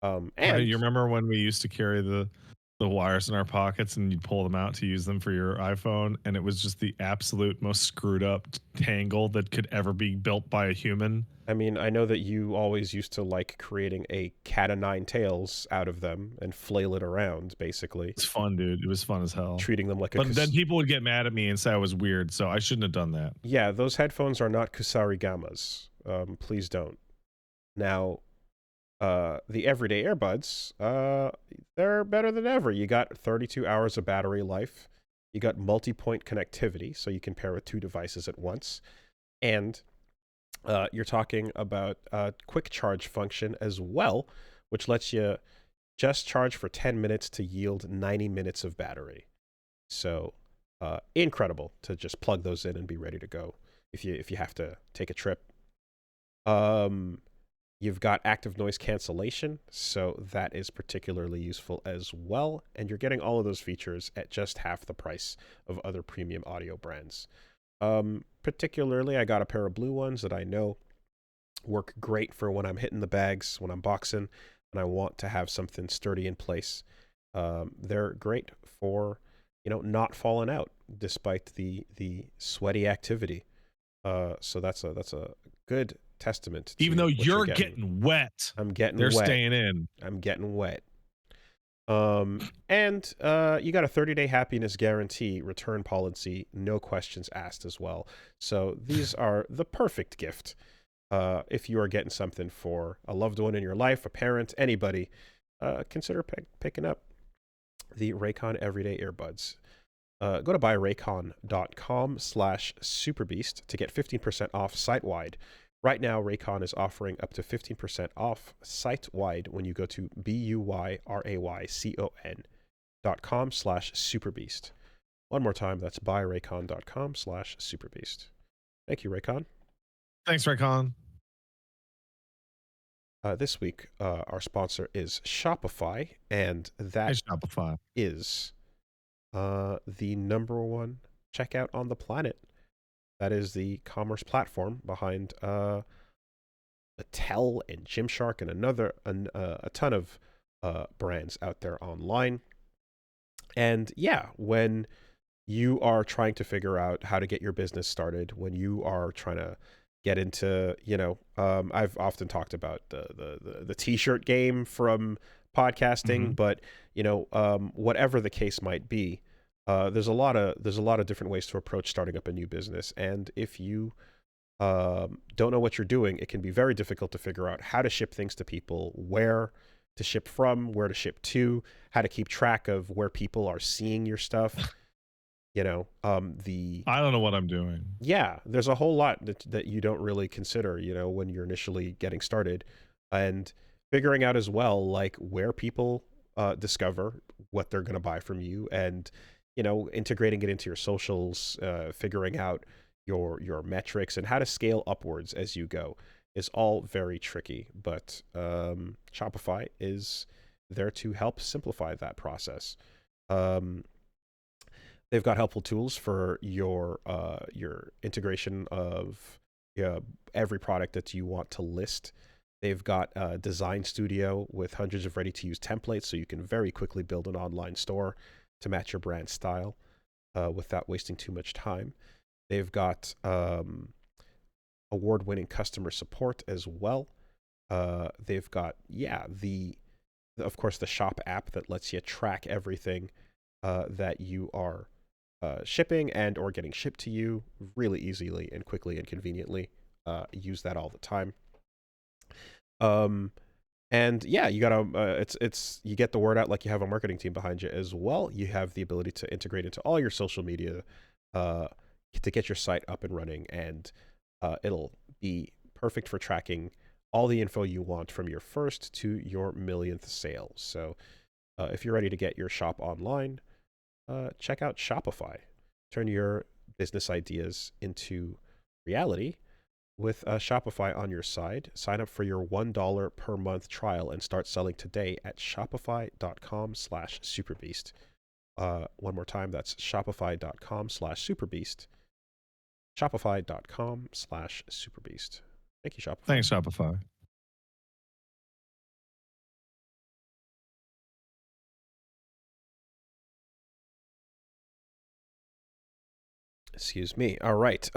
And you remember when we used to carry the wires in our pockets and you pull them out to use them for your iPhone, and it was just the absolute most screwed up tangle that could ever be built by a human? I mean, I know that you always used to like creating a cat o' nine tails out of them and flail it around, basically. It's fun, dude. It was fun as hell. Treating them like But then people would get mad at me and say I was weird, so I shouldn't have done that. Yeah, those headphones are not Kusarigamas. Please don't. Now, the Everyday Earbuds, they're better than ever. You got 32 hours of battery life. You got multi-point connectivity, so you can pair with 2 devices at once. And you're talking about a quick charge function as well, which lets you just charge for 10 minutes to yield 90 minutes of battery. So incredible to just plug those in and be ready to go if you have to take a trip. You've got active noise cancellation, so that is particularly useful as well. And you're getting all of those features at just half the price of other premium audio brands. Particularly, I got a pair of blue ones that I know work great for when I'm hitting the bags, when I'm boxing, and I want to have something sturdy in place. They're great for, not falling out despite the sweaty activity. So that's a good testament to even though you're getting wet. I'm getting they're wet. Staying in. I'm getting wet. And you got a 30-day happiness guarantee return policy, no questions asked as well. So these are the perfect gift if you are getting something for a loved one in your life, a parent, anybody. Consider picking up the Raycon Everyday Earbuds. Go to buyraycon.com/superbeast to get 15% off site-wide. Right now, Raycon is offering up to 15% off site-wide when you go to buyraycon.com/superbeast. One more time, that's buyraycon.com/superbeast. Thank you, Raycon. Thanks, Raycon. This week, our sponsor is Shopify, and that Shopify is the #1 checkout on the planet. That is the commerce platform behind Mattel and Gymshark and a ton of brands out there online. And yeah, when you are trying to figure out how to get your business started, when you are trying to get into, I've often talked about the t-shirt game from podcasting, but whatever the case might be, there's a lot of different ways to approach starting up a new business. And if you don't know what you're doing, it can be very difficult to figure out how to ship things to people, where to ship from, where to ship to, how to keep track of where people are seeing your stuff. I don't know what I'm doing. Yeah, there's a whole lot that you don't really consider, when you're initially getting started. and figuring out as well like where people discover what they're going to buy from you, and integrating it into your socials, figuring out your metrics and how to scale upwards as you go is all very tricky. But Shopify is there to help simplify that process. They've got helpful tools for your integration of every product that you want to list. They've got a design studio with hundreds of ready-to-use templates, so you can very quickly build an online store to match your brand style without wasting too much time. They've got award-winning customer support as well. They've got, of course, the shop app that lets you track everything that you are shipping and or getting shipped to you really easily and quickly and conveniently. Use that all the time. And yeah, you gotta you get the word out like you have a marketing team behind you as well. You have the ability to integrate into all your social media to get your site up and running, and it'll be perfect for tracking all the info you want from your first to your millionth sale. So if you're ready to get your shop online, check out Shopify. Turn your business ideas into reality with Shopify on your side. Sign up for your $1 per month trial and start selling today at shopify.com/superbeast. One more time, that's shopify.com/superbeast. Shopify.com/superbeast. Thank you, Shopify. Thanks, Shopify. Excuse me. All right.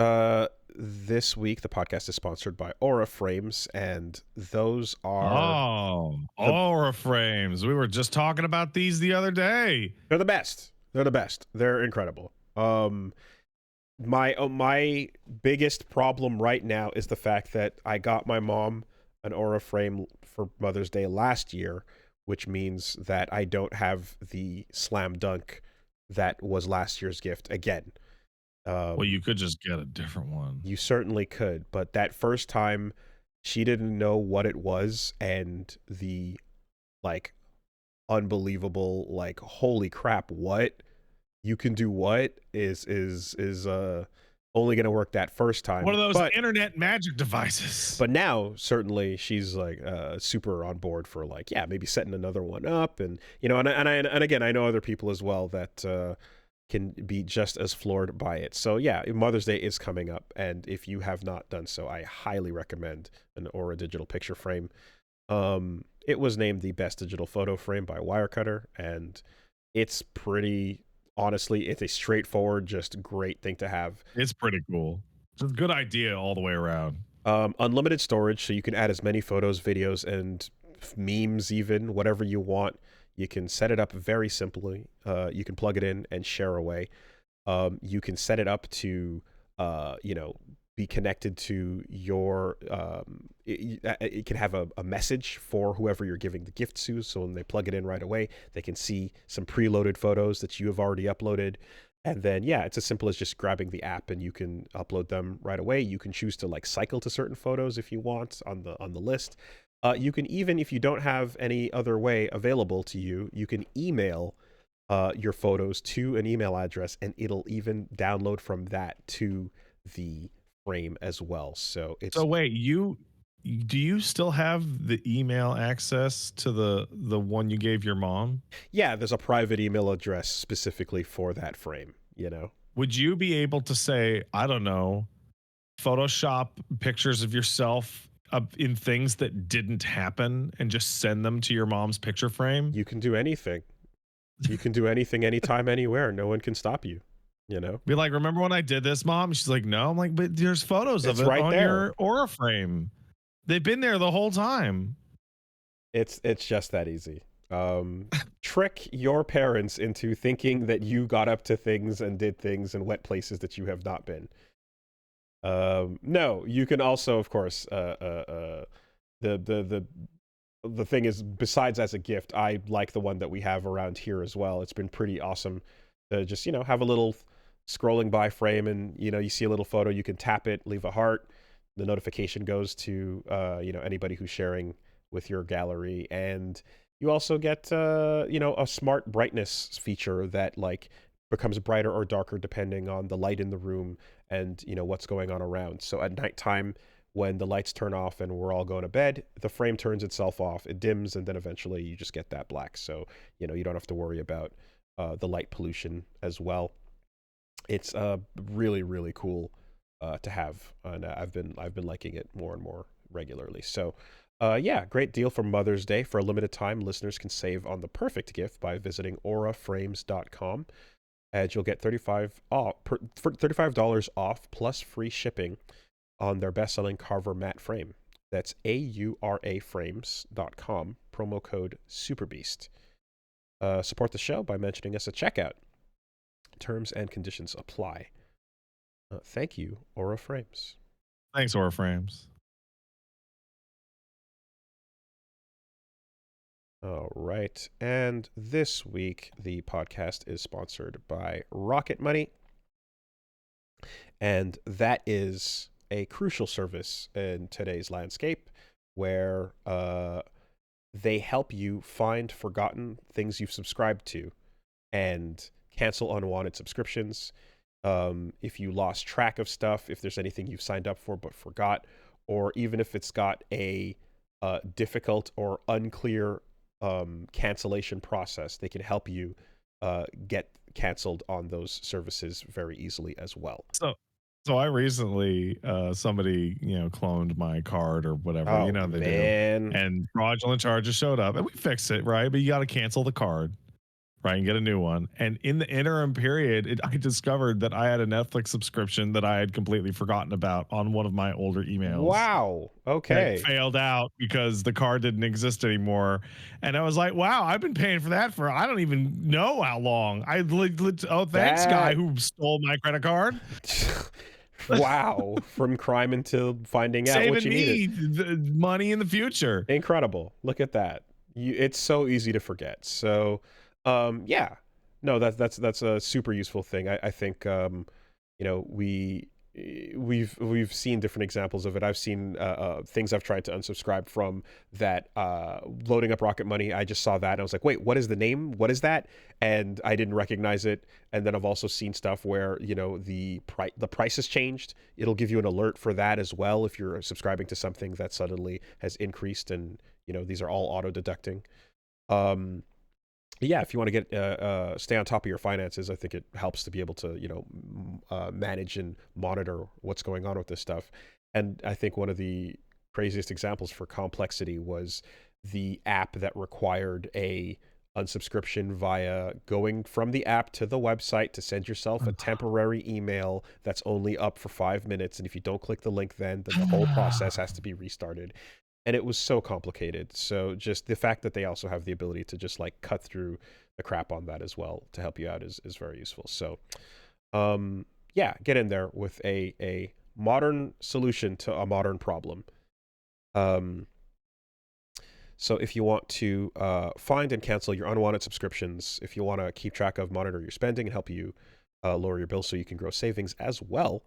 This week, the podcast is sponsored by Aura Frames, and those are... Aura Frames. We were just talking about these the other day. They're the best. They're incredible. My biggest problem right now is the fact that I got my mom an Aura frame for Mother's Day last year, which means that I don't have the slam dunk that was last year's gift again. Well, you could just get a different one. You certainly could, but that first time, she didn't know what it was, and the unbelievable, holy crap, what you can do, what is only going to work that first time. One of those internet magic devices. But now, certainly, she's super on board for maybe setting another one up, and and again, I know other people as well that can be just as floored by it. So yeah, Mother's Day is coming up, and if you have not done so, I highly recommend an Aura digital picture frame. It was named the best digital photo frame by Wirecutter, and it's pretty, honestly, it's a straightforward, just great thing to have. It's pretty cool. It's a good idea all the way around. Unlimited storage, so you can add as many photos, videos, and memes, even whatever you want. You can set it up very simply. You can plug it in and share away. You can set it up to, be connected to your, it can have a message for whoever you're giving the gift to. So when they plug it in right away, they can see some preloaded photos that you have already uploaded. And then, yeah, it's as simple as just grabbing the app and you can upload them right away. You can choose to cycle to certain photos if you want on the list. You can even, if you don't have any other way available to you, you can email your photos to an email address, and it'll even download from that to the frame as well. So it's... So wait, do you still have the email access to the one you gave your mom? Yeah, there's a private email address specifically for that frame, Would you be able to say, I don't know, Photoshop pictures of yourself in things that didn't happen and just send them to your mom's picture frame? You can do anything. You can do anything, anytime, anywhere. No one can stop you, Be like, remember when I did this, Mom? She's like, no. I'm like, but there's photos of it right on there. Your Aura frame. They've been there the whole time. It's just that easy. Trick your parents into thinking that you got up to things and did things and went places that you have not been. No, you can also, of course, the thing is, besides as a gift, I like the one that we have around here as well. It's been pretty awesome to just, have a little scrolling by frame, and, you see a little photo, you can tap it, leave a heart. The notification goes to, anybody who's sharing with your gallery, and you also get a smart brightness feature that like becomes brighter or darker depending on the light in the room and what's going on around. So at nighttime, when the lights turn off and we're all going to bed, the frame turns itself off, it dims, and then eventually you just get that black. So you don't have to worry about the light pollution as well. It's really, really cool to have, and I've been liking it more and more regularly. So yeah, great deal for Mother's Day. For a limited time, listeners can save on the perfect gift by visiting auraframes.com, and you'll get $35 off plus free shipping on their best-selling Carver matte frame. That's auraframes.com, promo code SuperBeast. Support the show by mentioning us at checkout. Terms and conditions apply. Thank you, Aura Frames. Thanks, Aura Frames. All right. And this week, the podcast is sponsored by Rocket Money. And that is a crucial service in today's landscape where they help you find forgotten things you've subscribed to and cancel unwanted subscriptions. If you lost track of stuff, if there's anything you've signed up for but forgot, or even if it's got a difficult or unclear cancellation process, they can help you get canceled on those services very easily as well. So I recently somebody cloned my card or whatever Oh, they man. do, and fraudulent charges showed up, and we fixed it, right? But you got to cancel the card, right, and get a new one. And in the interim period, I discovered that I had a Netflix subscription that I had completely forgotten about on one of my older emails. Wow. Okay. That failed out because the card didn't exist anymore. And I was like, wow, I've been paying for that for I don't even know how long. Thanks, guy who stole my credit card. Wow. From crime until finding out what you needed. Saving me the money in the future. Incredible. Look at that. It's so easy to forget. So yeah, no, that's a super useful thing. I think we've seen different examples of it. I've seen things I've tried to unsubscribe from that loading up Rocket Money. I just saw that and I was like, wait, what is the name? What is that? And I didn't recognize it. And then I've also seen stuff where the price has changed. It'll give you an alert for that as well if you're subscribing to something that suddenly has increased, and these are all auto deducting. Yeah, if you want to get stay on top of your finances, I think it helps to be able to manage and monitor what's going on with this stuff. And I think one of the craziest examples for complexity was the app that required a unsubscription via going from the app to the website to send yourself a temporary email that's only up for 5 minutes, and if you don't click the link then the whole process has to be restarted. And it was so complicated. So just the fact that they also have the ability to just like cut through the crap on that as well to help you out is very useful. So yeah, get in there with a modern solution to a modern problem. So if you want to find and cancel your unwanted subscriptions, if you want to keep track of, monitor your spending, and help you lower your bills so you can grow savings as well,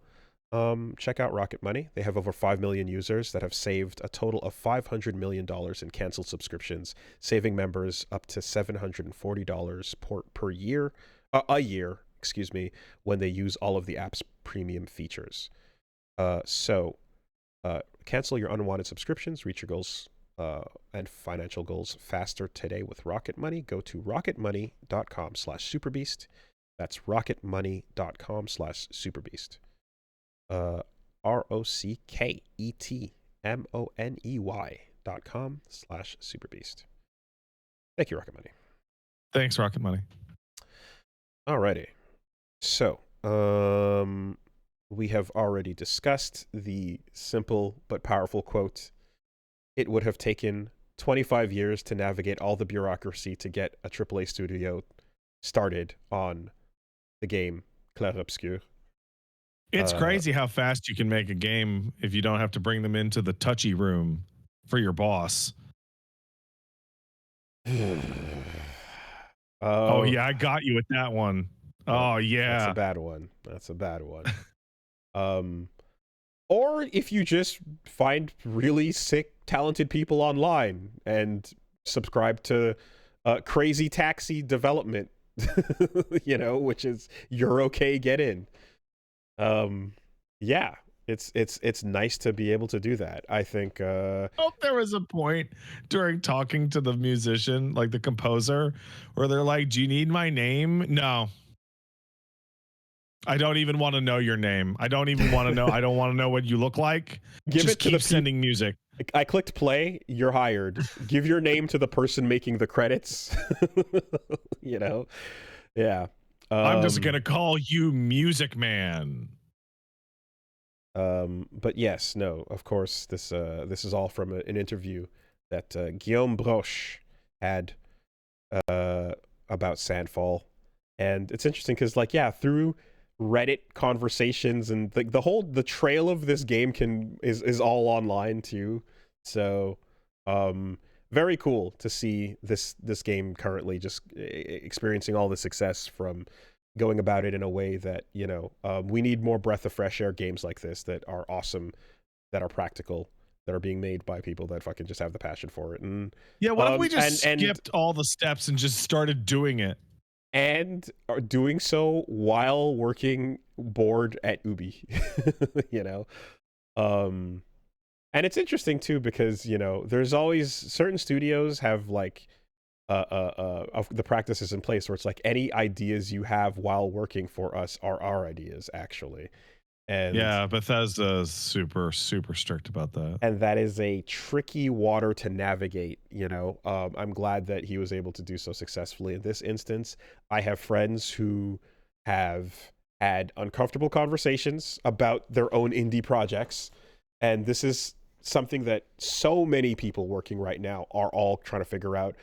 check out Rocket Money. They have over 5 million users that have saved a total of $500 million in canceled subscriptions, saving members up to $740 per year, when they use all of the app's premium features. So cancel your unwanted subscriptions, reach your goals and financial goals faster today with Rocket Money. Go to rocketmoney.com/superbeast. That's rocketmoney.com/superbeast. ROCKETMONEY.com/superbeast. Thank you, Rocket Money. Thanks, Rocket Money. Alrighty. So, we have already discussed the simple but powerful quote. It would have taken 25 years to navigate all the bureaucracy to get a AAA studio started on the game Clair Obscur. It's crazy how fast you can make a game if you don't have to bring them into the touchy room for your boss. Oh yeah, I got you with that one. Oh yeah, that's a bad one. or if you just find really sick, talented people online and subscribe to Crazy Taxi Development, which is you're okay, get in. Yeah, it's nice to be able to do that. I think There was a point during talking to the musician, like the composer, where they're like, "Do you need my name?" No. I don't even want to know your name. I don't even want to know. I don't want to know what you look like. Give Just it to keep the sending music. I clicked play, you're hired. Give your name to the person making the credits. Yeah. I'm just gonna call you Music Man. But yes, no, of course, this is all from an interview that Guillaume Broche had about Sandfall, and it's interesting because, like, yeah, through Reddit conversations and the trail of this game is all online too. So, very cool to see this game currently just experiencing all the success from going about it in a way that, we need more breath of fresh air games like this that are awesome, that are practical, that are being made by people that fucking just have the passion for it. And yeah, what if we just skipped skipped all the steps and just started doing it? And are doing so while working board at Ubi, and it's interesting too because there's always certain studios have like the practices in place where it's like any ideas you have while working for us are our ideas actually. And yeah, Bethesda's super strict about that. And that is a tricky water to navigate, I'm glad that he was able to do so successfully in this instance. I have friends who have had uncomfortable conversations about their own indie projects, and this is something that so many people working right now are all trying to figure out.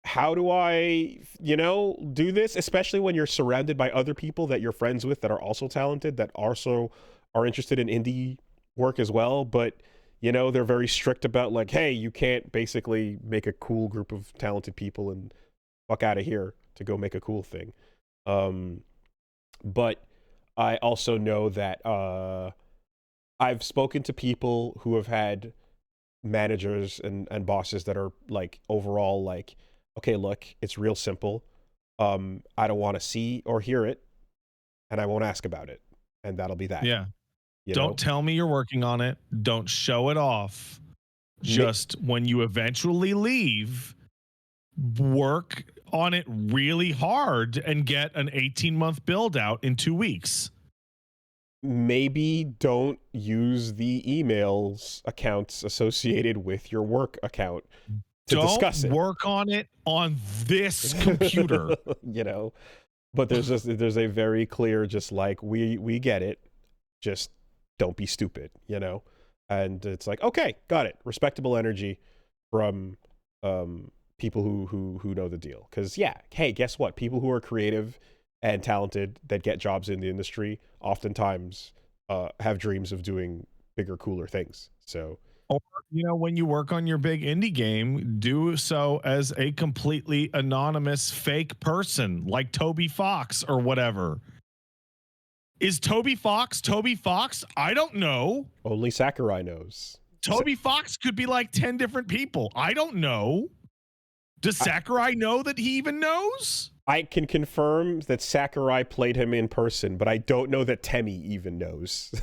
How do I, do this? Especially when you're surrounded by other people that you're friends with that are also talented, that also are interested in indie work as well. But, they're very strict about like, hey, you can't basically make a cool group of talented people and fuck out of here to go make a cool thing. But I also know that I've spoken to people who have had managers and bosses that are like overall like, okay, look, it's real simple. I don't want to see or hear it, and I won't ask about it, and that'll be that. Yeah. Don't tell me you're working on it. Don't show it off. Just when you eventually leave, work on it really hard and get an 18-month build out in 2 weeks. Maybe don't use the emails accounts associated with your work account. Don't work on it on this computer. But there's a very clear, just like we get it, just don't be stupid, and it's like, okay, got it, respectable energy from people who know the deal. Because yeah, hey, guess what, people who are creative and talented that get jobs in the industry oftentimes have dreams of doing bigger, cooler things. So, or, when you work on your big indie game, do so as a completely anonymous fake person like Toby Fox or whatever. Is Toby Fox? I don't know. Only Sakurai knows. Toby Fox could be like 10 different people. I don't know. Does Sakurai know that he even knows? I can confirm that Sakurai played him in person, but I don't know that Temi even knows.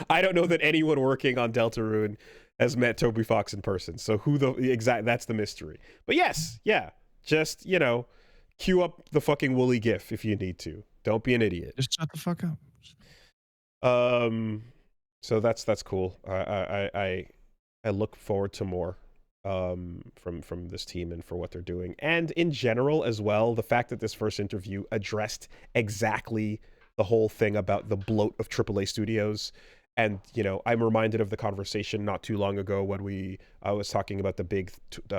I don't know that anyone working on Deltarune has met Toby Fox in person. So that's the mystery. But yes, yeah, just, cue up the fucking Wooly GIF if you need to. Don't be an idiot. Just shut the fuck up. So that's cool. I look forward to more from this team and for what they're doing, and in general as well, the fact that this first interview addressed exactly the whole thing about the bloat of AAA studios. And I'm reminded of the conversation not too long ago when I was talking about the big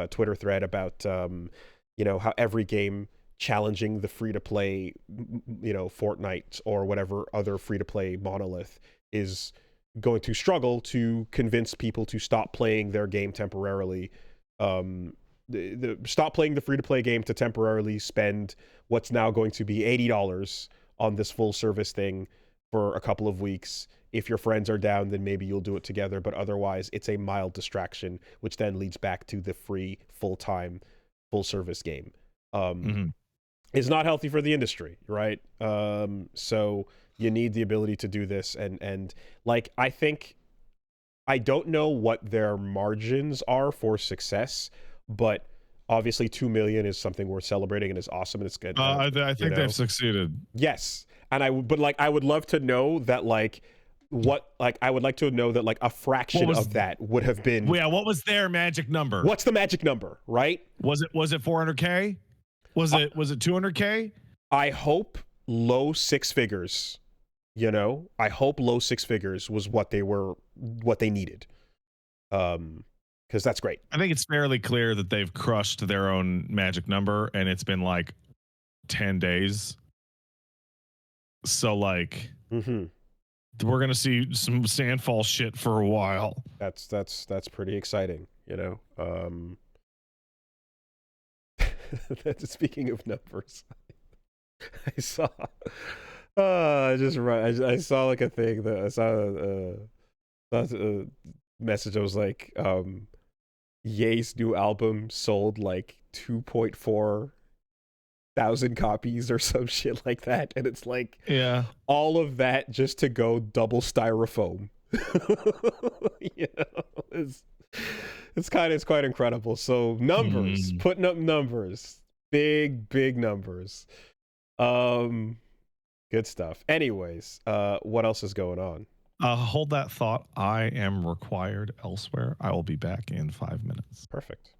Twitter thread about how every game challenging the free-to-play Fortnite or whatever other free-to-play monolith is going to struggle to convince people to stop playing their game temporarily, stop playing the free-to-play game to temporarily spend what's now going to be $80 on this full service thing for a couple of weeks. If your friends are down, then maybe you'll do it together, but otherwise it's a mild distraction, which then leads back to the free, full-time, full-service game. It's not healthy for the industry, right? So you need the ability to do this, and like, I don't know what their margins are for success, but obviously 2 million is something worth celebrating and is awesome, and it's good. I think they've succeeded. Yes, and I would love to know that, like, I would like to know that, like, a fraction of that would have been. Yeah, what was their magic number? What's the magic number, right? Was it 400K? Was it 200K? I hope low six figures. You know, I hope low six figures was what they needed. Because that's great. I think it's fairly clear that they've crushed their own magic number, and it's been like 10 days. So, like, we're gonna see some Sandfall shit for a while. That's pretty exciting, you know. Speaking of numbers, I saw. I saw like a thing that I saw a message. I was like, Ye's new album sold like 2.4 thousand copies or some shit like that, and it's like, yeah, all of that just to go double styrofoam. You know, it's quite incredible. So numbers, putting up numbers, big numbers. Good stuff. Anyways, what else is going on? Hold that thought. I am required elsewhere. I will be back in 5 minutes. Perfect.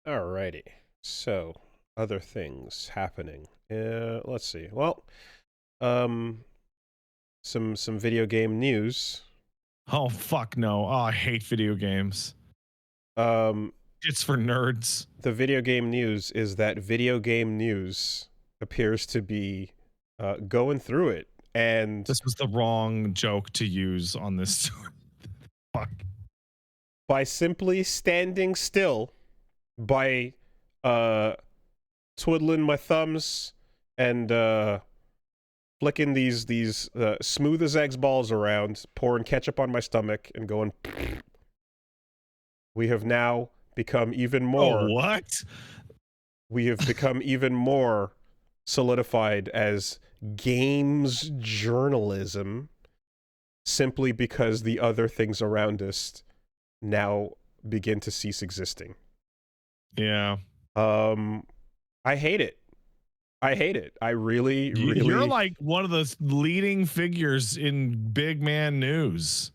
Alrighty. So, other things happening. Let's see. Well, some video game news. Oh fuck no! Oh, I hate video games. It's for nerds. The video game news is that video game news appears to be going through it, and This was the wrong joke to use on this story. Fuck. by simply standing still, by twiddling my thumbs and flicking these smooth as eggs balls around, pouring ketchup on my stomach, and going, we have now become even more. Oh, what? We have become even more solidified as games journalism, simply because the other things around us now begin to cease existing. Yeah. I hate it. I hate it. I really. You're like one of the leading figures in big man news.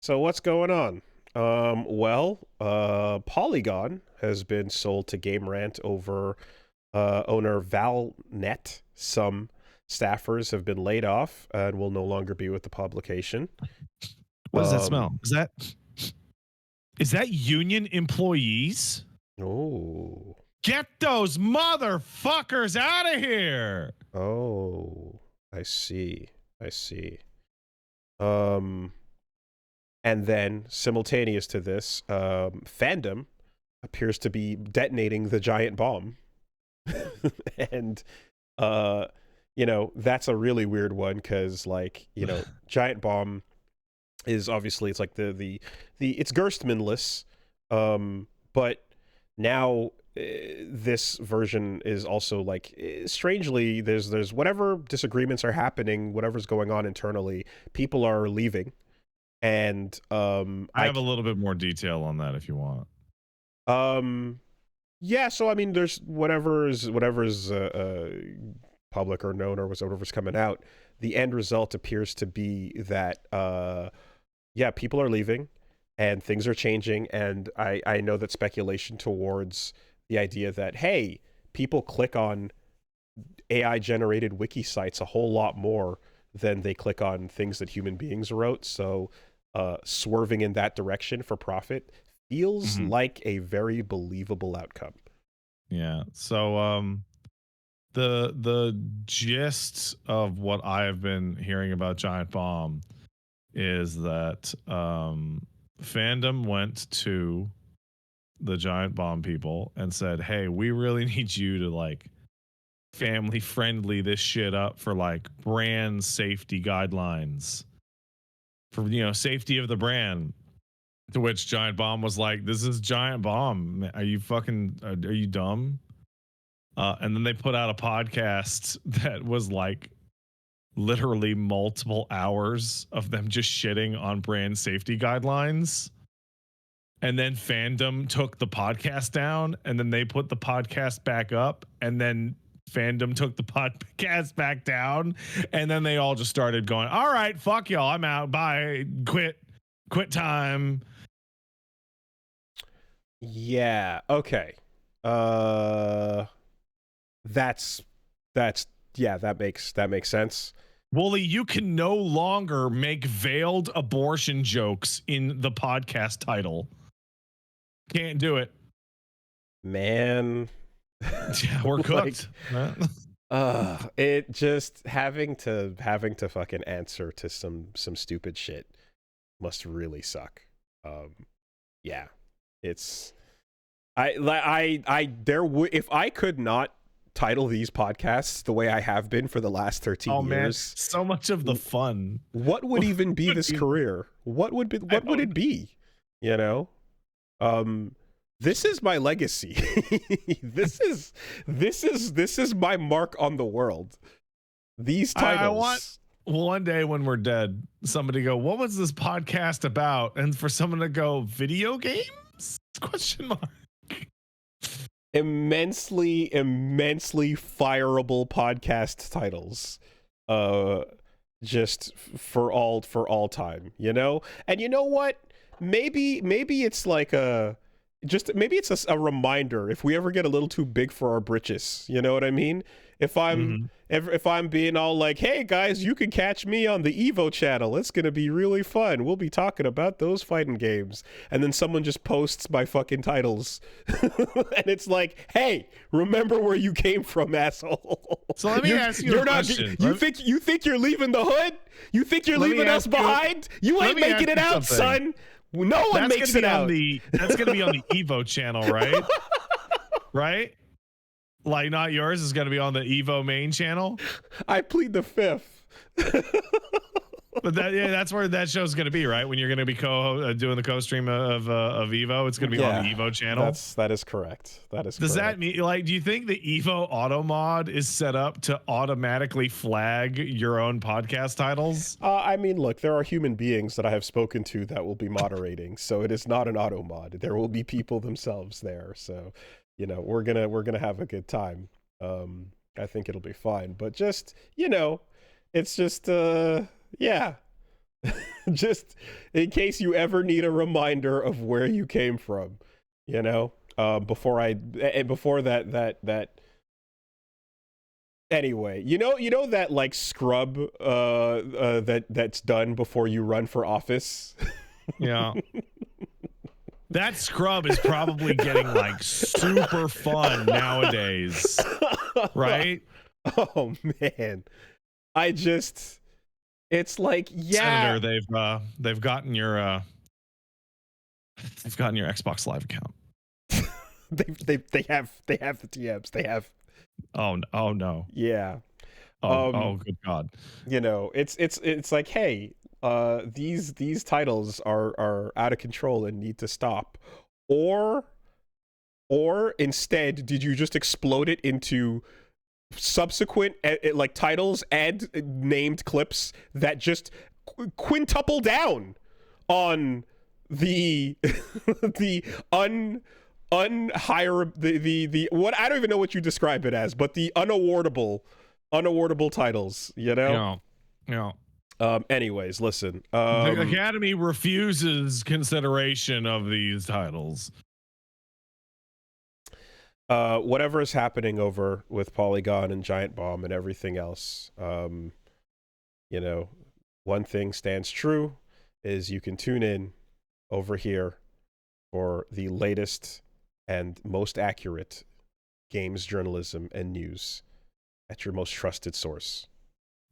So what's going on? Polygon has been sold to GameRant over owner Valne. Some staffers have been laid off and will no longer be with the publication. What does that smell? Is that union employees? Oh. Get those motherfuckers out of here. Oh, I see. And then, simultaneous to this, Fandom appears to be detonating the giant bomb. And, that's a really weird one because, giant bomb is obviously, it's like it's Gerstmanless, but now this version is also strangely, there's whatever disagreements are happening, whatever's going on internally, people are leaving. And I have a little bit more detail on that if you want. Yeah, so I mean, there's whatever's public or known or whatever's coming out, the end result appears to be that people are leaving and things are changing, and I know that speculation towards the idea that, hey, people click on AI generated wiki sites a whole lot more than they click on things that human beings wrote, so swerving in that direction for profit feels like a very believable outcome. Yeah. So the gist of what I have been hearing about Giant Bomb is that Fandom went to the Giant Bomb people and said, hey, we really need you to family friendly this shit up for brand safety guidelines for safety of the brand. To which Giant Bomb was like, this is Giant Bomb. Are you dumb? And then they put out a podcast that was literally multiple hours of them just shitting on brand safety guidelines. And then Fandom took the podcast down, and then they put the podcast back up, and then Fandom took the podcast back down, and then they all just started going, all right, fuck y'all, I'm out, bye, quit time. Yeah, okay. That makes sense. Wooly, you can no longer make veiled abortion jokes in the podcast title. Can't do it. Man. Yeah, we're cooked. It just having to fucking answer to some stupid shit must really suck. Yeah. It's if I could not title these podcasts the way I have been for the last 13 years. Man, so much of the fun. What would even be this career? What would it be? This is my legacy. this is my mark on the world. These titles. I want one day when we're dead, somebody go, what was this podcast about? And for someone to go, video games? ? Immensely fireable podcast titles. Just for all time, And you know what? Maybe it's just maybe it's a reminder if we ever get a little too big for our britches. You know what I mean? If I'm if I'm being all like, hey guys, you can catch me on the Evo channel. It's gonna be really fun. We'll be talking about those fighting games. And then someone just posts my fucking titles. And it's like, hey, remember where you came from, asshole. So let me ask you a question. You think you're leaving the hood? You think you're leaving us behind? You ain't making it out, son. No one makes it out. That's gonna be on the Evo channel, right? Right? Like, not yours is going to be on the Evo main channel. I plead the fifth. But that's where that show's going to be, right? When you're going to be doing the co-stream of Evo, it's going to be on the Evo channel. That is correct. Does that mean, like, do you think the Evo auto mod is set up to automatically flag your own podcast titles? I mean, look, there are human beings that I have spoken to that will be moderating, so it is not an auto mod. There will be people themselves there, so. You know, we're gonna have a good time. I think it'll be fine. But just, you know, it's just yeah. Just in case you ever need a reminder of where you came from, you know. Before that anyway, you know that like scrub that's done before you run for office. Yeah. That scrub is probably getting like super fun nowadays, right? Oh man, it's like, yeah. Senator, they've gotten your Xbox Live account. they have the TMs. They have. Oh no. Yeah. Oh good God. You know, it's like, hey. These titles are out of control and need to stop, or instead did you just explode it into subsequent like titles and named clips that just quintuple down on the the what, I don't even know what you describe it as, but the unawardable titles, you know? Yeah. Anyways, listen. The Academy refuses consideration of these titles. Whatever is happening over with Polygon and Giant Bomb and everything else, you know, one thing stands true is you can tune in over here for the latest and most accurate games journalism and news at your most trusted source.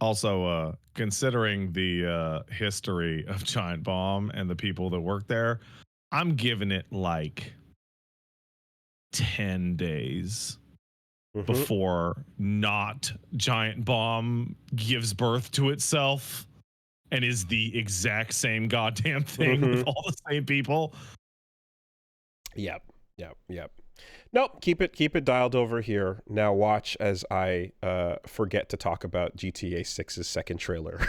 Also, considering the history of Giant Bomb and the people that work there, I'm giving it like 10 days before not Giant Bomb gives birth to itself and is the exact same goddamn thing with all the same people. Yep. Nope, keep it dialed over here. Now watch as I forget to talk about GTA 6's second trailer.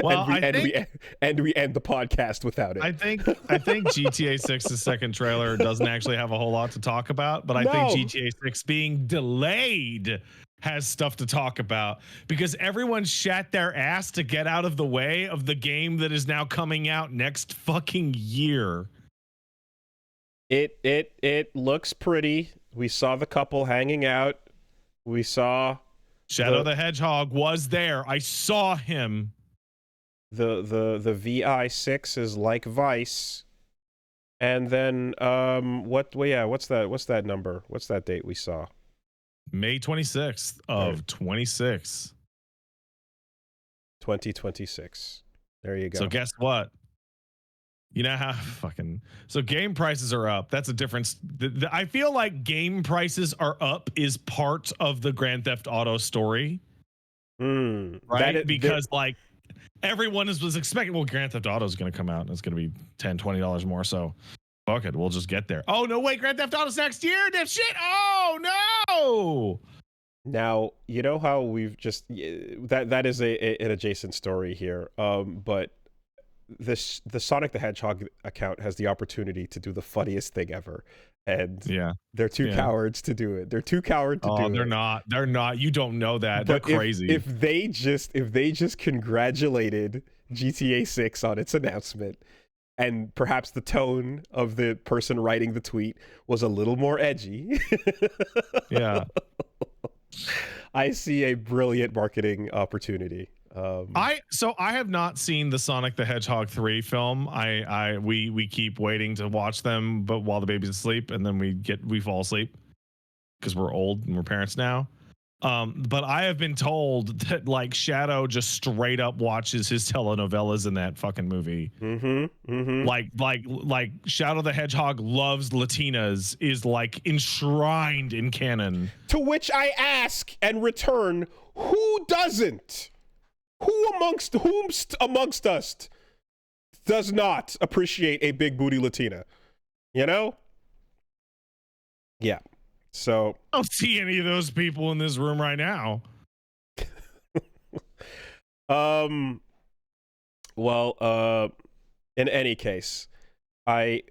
Well, we end the podcast without it. I think GTA 6's second trailer doesn't actually have a whole lot to talk about, but I think GTA 6 being delayed has stuff to talk about because everyone shat their ass to get out of the way of the game that is now coming out next fucking year. It looks pretty. We saw the couple hanging out. We saw Shadow the Hedgehog was there. I saw him. The VI6 is like Vice. And then what's that number? What's that date we saw? May 26th of 2026. There you go. So guess what? You know how so game prices are up. That's a difference. I feel like game prices are up is part of the Grand Theft Auto story, right? Because like everyone was expecting, well, Grand Theft Auto is going to come out and it's going to be $10-$20 more. So fuck it, we'll just get there. Oh no, wait, Grand Theft Auto's next year. Shit. Oh no. Now you know how we've just that is an adjacent story here, but. The Sonic the Hedgehog account has the opportunity to do the funniest thing ever, and they're too cowards to do it. They're too coward to do it. They're not. You don't know that. They're crazy. If they just congratulated GTA 6 on its announcement, and perhaps the tone of the person writing the tweet was a little more edgy. Yeah. I see a brilliant marketing opportunity. I have not seen the Sonic the Hedgehog 3 film. We keep waiting to watch them, but while the baby's asleep, and then we fall asleep because we're old and we're parents now. But I have been told that like Shadow just straight up watches his telenovelas in that fucking movie. Like Shadow the Hedgehog loves Latinas is like enshrined in canon. To which I ask and return, who doesn't? Who amongst us does not appreciate a big booty Latina? You know? Yeah. So I don't see any of those people in this room right now. In any case, I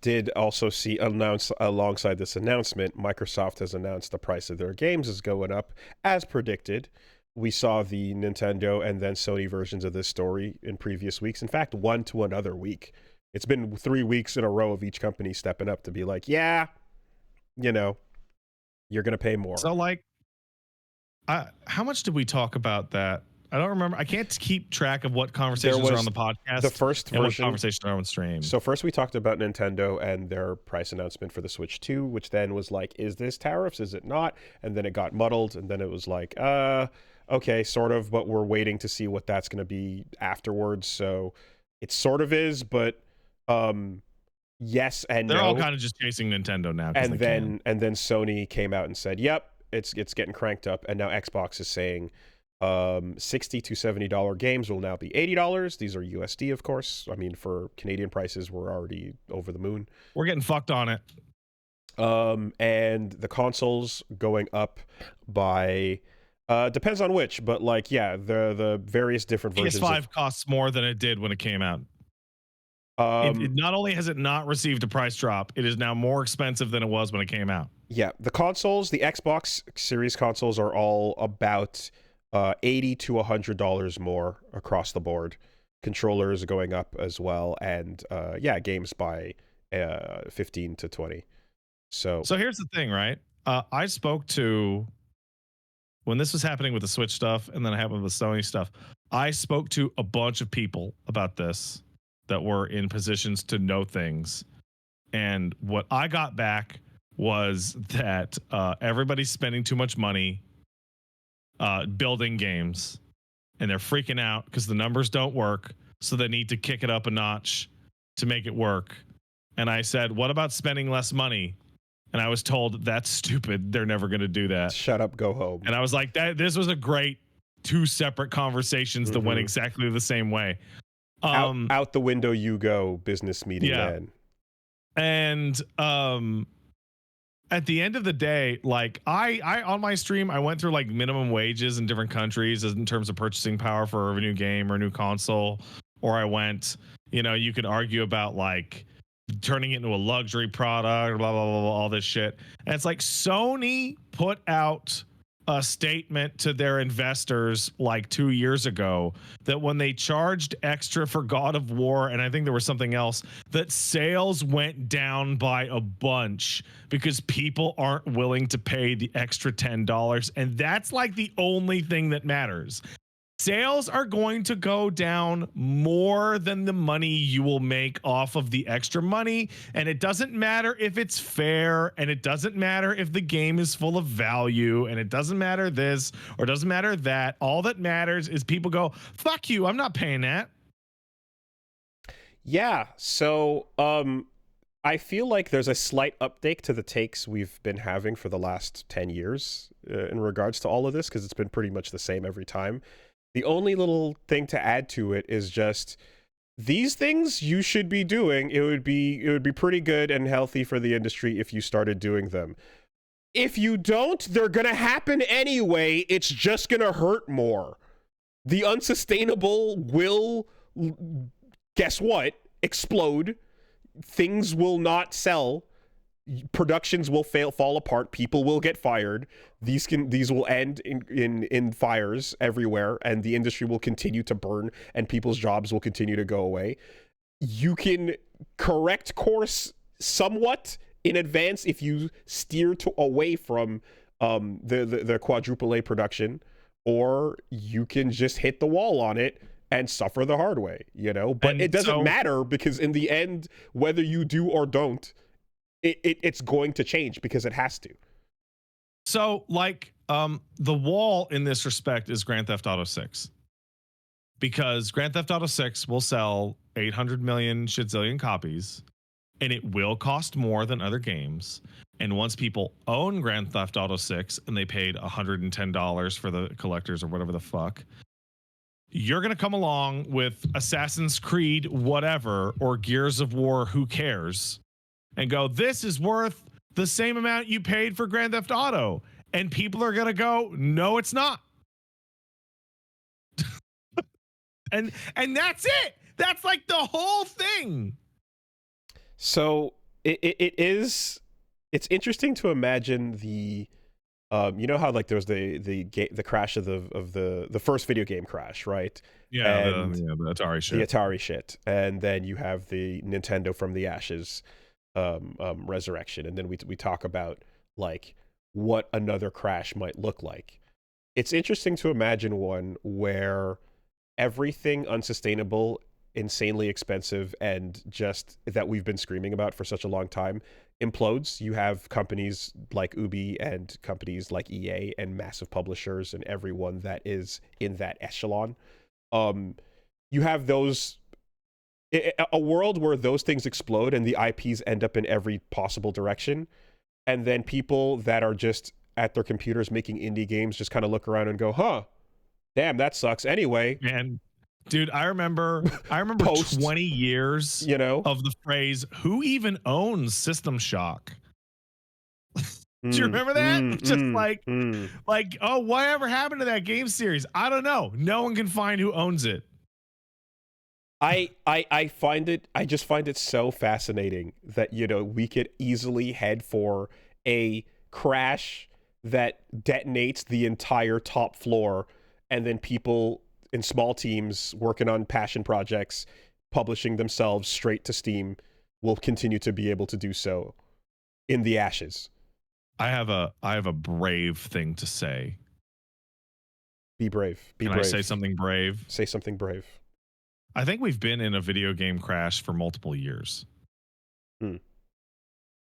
did also see alongside this announcement, Microsoft has announced the price of their games is going up as predicted. We saw the Nintendo and then Sony versions of this story in previous weeks. In fact, one to another week. It's been 3 weeks in a row of each company stepping up to be like, yeah, you know, you're going to pay more. So like, how much did we talk about that? I don't remember. I can't keep track of what conversations are on the podcast. The first version, what conversations are on stream. So first we talked about Nintendo and their price announcement for the Switch 2, which then was like, is this tariffs? Is it not? And then it got muddled. And then it was like, okay, sort of, but we're waiting to see what that's going to be afterwards. So it sort of is, but yes and they're no. all kind of just chasing Nintendo now. And then Sony came out and said, yep, it's getting cranked up. And now Xbox is saying $60 to $70 games will now be $80. These are USD, of course. I mean, for Canadian prices, we're already over the moon. We're getting fucked on it. And the consoles going up by depends on which, but like, yeah, the various different versions. PS5 costs more than it did when it came out. It not only has it not received a price drop, it is now more expensive than it was when it came out. Yeah, the consoles, the Xbox Series consoles are all about $80 to $100 more across the board. Controllers going up as well, and games by 15 to 20. So here's the thing, right? I spoke to, when this was happening with the Switch stuff, and then it happened with the Sony stuff, I spoke to a bunch of people about this that were in positions to know things. And what I got back was that everybody's spending too much money building games, and they're freaking out because the numbers don't work. So they need to kick it up a notch to make it work. And I said, what about spending less money? And I was told, that's stupid. They're never going to do that. Shut up, go home. And I was like, this was a great 2 separate conversations that went exactly the same way. Out the window you go, business meeting man. And at the end of the day, like I on my stream, I went through like minimum wages in different countries in terms of purchasing power for a new game or a new console. Or I went, you could argue about like turning it into a luxury product, blah, blah, blah, blah, all this shit. And it's like Sony put out a statement to their investors like 2 years ago that when they charged extra for God of War, and I think there was something else, that sales went down by a bunch because people aren't willing to pay the extra $10. And that's like the only thing that matters. Sales are going to go down more than the money you will make off of the extra money. And it doesn't matter if it's fair, and it doesn't matter if the game is full of value, and it doesn't matter this or doesn't matter that. All that matters is people go, fuck you, I'm not paying that. Yeah, so I feel like there's a slight update to the takes we've been having for the last 10 years in regards to all of this, because it's been pretty much the same every time. The only little thing to add to it is just these things you should be doing. It would be pretty good and healthy for the industry if you started doing them. If you don't, they're going to happen anyway. It's just going to hurt more. The unsustainable will, guess what? Explode. Things will not sell. productions will fall apart, people will get fired, these will end in fires everywhere, and the industry will continue to burn, and people's jobs will continue to go away. You can correct course somewhat in advance if you steer away from the quadruple A production, or you can just hit the wall on it and suffer the hard way, you know? But And it doesn't so- matter, because in the end, whether you do or don't, it's going to change, because it has to. So, like, the wall in this respect is Grand Theft Auto 6. Because Grand Theft Auto 6 will sell 800 million shitzillion copies, and it will cost more than other games. And once people own Grand Theft Auto 6 and they paid $110 for the collectors or whatever the fuck, you're going to come along with Assassin's Creed whatever or Gears of War who cares and go, this is worth the same amount you paid for Grand Theft Auto. And people are going to go, no, it's not. and that's it. That's like the whole thing. So it's interesting to imagine the you know how like there was the crash of the first video game crash, right? Yeah, the Atari shit. The Atari shit, and then you have the Nintendo from the ashes resurrection, and then we talk about like what another crash might look like. It's interesting to imagine one where everything unsustainable, insanely expensive, and just that we've been screaming about for such a long time implodes. You have companies like Ubi and companies like EA and massive publishers and everyone that is in that echelon. You have a world where those things explode and the IPs end up in every possible direction, and then people that are just at their computers making indie games just kind of look around and go, huh, damn, that sucks anyway. Man, dude, I remember Post, 20 years, you know, of the phrase, who even owns System Shock? Do you remember that? Just like, oh, whatever happened to that game series? I don't know. No one can find who owns it. I just find it so fascinating that, you know, we could easily head for a crash that detonates the entire top floor, and then people in small teams working on passion projects, publishing themselves straight to Steam, will continue to be able to do so in the ashes. I have a brave thing to say. Be brave. Can I say something brave? Say something brave. I think we've been in a video game crash for multiple years.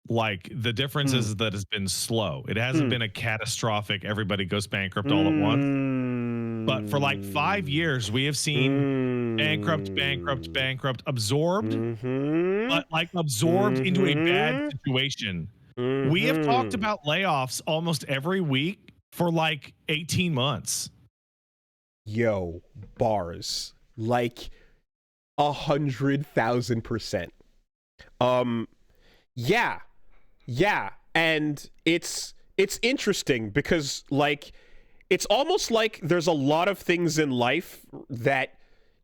Like, the difference is that it's been slow. It hasn't been a catastrophic, everybody goes bankrupt all at once. But for like 5 years, we have seen bankrupt, absorbed, but like absorbed into a bad situation. We have talked about layoffs almost every week for like 18 months. Yo, bars. Like 100,000%. Yeah, and it's interesting because, like, it's almost like there's a lot of things in life that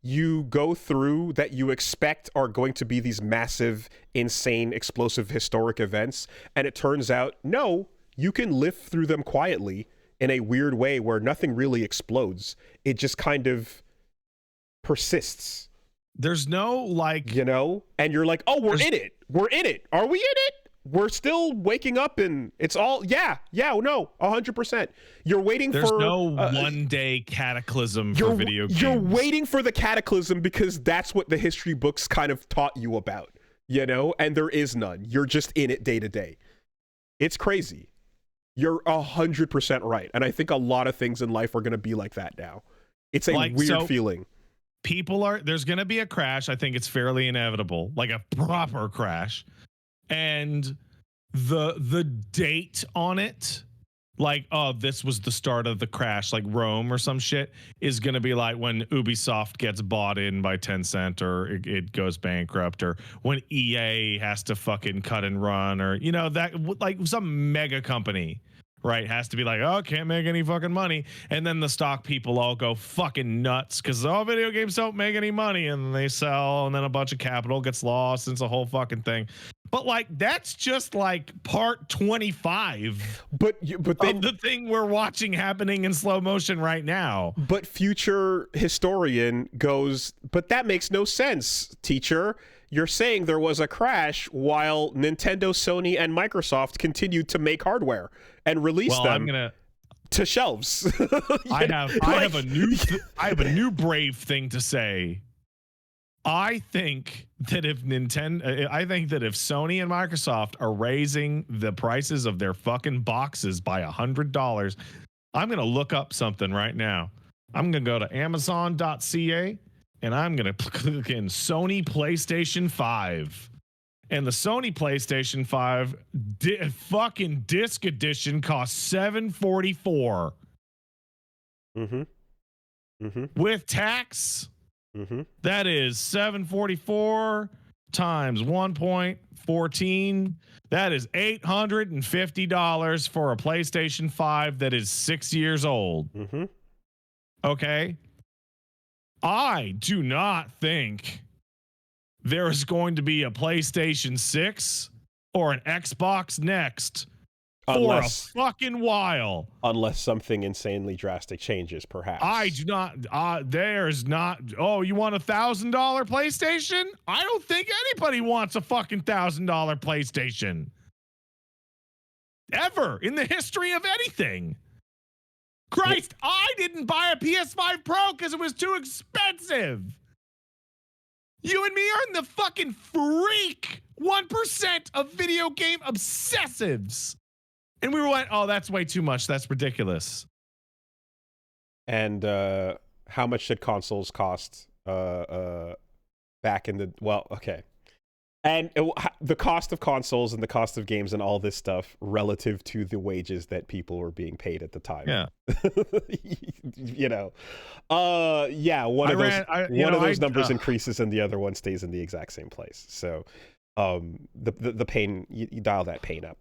you go through that you expect are going to be these massive, insane, explosive, historic events, and it turns out, no, you can live through them quietly in a weird way where nothing really explodes. It just kind of persists. There's no, like, you know, and you're like, oh, we're in it. Are we in it? We're still waking up, and it's all, no, 100%. You're waiting there's for... There's no one-day cataclysm for video games. You're waiting for the cataclysm because that's what the history books kind of taught you about, you know? And there is none. You're just in it day to day. It's crazy. You're 100% right. And I think a lot of things in life are going to be like that now. It's a weird feeling. There's going to be a crash. I think it's fairly inevitable, like a proper crash. And the date on it, like, oh, this was the start of the crash, like Rome or some shit, is going to be like when Ubisoft gets bought in by Tencent, or it goes bankrupt, or when EA has to fucking cut and run, or, you know, that, like, some mega company, right, has to be like, oh, can't make any fucking money. And then the stock people all go fucking nuts because all video games don't make any money, and they sell, and then a bunch of capital gets lost. And it's a whole fucking thing. But like that's just like part 25 but then of the thing we're watching happening in slow motion right now. But future historian goes, but that makes no sense, teacher. You're saying there was a crash while Nintendo, Sony, and Microsoft continued to make hardware and release them to shelves. I have a new brave thing to say. I think that if Sony and Microsoft are raising the prices of their fucking boxes by $100, I'm going to look up something right now. I'm going to go to Amazon.ca and I'm going to click in Sony PlayStation 5. And the Sony PlayStation 5 fucking disc edition costs $744. With tax. That is $744 times 1.14. That is $850 for a PlayStation 5 that is 6 years old. Okay. I do not think there is going to be a PlayStation 6 or an Xbox Next for a fucking while. Unless something insanely drastic changes, perhaps. I do not. There's not. Oh, you want $1,000 PlayStation? I don't think anybody wants a fucking $1,000 PlayStation ever in the history of anything. Christ, I didn't buy a PS5 Pro because it was too expensive. You and me are in the fucking freak 1% of video game obsessives. And we were like, oh, that's way too much. That's ridiculous. And how much did consoles cost back in the... Well, okay. And the cost of consoles and the cost of games and all this stuff relative to the wages that people were being paid at the time. Yeah. You know. Yeah, one of those numbers increases and the other one stays in the exact same place. So the pain, you dial that pain up.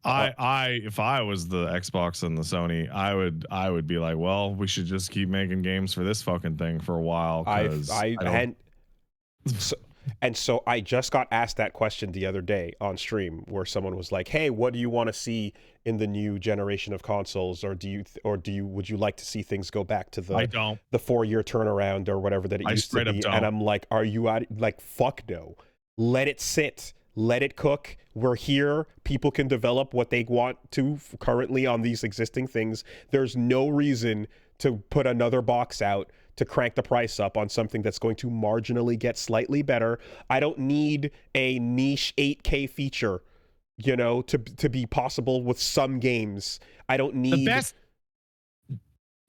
If I was the Xbox and the Sony, I would be like, well, we should just keep making games for this fucking thing for a while. So I just got asked that question the other day on stream, where someone was like, "Hey, what do you want to see in the new generation of consoles, or would you like to see things go back to the 4-year turnaround or whatever that it used to be?" And I'm like, "Are you like fuck no? Let it sit." Let it cook. We're here. People can develop what they want to currently on these existing things. There's no reason to put another box out to crank the price up on something that's going to marginally get slightly better. I don't need a niche 8K feature, you know, to be possible with some games. I don't need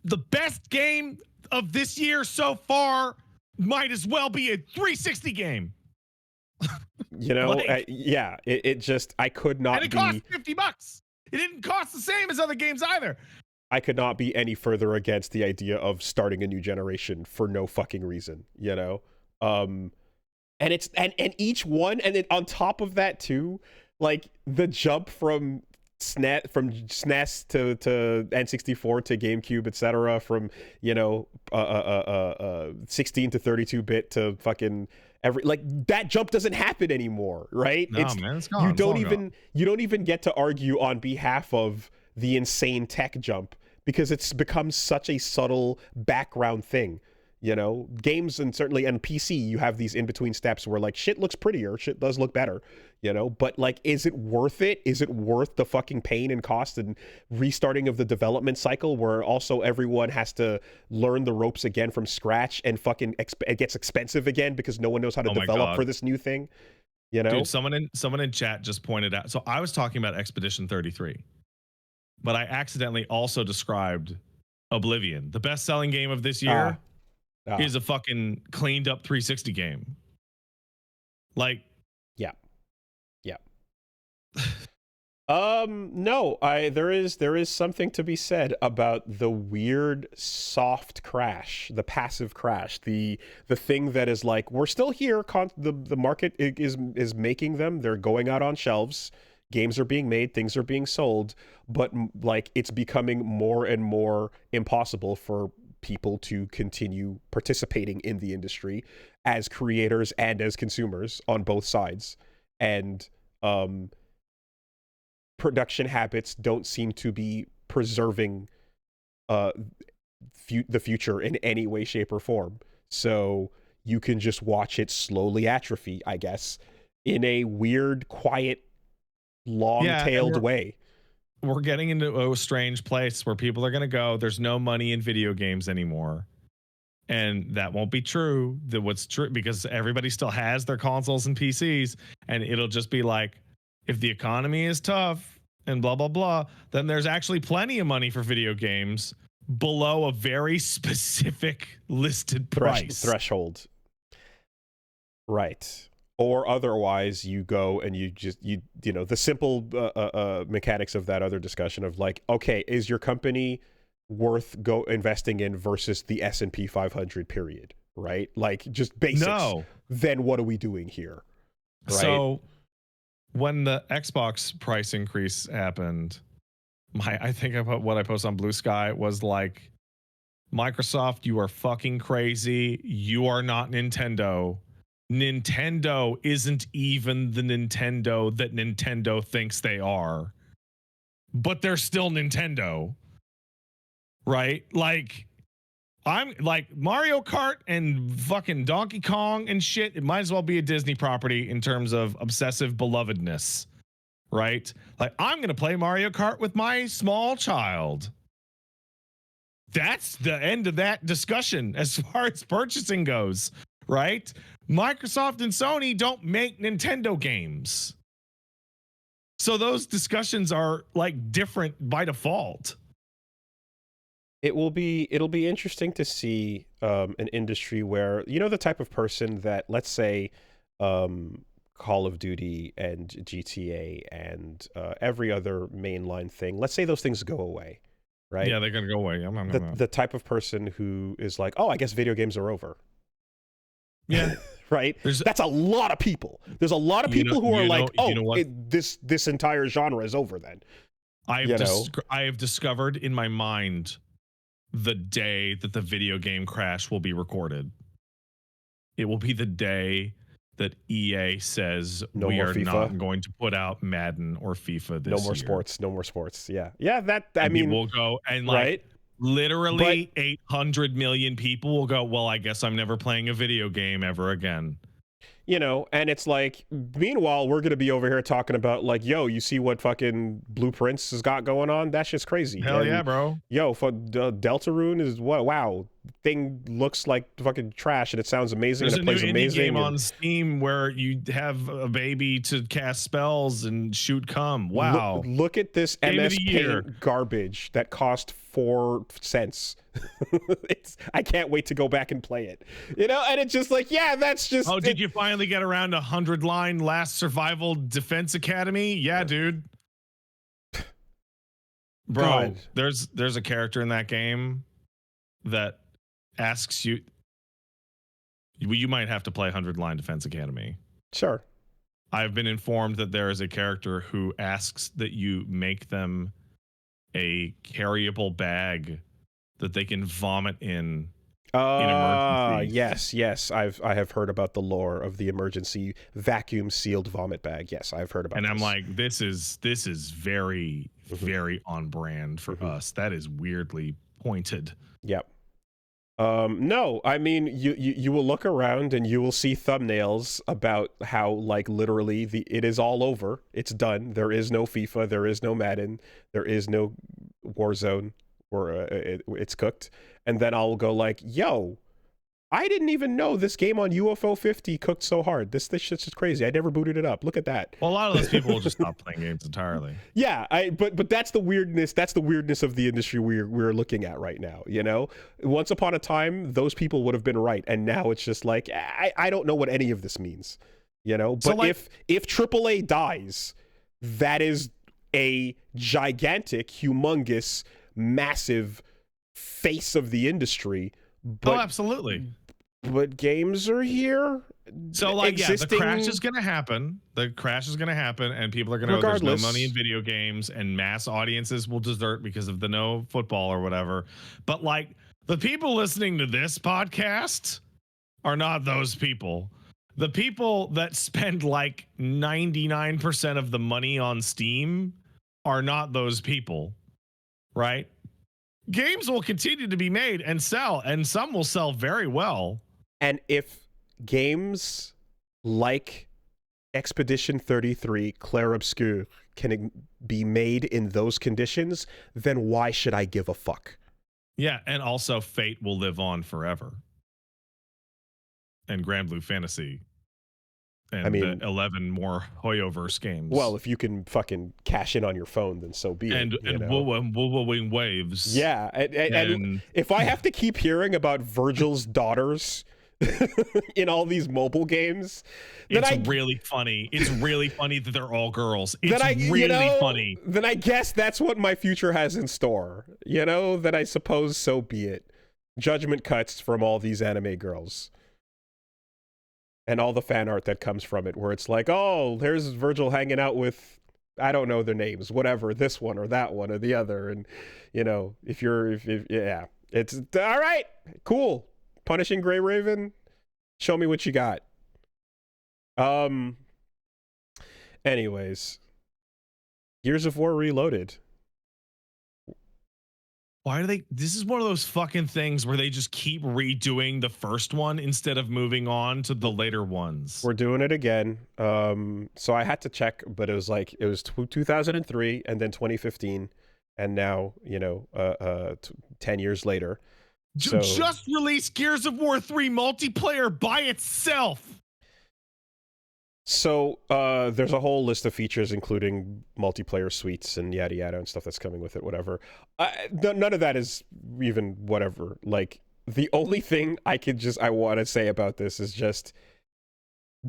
the best game of this year so far might as well be a 360 game. You know, it just, I could not be... And it cost $50. It didn't cost the same as other games either. I could not be any further against the idea of starting a new generation for no fucking reason, you know? And it's, and each one, and then on top of that too, like the jump from SNES to N64 to GameCube, etc., from, you know, 16 to 32-bit to fucking that jump doesn't happen anymore, right? No, man, it's gone. You don't even get to argue on behalf of the insane tech jump, because it's become such a subtle background thing. You know, games and certainly on PC, you have these in-between steps where like shit looks prettier, shit does look better, you know, but like, is it worth it? Is it worth the fucking pain and cost and restarting of the development cycle, where also everyone has to learn the ropes again from scratch, and fucking it gets expensive again because no one knows how to develop for this new thing, you know? Dude, someone in chat just pointed out, so I was talking about Expedition 33, but I accidentally also described Oblivion, the best-selling game of this year. Is a fucking cleaned up 360 game. Like, yeah. No, there is something to be said about the weird soft crash, the passive crash, the thing that is like, we're still here. The market is making them. They're going out on shelves. Games are being made, things are being sold, but like it's becoming more and more impossible for people to continue participating in the industry as creators and as consumers on both sides. And production habits don't seem to be preserving the future in any way, shape, or form. So you can just watch it slowly atrophy, I guess, in a weird, quiet, long-tailed way. We're getting into a strange place where people are going to go, there's no money in video games anymore. And that won't be true. That what's true, because everybody still has their consoles and PCs, and it'll just be like, if the economy is tough and blah, blah, blah, then there's actually plenty of money for video games below a very specific listed price. Threshold. Right. Or otherwise you go and you know, the simple mechanics of that other discussion of like, okay, is your company worth investing in versus the S&P 500 period, right? Like just basics. No. Then what are we doing here? Right? So when the Xbox price increase happened, I think what I posted on Blue Sky was like, Microsoft, you are fucking crazy. You are not Nintendo. Nintendo isn't even the Nintendo that Nintendo thinks they are. But they're still Nintendo. Right? Like, I'm like Mario Kart and fucking Donkey Kong and shit. It might as well be a Disney property in terms of obsessive belovedness. Right? Like, I'm going to play Mario Kart with my small child. That's the end of that discussion as far as purchasing goes, right? Microsoft and Sony don't make Nintendo games. So those discussions are like different by default. It'll be interesting to see an industry where, you know, the type of person that, let's say, Call of Duty and GTA and every other mainline thing, let's say those things go away, right? Yeah, they're going to go away. The type of person who is like, oh, I guess video games are over. Yeah. Right? That's a lot of people. There's a lot of people who are like, oh, this entire genre is over then. I have discovered in my mind the day that the video game crash will be recorded. It will be the day that EA says we are not going to put out Madden or FIFA this year. No more sports. Yeah. I mean, we'll go and like, right? Literally 800 million people will go, well, I guess I'm never playing a video game ever again. You know, and it's like, meanwhile, we're going to be over here talking about like, yo, you see what fucking Blueprints has got going on? That's just crazy. Hell yeah, bro. Yo, for Deltarune is what? Wow. Thing looks like fucking trash and it sounds amazing. There's and it plays amazing. There's a new indie game on Steam where you have a baby to cast spells and shoot cum. Wow. Look at this MS Paint garbage that cost 4 cents. I can't wait to go back and play it. You know, and it's just like, yeah, that's just. Oh, did you finally get around 100-line Last Survival Defense Academy? Yeah, dude. Bro, God. There's a character in that game that asks you might have to play 100-line Defense Academy. Sure. I've been informed that there is a character who asks that you make them a carryable bag that they can vomit in emergencies. Yes. I have heard about the lore of the emergency vacuum sealed vomit bag. Yes, I've heard about. And I'm like, this is very, very on brand for us. That is weirdly pointed. Yep. No, I mean, you will look around and you will see thumbnails about how like literally it is all over. It's done. There is no FIFA. There is no Madden. There is no Warzone. Or it's cooked. And then I'll go like, yo, I didn't even know this game on UFO 50 cooked so hard. This shit's just crazy. I never booted it up. Look at that. Well, a lot of those people will just stop playing games entirely. Yeah, but that's the weirdness. That's the weirdness of the industry we're looking at right now. You know, once upon a time, those people would have been right, and now it's just like I don't know what any of this means. You know, but so like, if AAA dies, that is a gigantic, humongous, massive face of the industry. But, absolutely. But games are here. So like, yeah, the crash is going to happen. The crash is going to happen, and people are going to go, there's no money in video games, and mass audiences will desert because of the no football or whatever. But like, the people listening to this podcast are not those people. The people that spend like 99% of the money on Steam are not those people, right? Games will continue to be made and sell, and some will sell very well. And if games like Expedition 33, Clair Obscur can be made in those conditions, then why should I give a fuck? Yeah, and also Fate will live on forever. And Grand Blue Fantasy. And I mean, the 11 more Hoyoverse games. Well, if you can fucking cash in on your phone, then so be it. And Wing Waves. Yeah, and if I have to keep hearing about Virgil's daughters in all these mobile games, then it's really funny. It's really funny that they're all girls. It's funny. Then I guess that's what my future has in store. Then I suppose so be it. Judgment cuts from all these anime girls. And all the fan art that comes from it, where it's like, oh, there's Virgil hanging out with, I don't know their names, whatever, this one or that one or the other. And, if it's all right, cool. Punishing Grey Raven, show me what you got. Anyways, Gears of War Reloaded. Why do they? This is one of those fucking things where they just keep redoing the first one instead of moving on to the later ones. We're doing it again. So I had to check, but it was 2003 and then 2015, and now 10 years later. Just release Gears of War 3 multiplayer by itself. So there's a whole list of features, including multiplayer suites and yada yada and stuff that's coming with it, whatever. None of that is even whatever. Like, the only thing I want to say about this is just,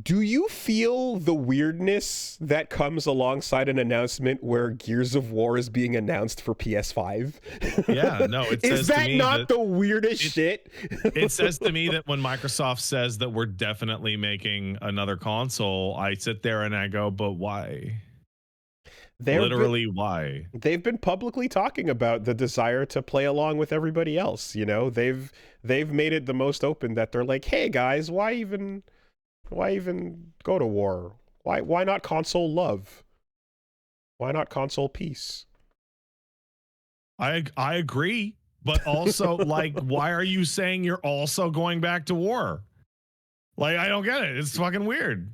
do you feel the weirdness that comes alongside an announcement where Gears of War is being announced for PS5? Yeah, no. Is that not the weirdest shit? It says to me that when Microsoft says that we're definitely making another console, I sit there and I go, but why? Why? They've been publicly talking about the desire to play along with everybody else. They've made it the most open that they're like, hey guys, why even go to war? Why not console love? Why not console peace? I agree, but also why are you saying you're also going back to war? I don't get it. It's fucking weird.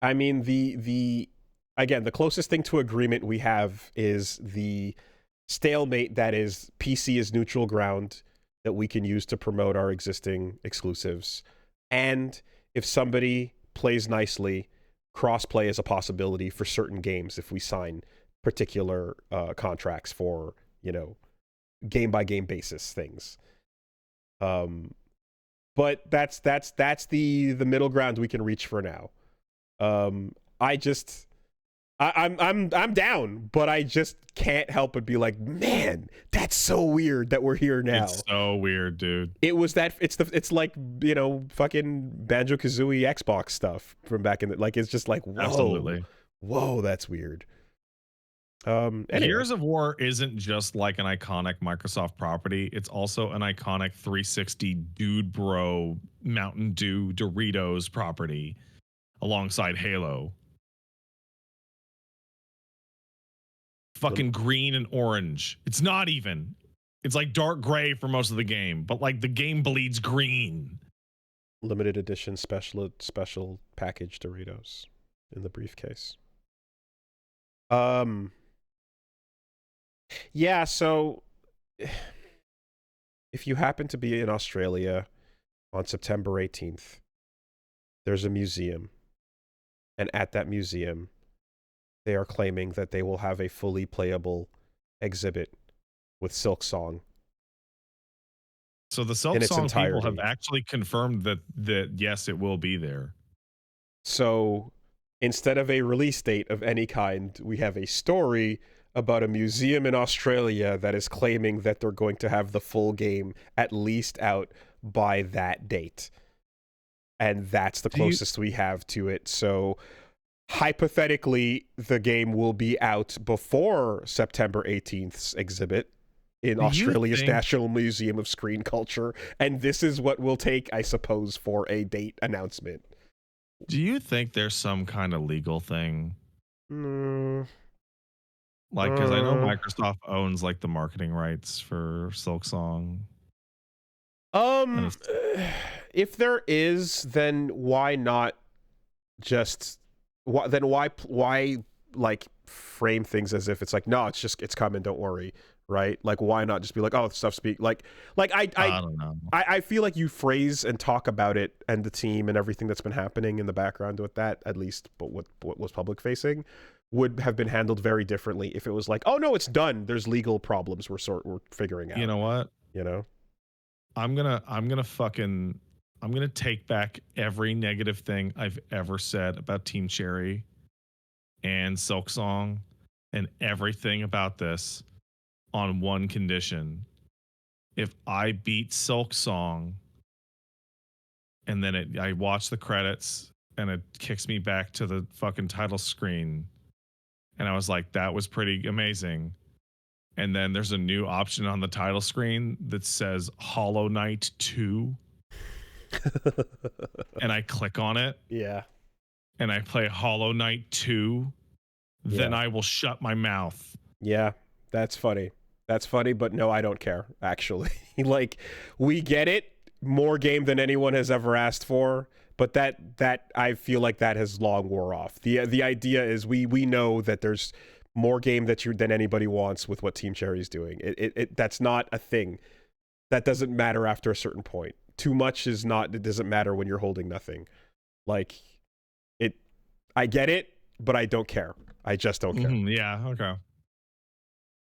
I mean, the closest thing to agreement we have is the stalemate that is PC is neutral ground that we can use to promote our existing exclusives. And if somebody plays nicely, cross-play is a possibility for certain games if we sign particular contracts for, game-by-game basis things. But that's the middle ground we can reach for now. I'm down, but I just can't help but be like, man, that's so weird that we're here now. It's so weird, dude. It's like, fucking Banjo-Kazooie Xbox stuff from back in the, it's just like, whoa. Absolutely. Whoa, that's weird. Anyway. Gears of War isn't just like an iconic Microsoft property. It's also an iconic 360 Dude Bro Mountain Dew Doritos property alongside Halo. Fucking green and orange. It's not even. It's like dark gray for most of the game, but the game bleeds green. Limited edition special package Doritos in the briefcase. Yeah, so if you happen to be in Australia on September 18th, there's a museum. And at that museum, they are claiming that they will have a fully playable exhibit with Silksong. So the Silksong people have actually confirmed that yes, it will be there. So instead of a release date of any kind, we have a story about a museum in Australia that is claiming that they're going to have the full game at least out by that date. And that's the closest we have to it. So hypothetically, the game will be out before September 18th's exhibit in Australia's National Museum of Screen Culture. And this is what will take, I suppose, for a date announcement. Do you think there's some kind of legal thing? Mm, Like, because I know uh, Microsoft owns like the marketing rights for Silksong, and um, it's if there is, then why not just why like frame things as if it's like, no, it's coming, don't worry, right? Like, why not just be like, oh, stuff speak like I don't know. I feel like you phrase and talk about it and the team and everything that's been happening in the background with that, at least, but what was public facing would have been handled very differently if it was like, oh no, it's done, there's legal problems we're figuring You out, know what? you know. I'm gonna take back every negative thing I've ever said about Team Cherry and Silksong and everything about this on one condition. If I beat Silksong and then I watch the credits and it kicks me back to the fucking title screen and I was like, that was pretty amazing. And then there's a new option on the title screen that says Hollow Knight 2 and I click on it Yeah, and I play Hollow Knight 2, then yeah, I will shut my mouth. yeah. That's funny. That's funny, but no, I don't care, actually. Like, we get it, more game than anyone has ever asked for, but that I feel like that has long wore off. The idea is we know that there's more game than anybody wants with what Team Cherry's doing. It that's not a thing. That doesn't matter after a certain point. Too much is not, it doesn't matter when you're holding nothing. Like, it I get it, but I don't care. I just don't care. Yeah, okay.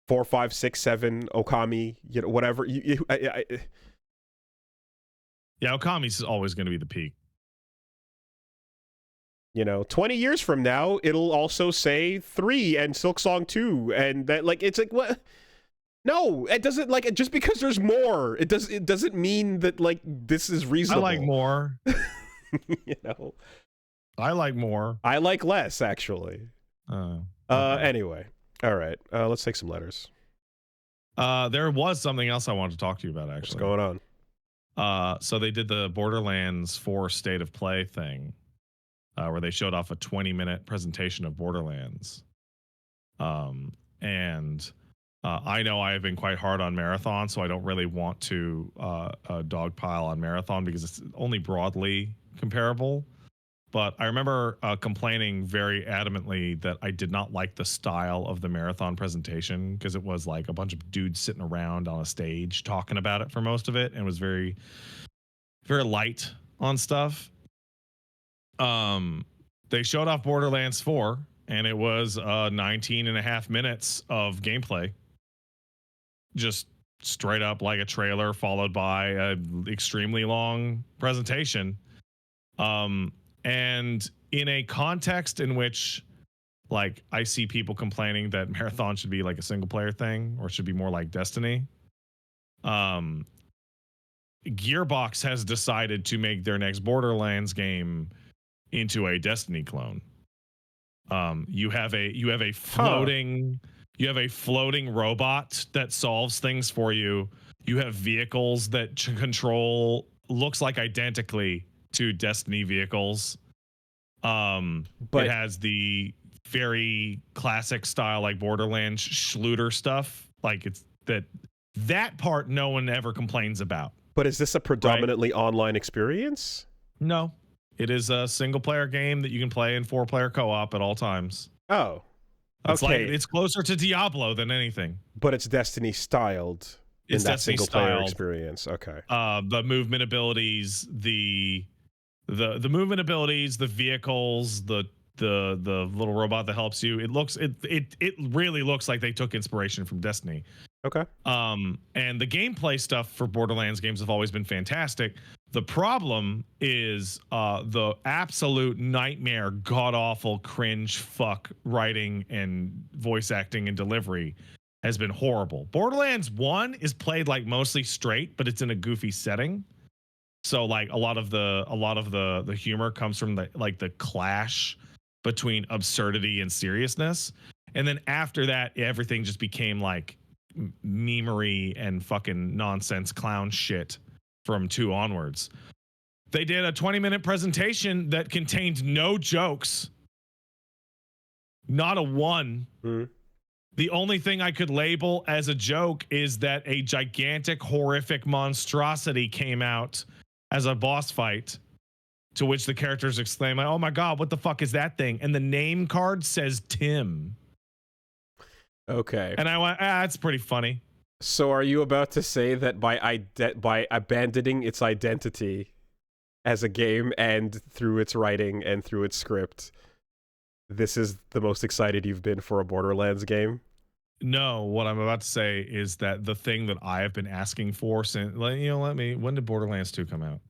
4, 5, 6, 7, Okami, you know, whatever. Yeah, Okami's always going to be the peak. You know, 20 years from now, it'll also say 3 and Silksong 2, and that, like, it's like, what? No, it doesn't, like, just because there's more, it doesn't mean that, like, this is reasonable. I like more. You know, I like more. I like less, actually. Okay. Anyway, all right, let's take some letters. There was something else I wanted to talk to you about, actually. What's going on? So they did the Borderlands 4 State of Play thing, where they showed off a 20-minute presentation of Borderlands. And I know I have been quite hard on Marathon, so I don't really want to dogpile on Marathon because it's only broadly comparable. But I remember complaining very adamantly that I did not like the style of the Marathon presentation because it was like a bunch of dudes sitting around on a stage talking about it for most of it and was very, very light on stuff. They showed off Borderlands 4 and it was 19 and a half minutes of gameplay. Just straight up like a trailer followed by an extremely long presentation. And in a context in which, like, I see people complaining that Marathon should be like a single player thing or should be more like Destiny. Gearbox has decided to make their next Borderlands game into a Destiny clone. You have a floating robot that solves things for you. You have vehicles that control looks like identically to Destiny vehicles. It has the very classic style like Borderlands Schluter stuff. Like it's that part no one ever complains about. But is this a predominantly online experience? No. It is a single player game that you can play in 4-player co-op at all times. Oh. It's okay. like it's closer to Diablo than anything. But it's Destiny styled in that single player experience. Okay. The movement abilities, the movement abilities, the vehicles, the little robot that helps you. It really looks like they took inspiration from Destiny. Okay. And the gameplay stuff for Borderlands games have always been fantastic. The problem is the absolute nightmare, god awful, cringe fuck writing and voice acting and delivery has been horrible. Borderlands 1 is played like mostly straight, but it's in a goofy setting. So like a lot of the humor comes from the clash between absurdity and seriousness. And then after that, everything just became like memery and fucking nonsense clown shit from 2 onwards. They did a 20-minute presentation that contained no jokes. Not a one. Mm. The only thing I could label as a joke is that a gigantic, horrific monstrosity came out as a boss fight, to which the characters exclaim, like, "Oh my God, what the fuck is that thing?" And the name card says Tim. Okay. And I went, that's pretty funny. So are you about to say that by abandoning its identity as a game and through its writing and through its script, this is the most excited you've been for a Borderlands game? No, what I'm about to say is that the thing that I have been asking for since, when did Borderlands 2 come out?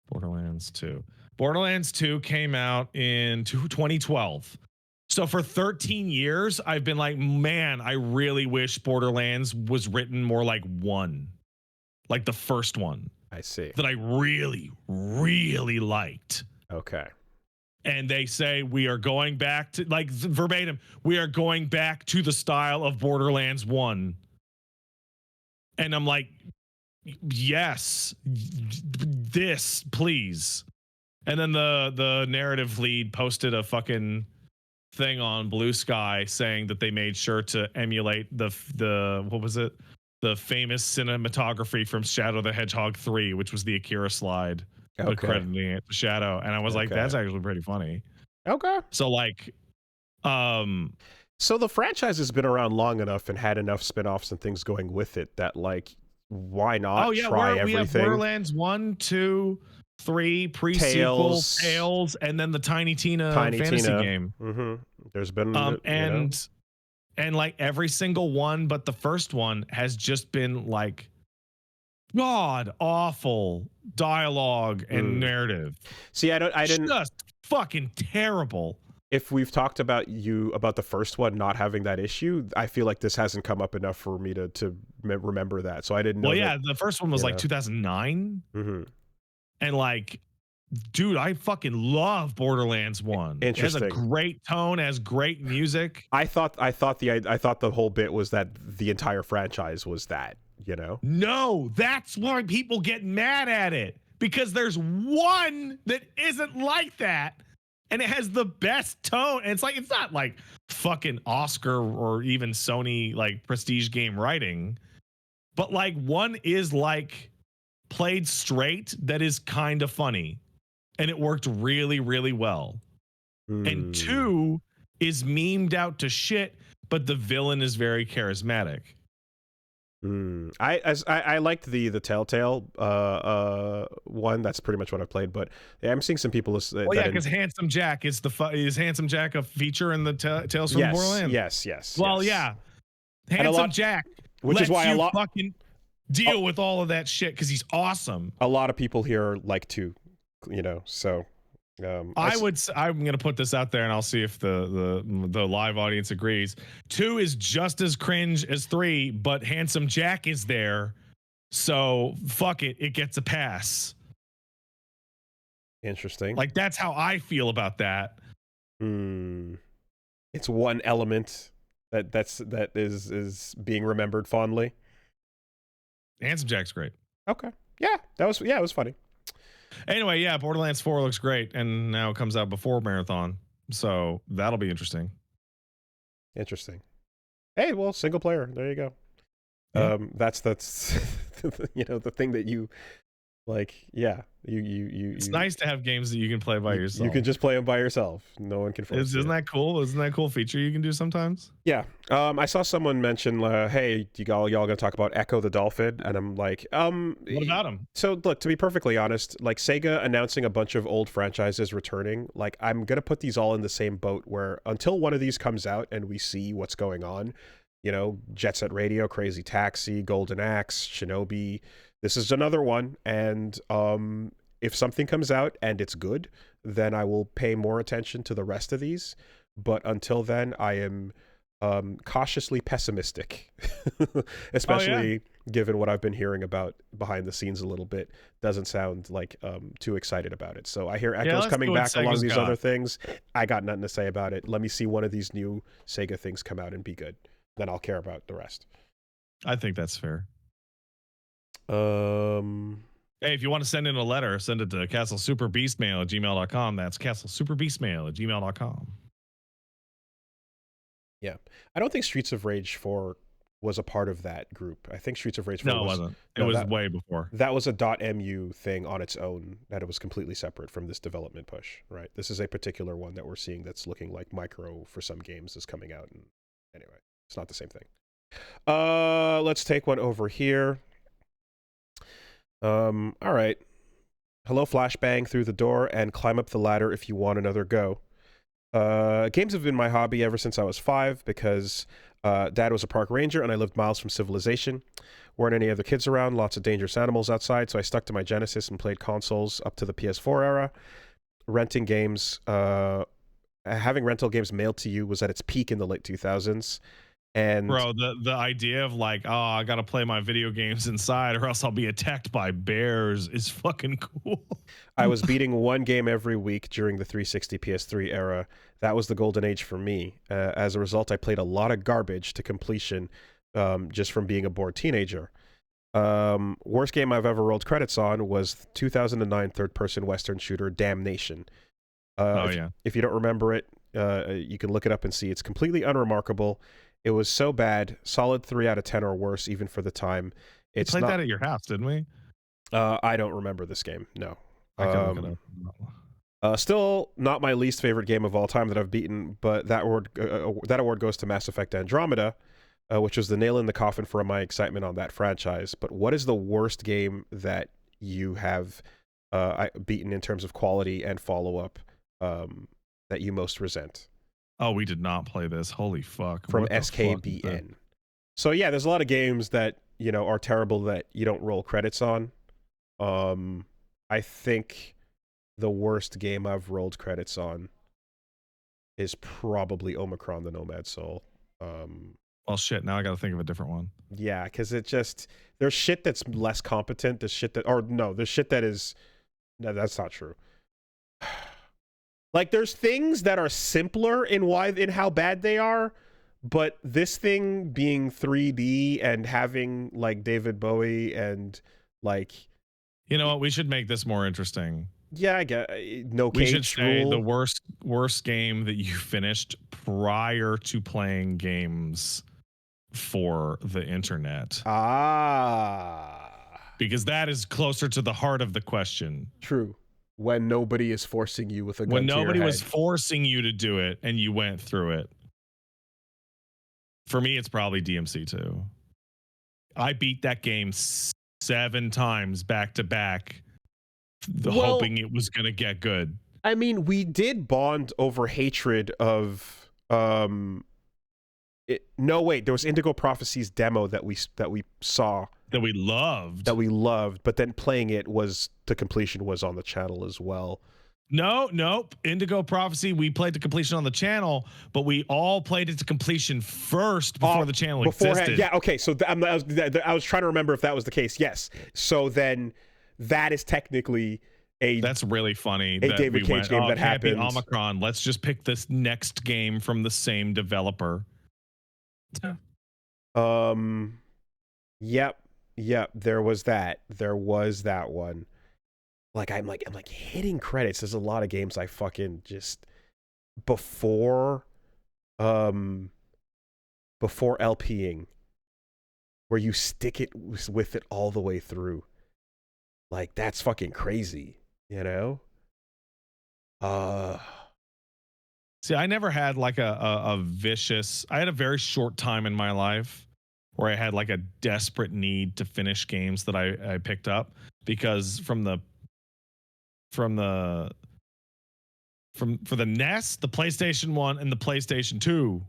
Borderlands 2. Borderlands 2 came out in 2012. So for 13 years, I've been like, man, I really wish Borderlands was written more like 1. Like the first one. I see. That I really, really liked. Okay. And they say we are going back to, like, verbatim, we are going back to the style of Borderlands 1. And I'm like, yes, this, please. And then the narrative lead posted a fucking thing on Blue Sky saying that they made sure to emulate the what was it? The famous cinematography from Shadow the Hedgehog 3, which was the Akira slide. Okay. Crediting it to Shadow. And I was like, that's actually pretty funny. Okay. So like so the franchise has been around long enough and had enough spin-offs and things going with it that, like, why not try everything? We have Borderlands 1, 2, 3, pre-sequel, Tales, and then the Tiny Tina fantasy game. Mm-hmm. There's been and like every single one but the first one has just been like god awful dialogue and narrative. See, I didn't just fucking terrible. If we've talked about the first one not having that issue, I feel like this hasn't come up enough for me to remember that. So I didn't know. Well, yeah, the first one was like 2009. Mm-hmm. And like, dude, I fucking love Borderlands 1. It has a great tone, has great music. I thought the whole bit was that the entire franchise was that, No, that's why people get mad at it, because there's one that isn't like that. And it has the best tone. And it's like, it's not like fucking Oscar or even Sony like prestige game writing, but like one is like played straight that is kind of funny. And it worked really, really well. And 2 is memed out to shit, but the villain is very charismatic. I liked the Telltale one. That's pretty much what I played. But yeah, I'm seeing some people. Because Handsome Jack is Handsome Jack a feature in the Tales from Borderlands? Yes. Well, yeah, Handsome Jack, which is why fucking deal with all of that shit because he's awesome. A lot of people here like to, so. I'm gonna put this out there and I'll see if the live audience agrees. 2 is just as cringe as 3, but Handsome Jack is there, so fuck it, it gets a pass. Interesting. Like that's how I feel about that. It's one element that is being remembered fondly. Handsome Jack's great. Okay. Yeah, it was funny. Anyway, yeah, Borderlands 4 looks great, and now it comes out before Marathon, so that'll be interesting. Hey, well, single player. There you go. Yeah. That's the thing that you like. Yeah, It's nice to have games that you can play by yourself. You can just play them by yourself. No one can force Isn't that cool? Isn't that a cool feature you can do sometimes? Yeah. I saw someone mention, hey, y'all gonna talk about Echo the Dolphin? And I'm like, what about him? So look, to be perfectly honest, like Sega announcing a bunch of old franchises returning, like I'm gonna put these all in the same boat where until one of these comes out and we see what's going on, Jet Set Radio, Crazy Taxi, Golden Axe, Shinobi, this is another one. And if something comes out and it's good, then I will pay more attention to the rest of these. But until then, I am cautiously pessimistic, especially given what I've been hearing about behind the scenes a little bit. Doesn't sound like too excited about it. So I hear Echo's coming back along these other things. I got nothing to say about it. Let me see one of these new Sega things come out and be good. Then I'll care about the rest. I think that's fair. Hey, if you want to send in a letter, send it to castlesuperbeastmail@gmail.com. That's castlesuperbeastmail@gmail.com. Yeah, I don't think Streets of Rage 4 was a part of that group. I think Streets of Rage 4 No, it was wasn't. It no, was that way before. that was a .mu thing on its own. That it was completely separate from this development push. Right. This is a particular one that we're seeing that's looking like micro for some games is coming out. And anyway, it's not the same thing. Let's take one over here. All right. Hello, flashbang through the door and climb up the ladder if you want another go. Games have been my hobby ever since I was 5 because Dad was a park ranger and I lived miles from civilization. Weren't any other kids around, lots of dangerous animals outside, so I stuck to my Genesis and played consoles up to the PS4 era. Renting games, having rental games mailed to you was at its peak in the late 2000s. And Bro, the idea of like, oh, I gotta play my video games inside or else I'll be attacked by bears is fucking cool. I was beating one game every week during the 360 PS3 era. That was the golden age for me. As a result, I played a lot of garbage to completion just from being a bored teenager. Worst game I've ever rolled credits on was 2009 third-person Western shooter Damnation. If you don't remember it, you can look it up and see. It's completely unremarkable. It was so bad, solid 3 out of 10 or worse, even for the time. We played that at your house, didn't we? I don't remember this game. No. I can look it up. Still not my least favorite game of all time that I've beaten, but that award goes to Mass Effect Andromeda, which was the nail in the coffin for my excitement on that franchise. But what is the worst game that you have beaten in terms of quality and follow-up that you most resent? Oh, we did not play this. Holy fuck. From SKBN. So yeah, there's a lot of games that, you know, are terrible that you don't roll credits on. I think the worst game I've rolled credits on is probably Omicron: The Nomad Soul. Well, shit, now I gotta think of a different one. Yeah, because there's shit that's less competent. There's shit that is... No, that's not true. Like, there's things that are simpler in how bad they are, but this thing being 3D and having, like, David Bowie and, like... You know what? We should make this more interesting. Yeah, I get no cage We should say rule. the worst game that you finished prior to playing games for the internet. Because that is closer to the heart of the question. True. When nobody is forcing you with a gun when to your nobody head. was forcing you to do it and you went through it. For me, it's probably DMC2. I beat that game 7 times back to back, hoping it was going to get good. I mean, we did bond over hatred of no, wait, there was Indigo Prophecy's demo that we saw that we loved, but then playing it to completion was on the channel as well. Nope. Indigo Prophecy, we played to completion on the channel, but we all played it to completion first before the channel existed. Yeah, okay. So I was trying to remember if that was the case. Yes. So then that is technically that's really funny. A David Cage game that happened. Omicron. Let's just pick this next game from the same developer. Yep. There was that one. Like I'm hitting credits. There's a lot of games I fucking just before LPing, where you stick it with it all the way through. Like, that's fucking crazy, you know? See, I never had like a vicious... I had a very short time in my life where I had like a desperate need to finish games that I picked up, because for the NES, the PlayStation 1 and the PlayStation 2,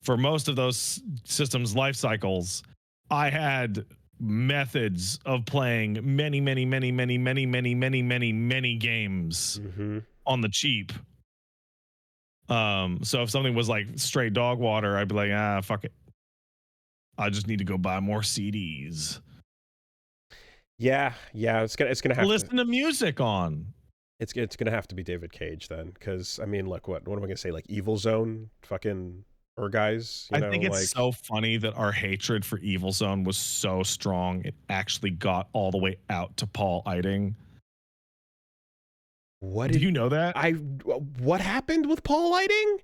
for most of those systems' life cycles, I had methods of playing many games on the cheap. So if something was like straight dog water, I'd be like, fuck it, I just need to go buy more CDs. Yeah, it's gonna have listen to music on. It's gonna have to be David Cage then, because I mean, look, what am I gonna say? Like Evil Zone, fucking or guys, I think it's so funny that our hatred for Evil Zone was so strong it actually got all the way out to Paul Eiding. Do you know that? What happened with Paul Eiding?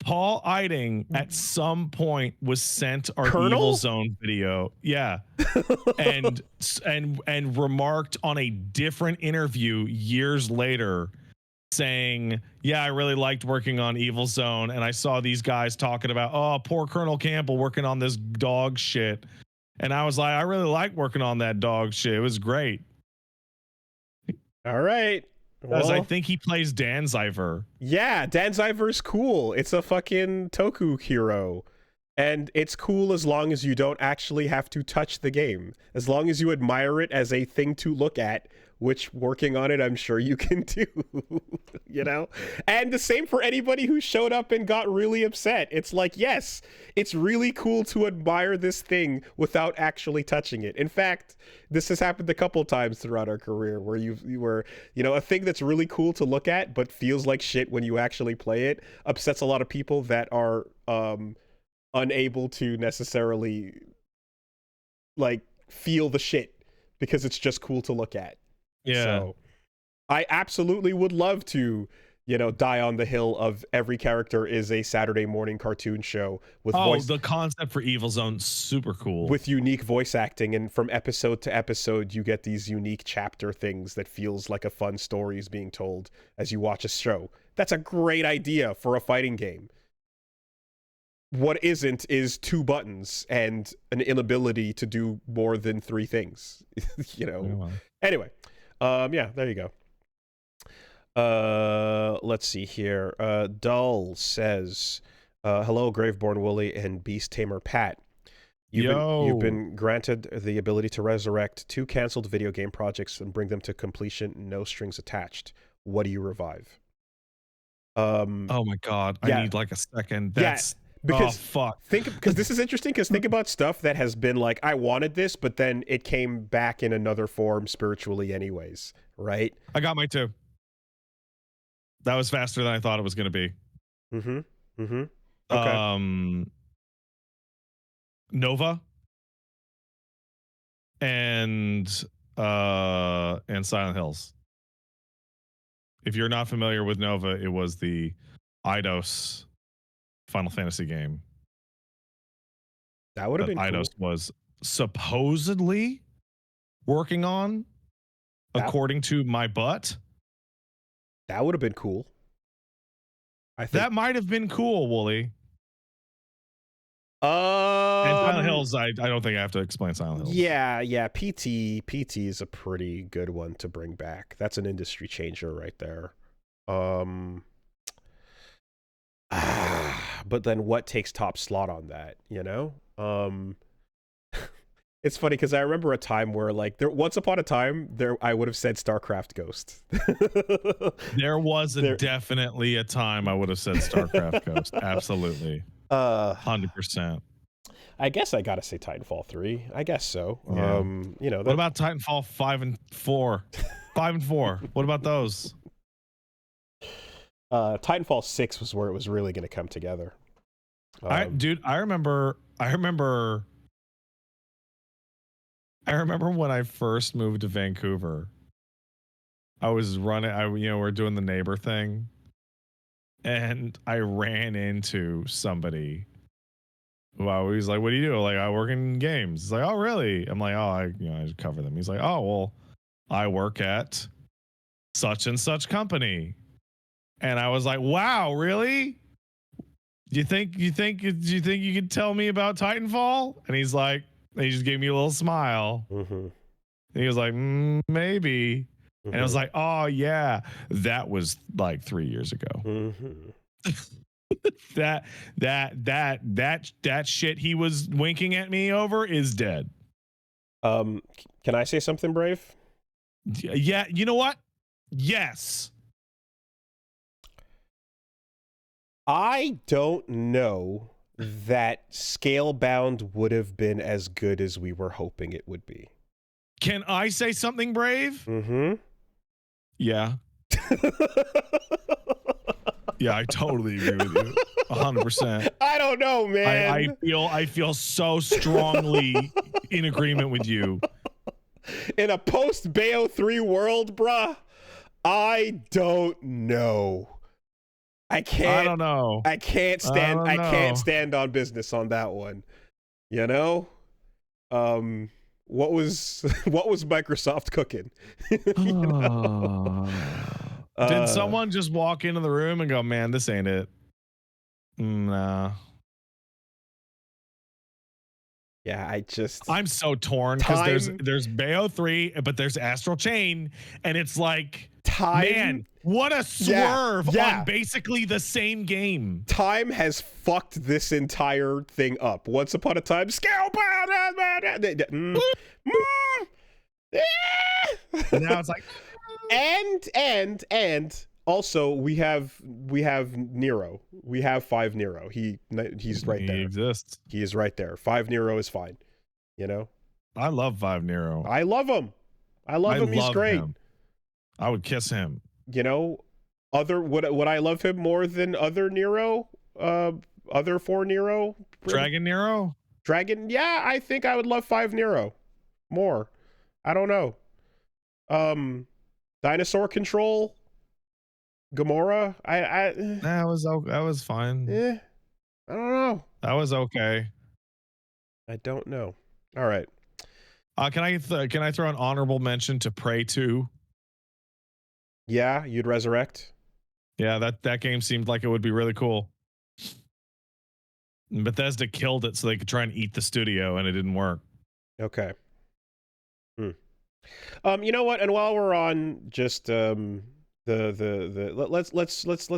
Paul Eiding at some point was sent our Colonel? Evil Zone video. Yeah. and remarked on a different interview years later saying, yeah, I really liked working on Evil Zone, and I saw these guys talking about, oh, poor Colonel Campbell working on this dog shit. And I was like, I really like working on that dog shit. It was great. All right. Because I think he plays Danziver. Yeah, Danziver's cool. It's a fucking Toku hero. And it's cool as long as you don't actually have to touch the game. As long as you admire it as a thing to look at, which working on it, I'm sure you can do, you know? And the same for anybody who showed up and got really upset. It's like, yes, it's really cool to admire this thing without actually touching it. In fact, this has happened a couple times throughout our career where you were, you know, a thing that's really cool to look at, but feels like shit when you actually play it, upsets a lot of people that are unable to necessarily, like, feel the shit because it's just cool to look at. Yeah. So I absolutely would love to, you know, die on the hill of every character is a Saturday morning cartoon show with the concept for Evil Zone, super cool. With unique voice acting, and from episode to episode you get these unique chapter things that feels like a fun story is being told as you watch a show. That's a great idea for a fighting game. What isn't is 2 buttons and an inability to do more than 3 things. You know. Oh, well. Anyway. Yeah, there you go. Let's see here. Dull says, hello, Graveborn Wooly and Beast Tamer Pat. You've been granted the ability to resurrect 2 canceled video game projects and bring them to completion, no strings attached. What do you revive? Oh my god, yeah. I need like a second. That's because fuck. Because this is interesting, because think about stuff that has been like, I wanted this, but then it came back in another form spiritually anyways, right? I got mine too. That was faster than I thought it was going to be. Okay. Nova and Silent Hills. If you're not familiar with Nova, it was the Eidos Final Fantasy game. That would have been Eidos cool. was supposedly working on, according to my butt. That would have been cool. I think that might have been cool, Wooly. And Silent Hills, I don't think I have to explain Silent Hills. Yeah. PT is a pretty good one to bring back. That's an industry changer right there. But then what takes top slot on that, you know? It's funny because I remember a time where, like, once upon a time, I would have said StarCraft Ghost. There was definitely a time I would have said StarCraft Ghost. Absolutely. 100%. I guess I gotta say Titanfall 3. I guess so. Yeah. You know. What about Titanfall 5 and 4? 5 and 4. What about those? Titanfall 6 was where it was really going to come together. I remember when I first moved to Vancouver. I was we're doing the neighbor thing, and I ran into somebody who I was like, "What do you do?" Like, I work in games. He's like, "Oh, really?" I'm like, "Oh, I just cover them." He's like, "Oh, well, I work at such and such company." And I was like, "Wow, really? Do you think you could tell me about Titanfall?" And he's like, he just gave me a little smile. Mm-hmm. He was like, maybe. Mm-hmm. And I was like, oh yeah, that was like 3 years ago. Mm-hmm. that shit he was winking at me over is dead. Can I say something, Brave? Yeah, you know what? Yes. I don't know that Scalebound would have been as good as we were hoping it would be. Can I say something, Brave? Mm-hmm. Yeah. Yeah, I totally agree with you. 100%. I don't know, man. I feel so strongly in agreement with you. In a post Bayo 3 world, bruh, I don't know. I don't know. I can't stand on business on that one. You know? What was Microsoft cooking? You know? Did someone just walk into the room and go, "Man, this ain't it"? Nah. Yeah, I'm so torn because there's Bayo 3, but there's Astral Chain, and it's like, man, what a swerve on basically the same game. Time has fucked this entire thing up. Once upon a time, scale now it's like, and also we have Nero. We have 5 Nero. He's right there. He exists. He is right there. 5 Nero is fine. You know? I love 5 Nero. I love him. He's great. Him. I would kiss him. You know, would I love him more than other Nero? Other 4 Nero? Dragon Nero? Dragon? Yeah, I think I would love 5 Nero more. I don't know. Dinosaur Control? Gamora? That was fine. I don't know. That was okay. I don't know. All right. Can I throw an honorable mention to Prey 2? Yeah, you'd resurrect. Yeah, that game seemed like it would be really cool. Bethesda killed it so they could try and eat the studio, and it didn't work. Okay. You know what? And while we're on just let's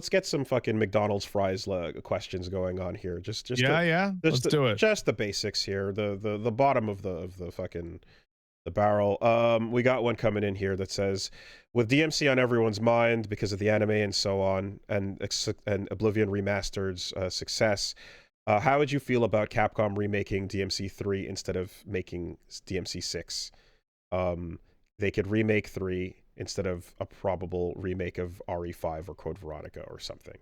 get some fucking McDonald's fries questions going on here. Let's do it. Just the basics here. The bottom of the fucking the barrel. We got one coming in here that says, with DMC on everyone's mind because of the anime and so on, and Oblivion Remastered's success, how would you feel about Capcom remaking DMC 3 instead of making DMC 6? They could remake 3 instead of a probable remake of RE5 or Code Veronica or something.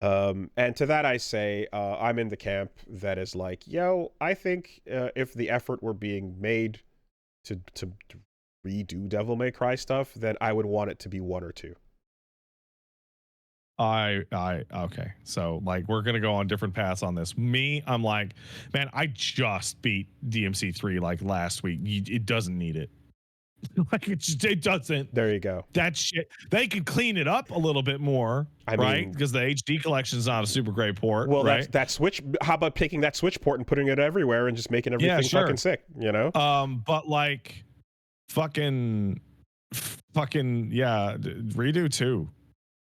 And to that I say, I'm in the camp that is like, yo, I think if the effort were being made to redo Devil May Cry stuff, then I would want it to be 1 or 2. Okay. So like we're gonna go on different paths on this. I'm like, man, I just beat DMC 3 like last week. It doesn't need it. Like it doesn't. There you go. That shit. They could clean it up a little bit more, right? Because the HD collection is not a super great port. Well, right? that Switch. How about taking that Switch port and putting it everywhere and just making everything fucking sick? You know. But like, fucking, yeah, redo 2.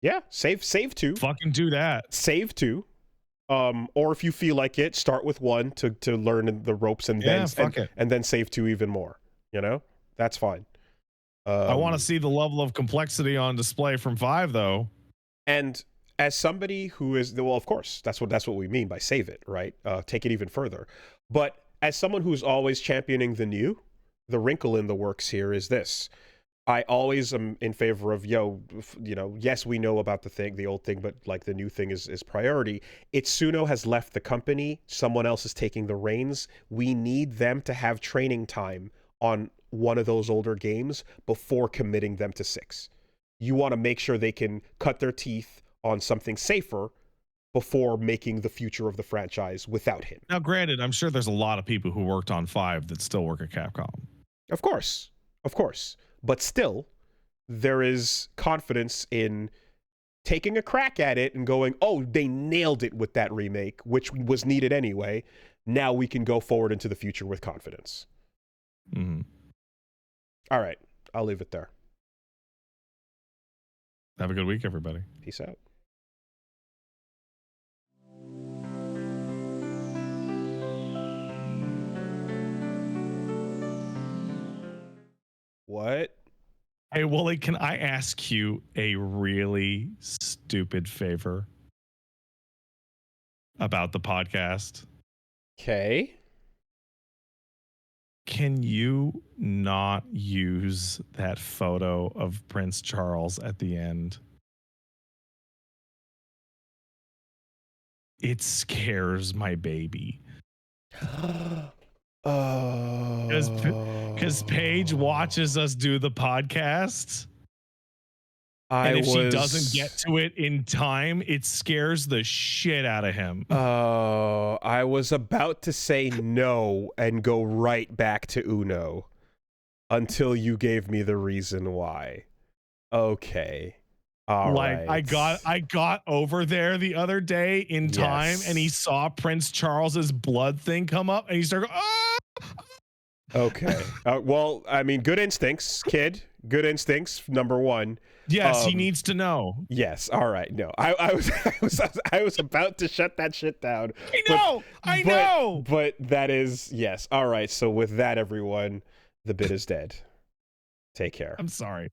Yeah, save 2. Fucking do that. Save 2. Or if you feel like it, start with 1 to learn the ropes and then save 2 even more. You know. That's fine. I want to see the level of complexity on display from 5, though. And as somebody who is, well, of course, that's what we mean by save it, right? Take it even further. But as someone who's always championing the new, the wrinkle in the works here is this. I always am in favor of, yes, we know about the old thing, but like the new thing is priority. Itsuno has left the company. Someone else is taking the reins. We need them to have training time on one of those older games before committing them to 6. You want to make sure they can cut their teeth on something safer before making the future of the franchise without him. Now, granted, I'm sure there's a lot of people who worked on 5 that still work at Capcom. Of course. But still, there is confidence in taking a crack at it and going, oh, they nailed it with that remake, which was needed anyway. Now we can go forward into the future with confidence. Mm-hmm. All right. I'll leave it there. Have a good week, everybody. Peace out. What? Hey, Wooly, can I ask you a really stupid favor about the podcast? Okay. Can you not use that photo of Prince Charles at the end? it scares my baby. Oh. Because Paige watches us do the podcast. And if she doesn't get to it in time, it scares the shit out of him. Oh, I was about to say no and go right back to Uno until you gave me the reason why. Okay. All right. I got over there the other day in time, and he saw Prince Charles's blood thing come up, and he started going, ah! Okay. Well, I mean, good instincts, kid. Good instincts, number one. Yes, he needs to know. Yes. All right. No, I was about to shut that shit down. I know. But that is yes. All right. So with that, everyone, the bit is dead. Take care. I'm sorry.